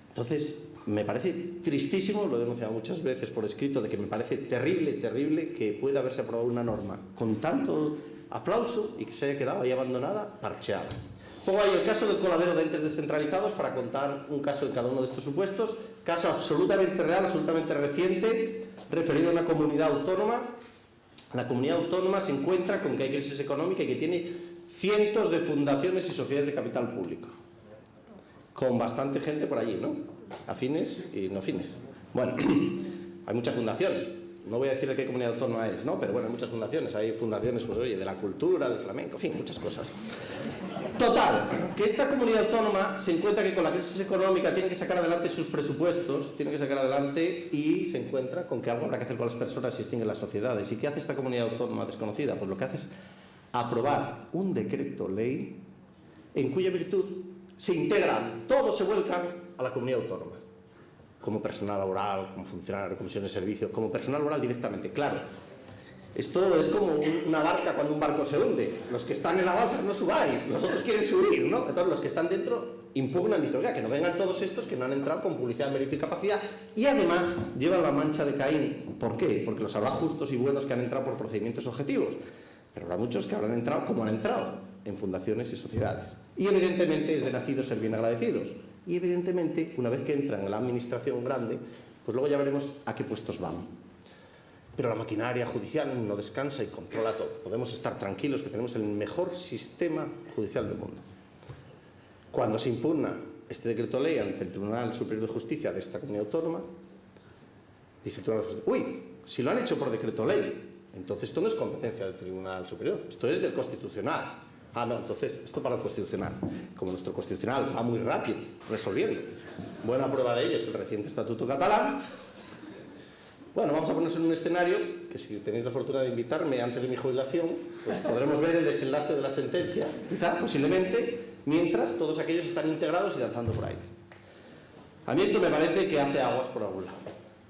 Entonces, me parece tristísimo, lo he denunciado muchas veces por escrito, de que me parece terrible, terrible que pueda haberse aprobado una norma con tanto aplauso y que se haya quedado ahí abandonada, parcheada. Pongo ahí el caso del coladero de entes descentralizados para contar un caso de cada uno de estos supuestos. Caso absolutamente real, absolutamente reciente, referido a una comunidad autónoma. La comunidad autónoma se encuentra con que hay crisis económica y que tiene cientos de fundaciones y sociedades de capital público. Con bastante gente por allí, ¿no? Afines y no afines. Bueno, hay muchas fundaciones. No voy a decir de qué comunidad autónoma es, ¿no? Pero bueno, hay muchas fundaciones. Hay fundaciones, pues oye, de la cultura, del flamenco, en fin, muchas cosas. Total, que esta comunidad autónoma se encuentra que con la crisis económica tiene que sacar adelante sus presupuestos, tiene que sacar adelante y se encuentra con que algo habrá que hacer con las personas si extinguen las sociedades. ¿Y qué hace esta comunidad autónoma desconocida? Pues lo que hace es aprobar un decreto ley en cuya virtud se integran, todos se vuelcan a la comunidad autónoma, como personal laboral, como funcionario, comisión de servicio, como personal laboral directamente, claro. Esto es como una barca cuando un barco se hunde. Los que están en la balsa no subáis, los otros quieren subir, ¿no? Entonces los que están dentro impugnan, dicen, oiga, que no vengan todos estos que no han entrado con publicidad, mérito y capacidad, y además llevan la mancha de Caín. ¿Por qué? Porque los habrá justos y buenos que han entrado por procedimientos objetivos, pero habrá muchos que habrán entrado como han entrado, en fundaciones y sociedades. Y evidentemente es de nacidos ser bien agradecidos. Y evidentemente, una vez que entran en la administración grande, pues luego ya veremos a qué puestos van. Pero la maquinaria judicial no descansa y controla todo. Podemos estar tranquilos que tenemos el mejor sistema judicial del mundo. Cuando se impugna este decreto ley ante el Tribunal Superior de Justicia de esta comunidad autónoma, dice el Tribunal Superior, uy, si lo han hecho por decreto ley, entonces esto no es competencia del Tribunal Superior, esto es del Constitucional. Ah, no, entonces, esto para el Constitucional. Como nuestro Constitucional va muy rápido resolviendo. Buena prueba de ello es el reciente Estatuto catalán. Bueno, vamos a ponernos en un escenario que, si tenéis la fortuna de invitarme antes de mi jubilación, pues podremos ver el desenlace de la sentencia, quizá, posiblemente, mientras todos aquellos están integrados y danzando por ahí. A mí esto me parece que hace aguas por algún lado.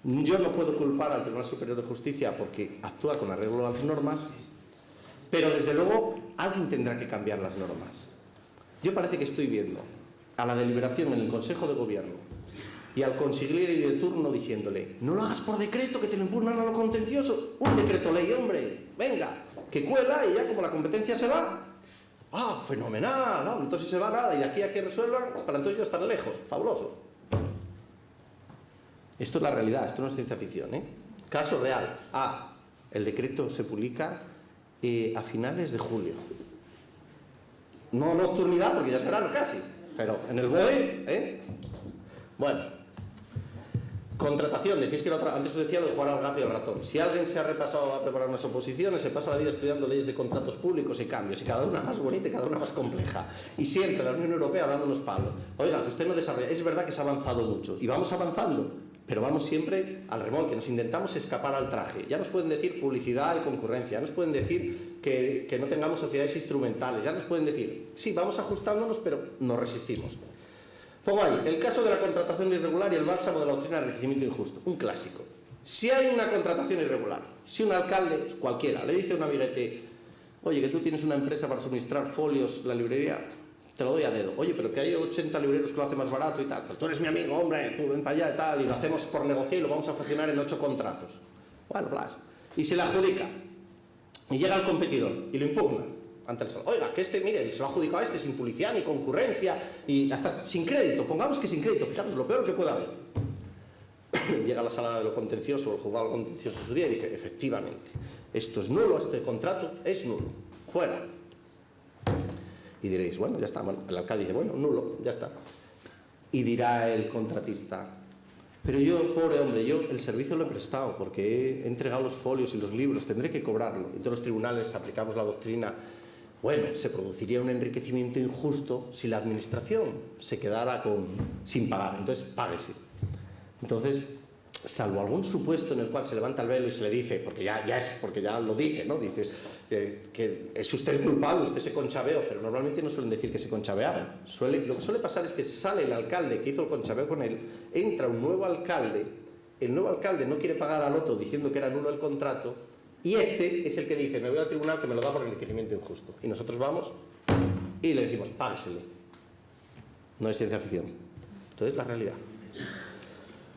Yo no puedo culpar al Tribunal Superior de Justicia porque actúa con arreglo a las normas, pero desde luego alguien tendrá que cambiar las normas. Yo parece que estoy viendo a la deliberación en el Consejo de Gobierno y al consiliere de turno diciéndole: no lo hagas por decreto, que te lo impugnan a lo contencioso. Un decreto ley, hombre, venga, que cuela, y ya como la competencia se va, ¡ah, fenomenal! ¿No? Entonces se va nada, y de aquí a que resuelvan, para entonces ya estar lejos, fabuloso. Esto es la realidad, esto no es ciencia ficción, ¿eh? Caso real. El decreto se publica a finales de julio. No nocturnidad, porque ya es verano casi, pero en el BOE, ¿eh? Bueno. Contratación, decís que antes os decía lo de jugar al gato y al ratón. Si alguien se ha repasado a preparar unas oposiciones, se pasa la vida estudiando leyes de contratos públicos y cambios, y cada una más bonita y cada una más compleja. Y siempre la Unión Europea dándonos palos. Oiga, que usted no desarrolla. Es verdad que se ha avanzado mucho, y vamos avanzando, pero vamos siempre al remolque, nos intentamos escapar al traje. Ya nos pueden decir publicidad y concurrencia, ya nos pueden decir que no tengamos sociedades instrumentales, ya nos pueden decir, sí, vamos ajustándonos, pero nos resistimos. Pongo ahí, el caso de la contratación irregular y el bálsamo de la doctrina de enriquecimiento injusto, un clásico. Si hay una contratación irregular, si un alcalde, cualquiera, le dice a un amiguete: oye, que tú tienes una empresa para suministrar folios en la librería, te lo doy a dedo. Oye, pero que hay 80 libreros que lo hacen más barato y tal. Pero tú eres mi amigo, hombre, tú ven para allá y tal, y lo hacemos por negocio y lo vamos a fraccionar en 8 contratos. Bueno, blas. Y se le adjudica. Y llega el competidor y lo impugna ante el salón. Oiga, que este, mire, se lo ha adjudicado a este sin publicidad ni concurrencia y hasta sin crédito. Pongamos que sin crédito, fijaros, lo peor que pueda haber. Llega a la sala de lo contencioso, el juzgado de lo contencioso su día y dice: efectivamente, esto es nulo, este contrato es nulo. Fuera. Y diréis: bueno, ya está. Bueno, el alcalde dice: bueno, nulo, ya está. Y dirá el contratista: pero yo, pobre hombre, yo el servicio lo he prestado porque he entregado los folios y los libros, tendré que cobrarlo. Y todos los tribunales aplicamos la doctrina: bueno, se produciría un enriquecimiento injusto si la administración se quedara sin pagar, entonces páguese. Entonces, salvo algún supuesto en el cual se levanta el velo y se le dice, porque ya lo dice, ¿no? Dice que es usted culpable, usted se conchabeó, pero normalmente no suelen decir que se conchabearon. Lo que suele pasar es que sale el alcalde que hizo el conchabeo con él, entra un nuevo alcalde, el nuevo alcalde no quiere pagar al otro diciendo que era nulo el contrato, y este es el que dice: me voy al tribunal que me lo da por enriquecimiento injusto. Y nosotros vamos y le decimos: páguesele. No es ciencia ficción. Entonces, la realidad.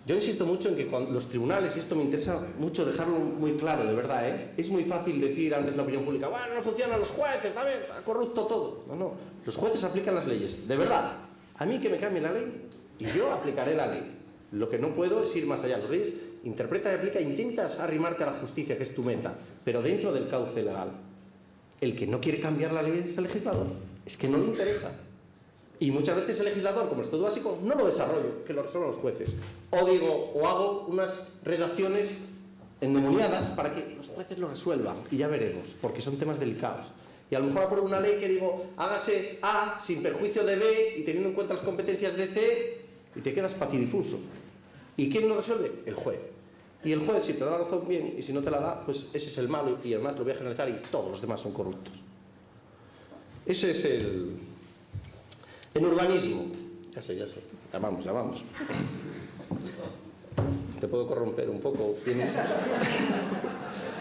Yo insisto mucho en que cuando los tribunales, y esto me interesa mucho dejarlo muy claro, de verdad, es muy fácil decir antes la opinión pública: bueno, no funcionan los jueces, también está corrupto todo. No, los jueces aplican las leyes, de verdad. A mí que me cambien la ley y yo aplicaré la ley. Lo que no puedo es ir más allá. Las leyes interpreta y aplica, intentas arrimarte a la justicia, que es tu meta, pero dentro del cauce legal. El que no quiere cambiar la ley es el legislador, es que no le interesa. Y muchas veces el legislador, como estudio básico, no lo desarrollo, que lo resuelvan los jueces. O hago unas redacciones endemoniadas para que los jueces lo resuelvan, y ya veremos, porque son temas delicados. Y a lo mejor apruebo una ley que digo: hágase A sin perjuicio de B y teniendo en cuenta las competencias de C, y te quedas patidifuso. ¿Y quién lo resuelve? El juez. Y el juez, si te da la razón, bien, y si no te la da, pues ese es el malo, y además lo voy a generalizar, y todos los demás son corruptos. Ese es el... En urbanismo, ya sé, ya vamos. Te puedo corromper un poco.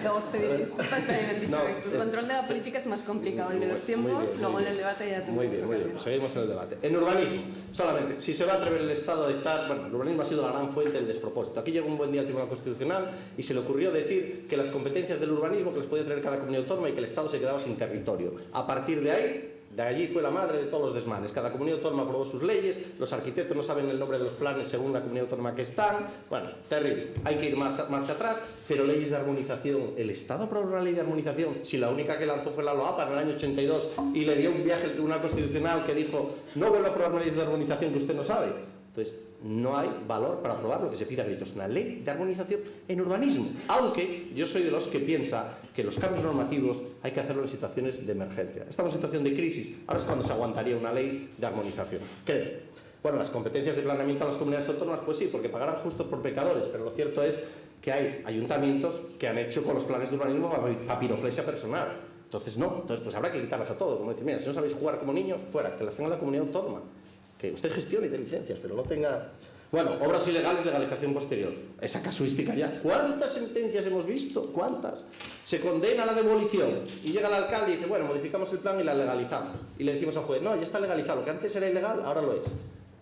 Luego os pediré disculpas, pero me han dicho que el control de la política es más complicado, el de los tiempos, luego en el debate ya Muy bien, seguimos en el debate. En urbanismo, solamente, si se va a atrever el Estado a dictar... Bueno, el urbanismo ha sido la gran fuente del despropósito. Aquí llegó un buen día al Tribunal Constitucional y se le ocurrió decir que las competencias del urbanismo que les podía traer cada comunidad autónoma y que el Estado se quedaba sin territorio. A partir de ahí... De allí fue la madre de todos los desmanes. Cada comunidad autónoma aprobó sus leyes, los arquitectos no saben el nombre de los planes según la comunidad autónoma que están. Bueno, terrible. Hay que ir marcha atrás, pero leyes de armonización. ¿El Estado aprobó una ley de armonización? Si la única que lanzó fue la LOAPA en el año 82 y le dio un viaje al Tribunal Constitucional que dijo: no vuelvo a aprobar leyes de armonización que usted no sabe. Entonces, no hay valor para aprobar lo que se pide a gritos, una ley de armonización en urbanismo. Aunque yo soy de los que piensa que los cambios normativos hay que hacerlo en situaciones de emergencia. Estamos en situación de crisis, ahora es cuando se aguantaría una ley de armonización, creo. Bueno, las competencias de planeamiento a las comunidades autónomas, pues sí, porque pagarán justos por pecadores, pero lo cierto es que hay ayuntamientos que han hecho con los planes de urbanismo papiroflexia personal. Entonces, no. Entonces, pues habrá que quitarlas a todos. Como decir, mira, si no sabéis jugar como niños, fuera, que las tenga la comunidad autónoma. Que usted gestione y dé licencias, pero no tenga... Bueno, obras ilegales, legalización posterior. Esa casuística ya. ¿Cuántas sentencias hemos visto? ¿Cuántas? Se condena a la demolición y llega el alcalde y dice, bueno, modificamos el plan y la legalizamos. Y le decimos al juez, no, ya está legalizado. Lo que antes era ilegal, ahora lo es.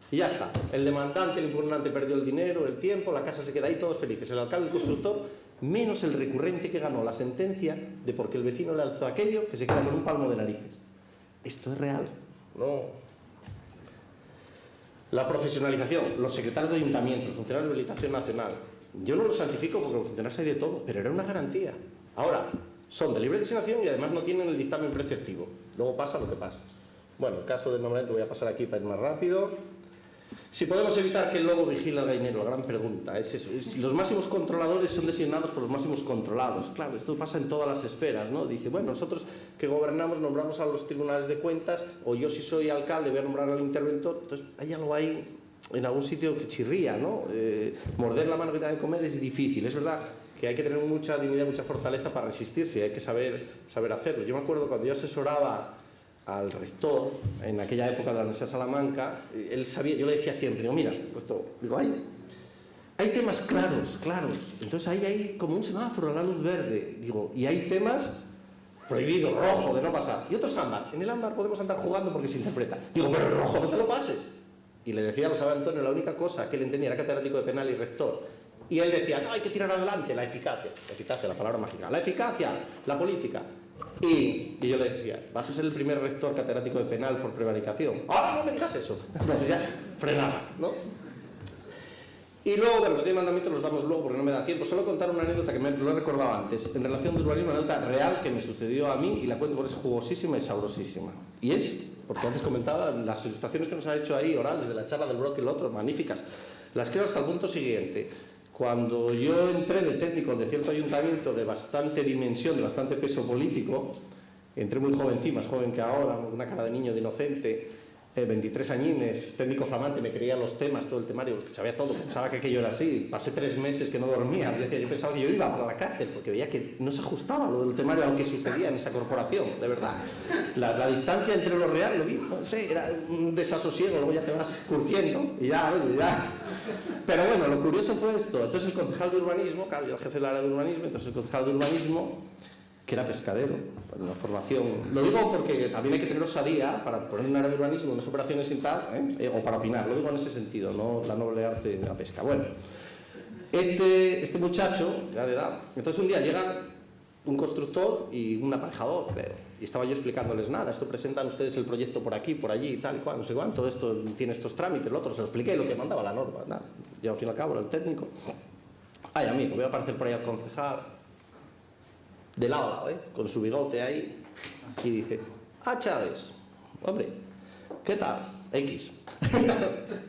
Y ya está. El demandante, el impugnante perdió el dinero, el tiempo, la casa se queda ahí, todos felices. El alcalde, el constructor, menos el recurrente que ganó la sentencia de porque el vecino le alzó aquello, que se queda con un palmo de narices. ¿Esto es real? No. La profesionalización, los secretarios de ayuntamiento, los funcionarios de habilitación nacional. Yo no los santifico porque los funcionarios hay de todo, pero era una garantía. Ahora, son de libre designación y además no tienen el dictamen preceptivo. Luego pasa lo que pasa. Bueno, el caso del nombramiento voy a pasar aquí para ir más rápido. Si podemos evitar que el lobo vigile al gallinero, la gran pregunta es eso. Los máximos controladores son designados por los máximos controlados. Claro, esto pasa en todas las esferas, ¿no? Dice, bueno, nosotros que gobernamos nombramos a los tribunales de cuentas, o yo si soy alcalde voy a nombrar al interventor. Entonces hay algo ahí en algún sitio que chirría, ¿no? Morder la mano que te da de comer es difícil. Es verdad que hay que tener mucha dignidad, mucha fortaleza para resistirse, y hay que saber hacerlo. Yo me acuerdo cuando yo asesoraba al rector, en aquella época de la Universidad de Salamanca, él sabía, yo le decía siempre, digo, mira, hay temas claros, entonces ahí hay como un semáforo a la luz verde, digo, y hay temas prohibidos, rojo, de no pasar, y otros ámbar. En el ámbar podemos andar jugando porque se interpreta. Digo, pero el rojo no te lo pases. Y le decía, lo sabe Antonio, la única cosa que él entendía, era catedrático de penal y rector, y él decía, no, hay que tirar adelante la eficacia, la palabra mágica, la eficacia, la política. Y yo le decía, vas a ser el primer rector catedrático de penal por prevaricación. ¡Ah, no me digas eso! Entonces ya frenaba, ¿no? Y luego, bueno, los 10 mandamientos los damos luego porque no me da tiempo. Solo contar una anécdota que me lo he recordado antes. En relación de urbanismo, una anécdota real que me sucedió a mí y la cuento porque es jugosísima y sabrosísima. Y es, porque antes comentaba, las ilustraciones que nos han hecho ahí, orales, de la charla del bloque y el otro, magníficas. Las creo hasta el punto siguiente. Cuando yo entré de técnico de cierto ayuntamiento de bastante dimensión, de bastante peso político, entré muy jovencito, más joven que ahora, con una cara de niño, de inocente, 23 añines, técnico flamante, me creía los temas, todo el temario, sabía todo, pensaba que aquello era así. Pasé 3 meses que no dormía, yo pensaba que yo iba para la cárcel, porque veía que no se ajustaba lo del temario a lo que sucedía en esa corporación, de verdad. La distancia entre lo real, lo vi, no sé, era un desasosiego, luego ya te vas curtiendo, y ya, oye, ya... Pero bueno, lo curioso fue esto. Entonces el concejal de urbanismo, claro, yo el jefe del área de urbanismo, entonces el concejal de urbanismo, que era pescadero, para una formación... Lo digo porque también hay que tener osadía para poner un área de urbanismo, unas operaciones sin tal, o para opinar, lo digo en ese sentido, no la noble arte de la pesca. Bueno, este muchacho, ya de edad, entonces un día llega un constructor y un aparejador, creo. Y estaba yo explicándoles nada, esto presentan ustedes el proyecto por aquí, por allí, tal y cual, no sé cuánto, esto tiene estos trámites, lo otro, se lo expliqué, lo que mandaba la norma, nada. Yo al fin y al cabo era el técnico. Ay, amigo, voy a aparecer por ahí al concejal, de lado a lado, con su bigote ahí, y dice, Chávez, hombre, ¿qué tal? X.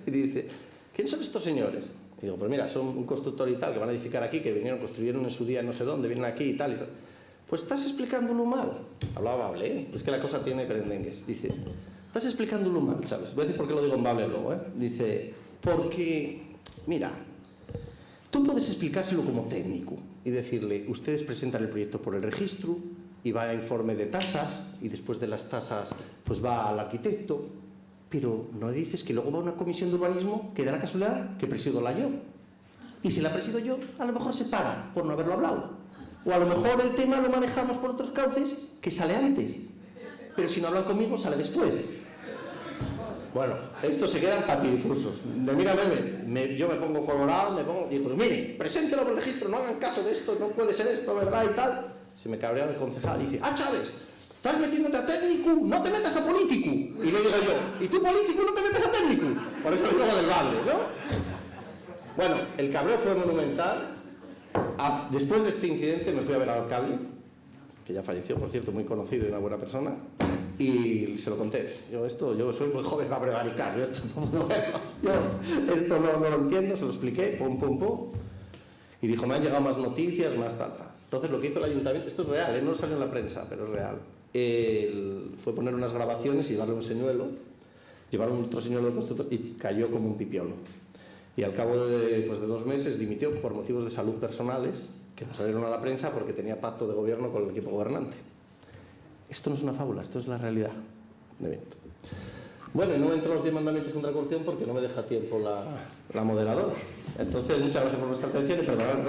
Y dice, ¿quiénes son estos señores? Y digo, pues mira, son un constructor y tal, que van a edificar aquí, que vinieron, construyeron en su día no sé dónde, vienen aquí y tal. Pues estás explicándolo mal. Hablaba Bable, es que la cosa tiene perendengues. Dice, estás explicándolo mal, Chávez. Voy a decir por qué lo digo en Bable luego, Dice, porque, mira, tú puedes explicárselo como técnico y decirle, ustedes presentan el proyecto por el registro y va a informe de tasas y después de las tasas pues va al arquitecto, pero no le dices que luego va a una comisión de urbanismo que da la casualidad que presido yo. Y si la presido yo, a lo mejor se para por no haberlo hablado. O a lo mejor el tema lo manejamos por otros cauces que sale antes. Pero si no hablan conmigo, sale después. Bueno, esto se quedan patidifusos. Yo me pongo colorado, digo, mire, preséntelo por el registro, no hagan caso de esto, no puede ser esto, ¿verdad? Y tal. Se me cabrea el concejal y dice, Chávez, estás metiéndote a técnico, no te metas a político. Y le digo yo, ¿y tú político no te metes a técnico? Por eso le digo lo del Bable, ¿no? Bueno, el cabreo fue monumental. Después de este incidente me fui a ver al alcalde, que ya falleció, por cierto, muy conocido y una buena persona. Y se lo conté. Yo soy muy joven para prevaricar, yo esto no puedo verlo. Yo esto no lo entiendo, se lo expliqué, pum, pum, pum. Y dijo, me han llegado más noticias, más tanta. Entonces lo que hizo el ayuntamiento, esto es real, no salió en la prensa, pero es real. Fue poner unas grabaciones y llevarle un señuelo, llevaron otro señuelo de constructor y cayó como un pipiolo. Y al cabo de 2 meses dimitió por motivos de salud personales, que no salieron a la prensa porque tenía pacto de gobierno con el equipo gobernante. Esto no es una fábula, esto es la realidad. Bueno, y no entro en los 10 mandamientos contra la corrupción porque no me deja tiempo la moderadora. Entonces, muchas gracias por vuestra atención y perdonad.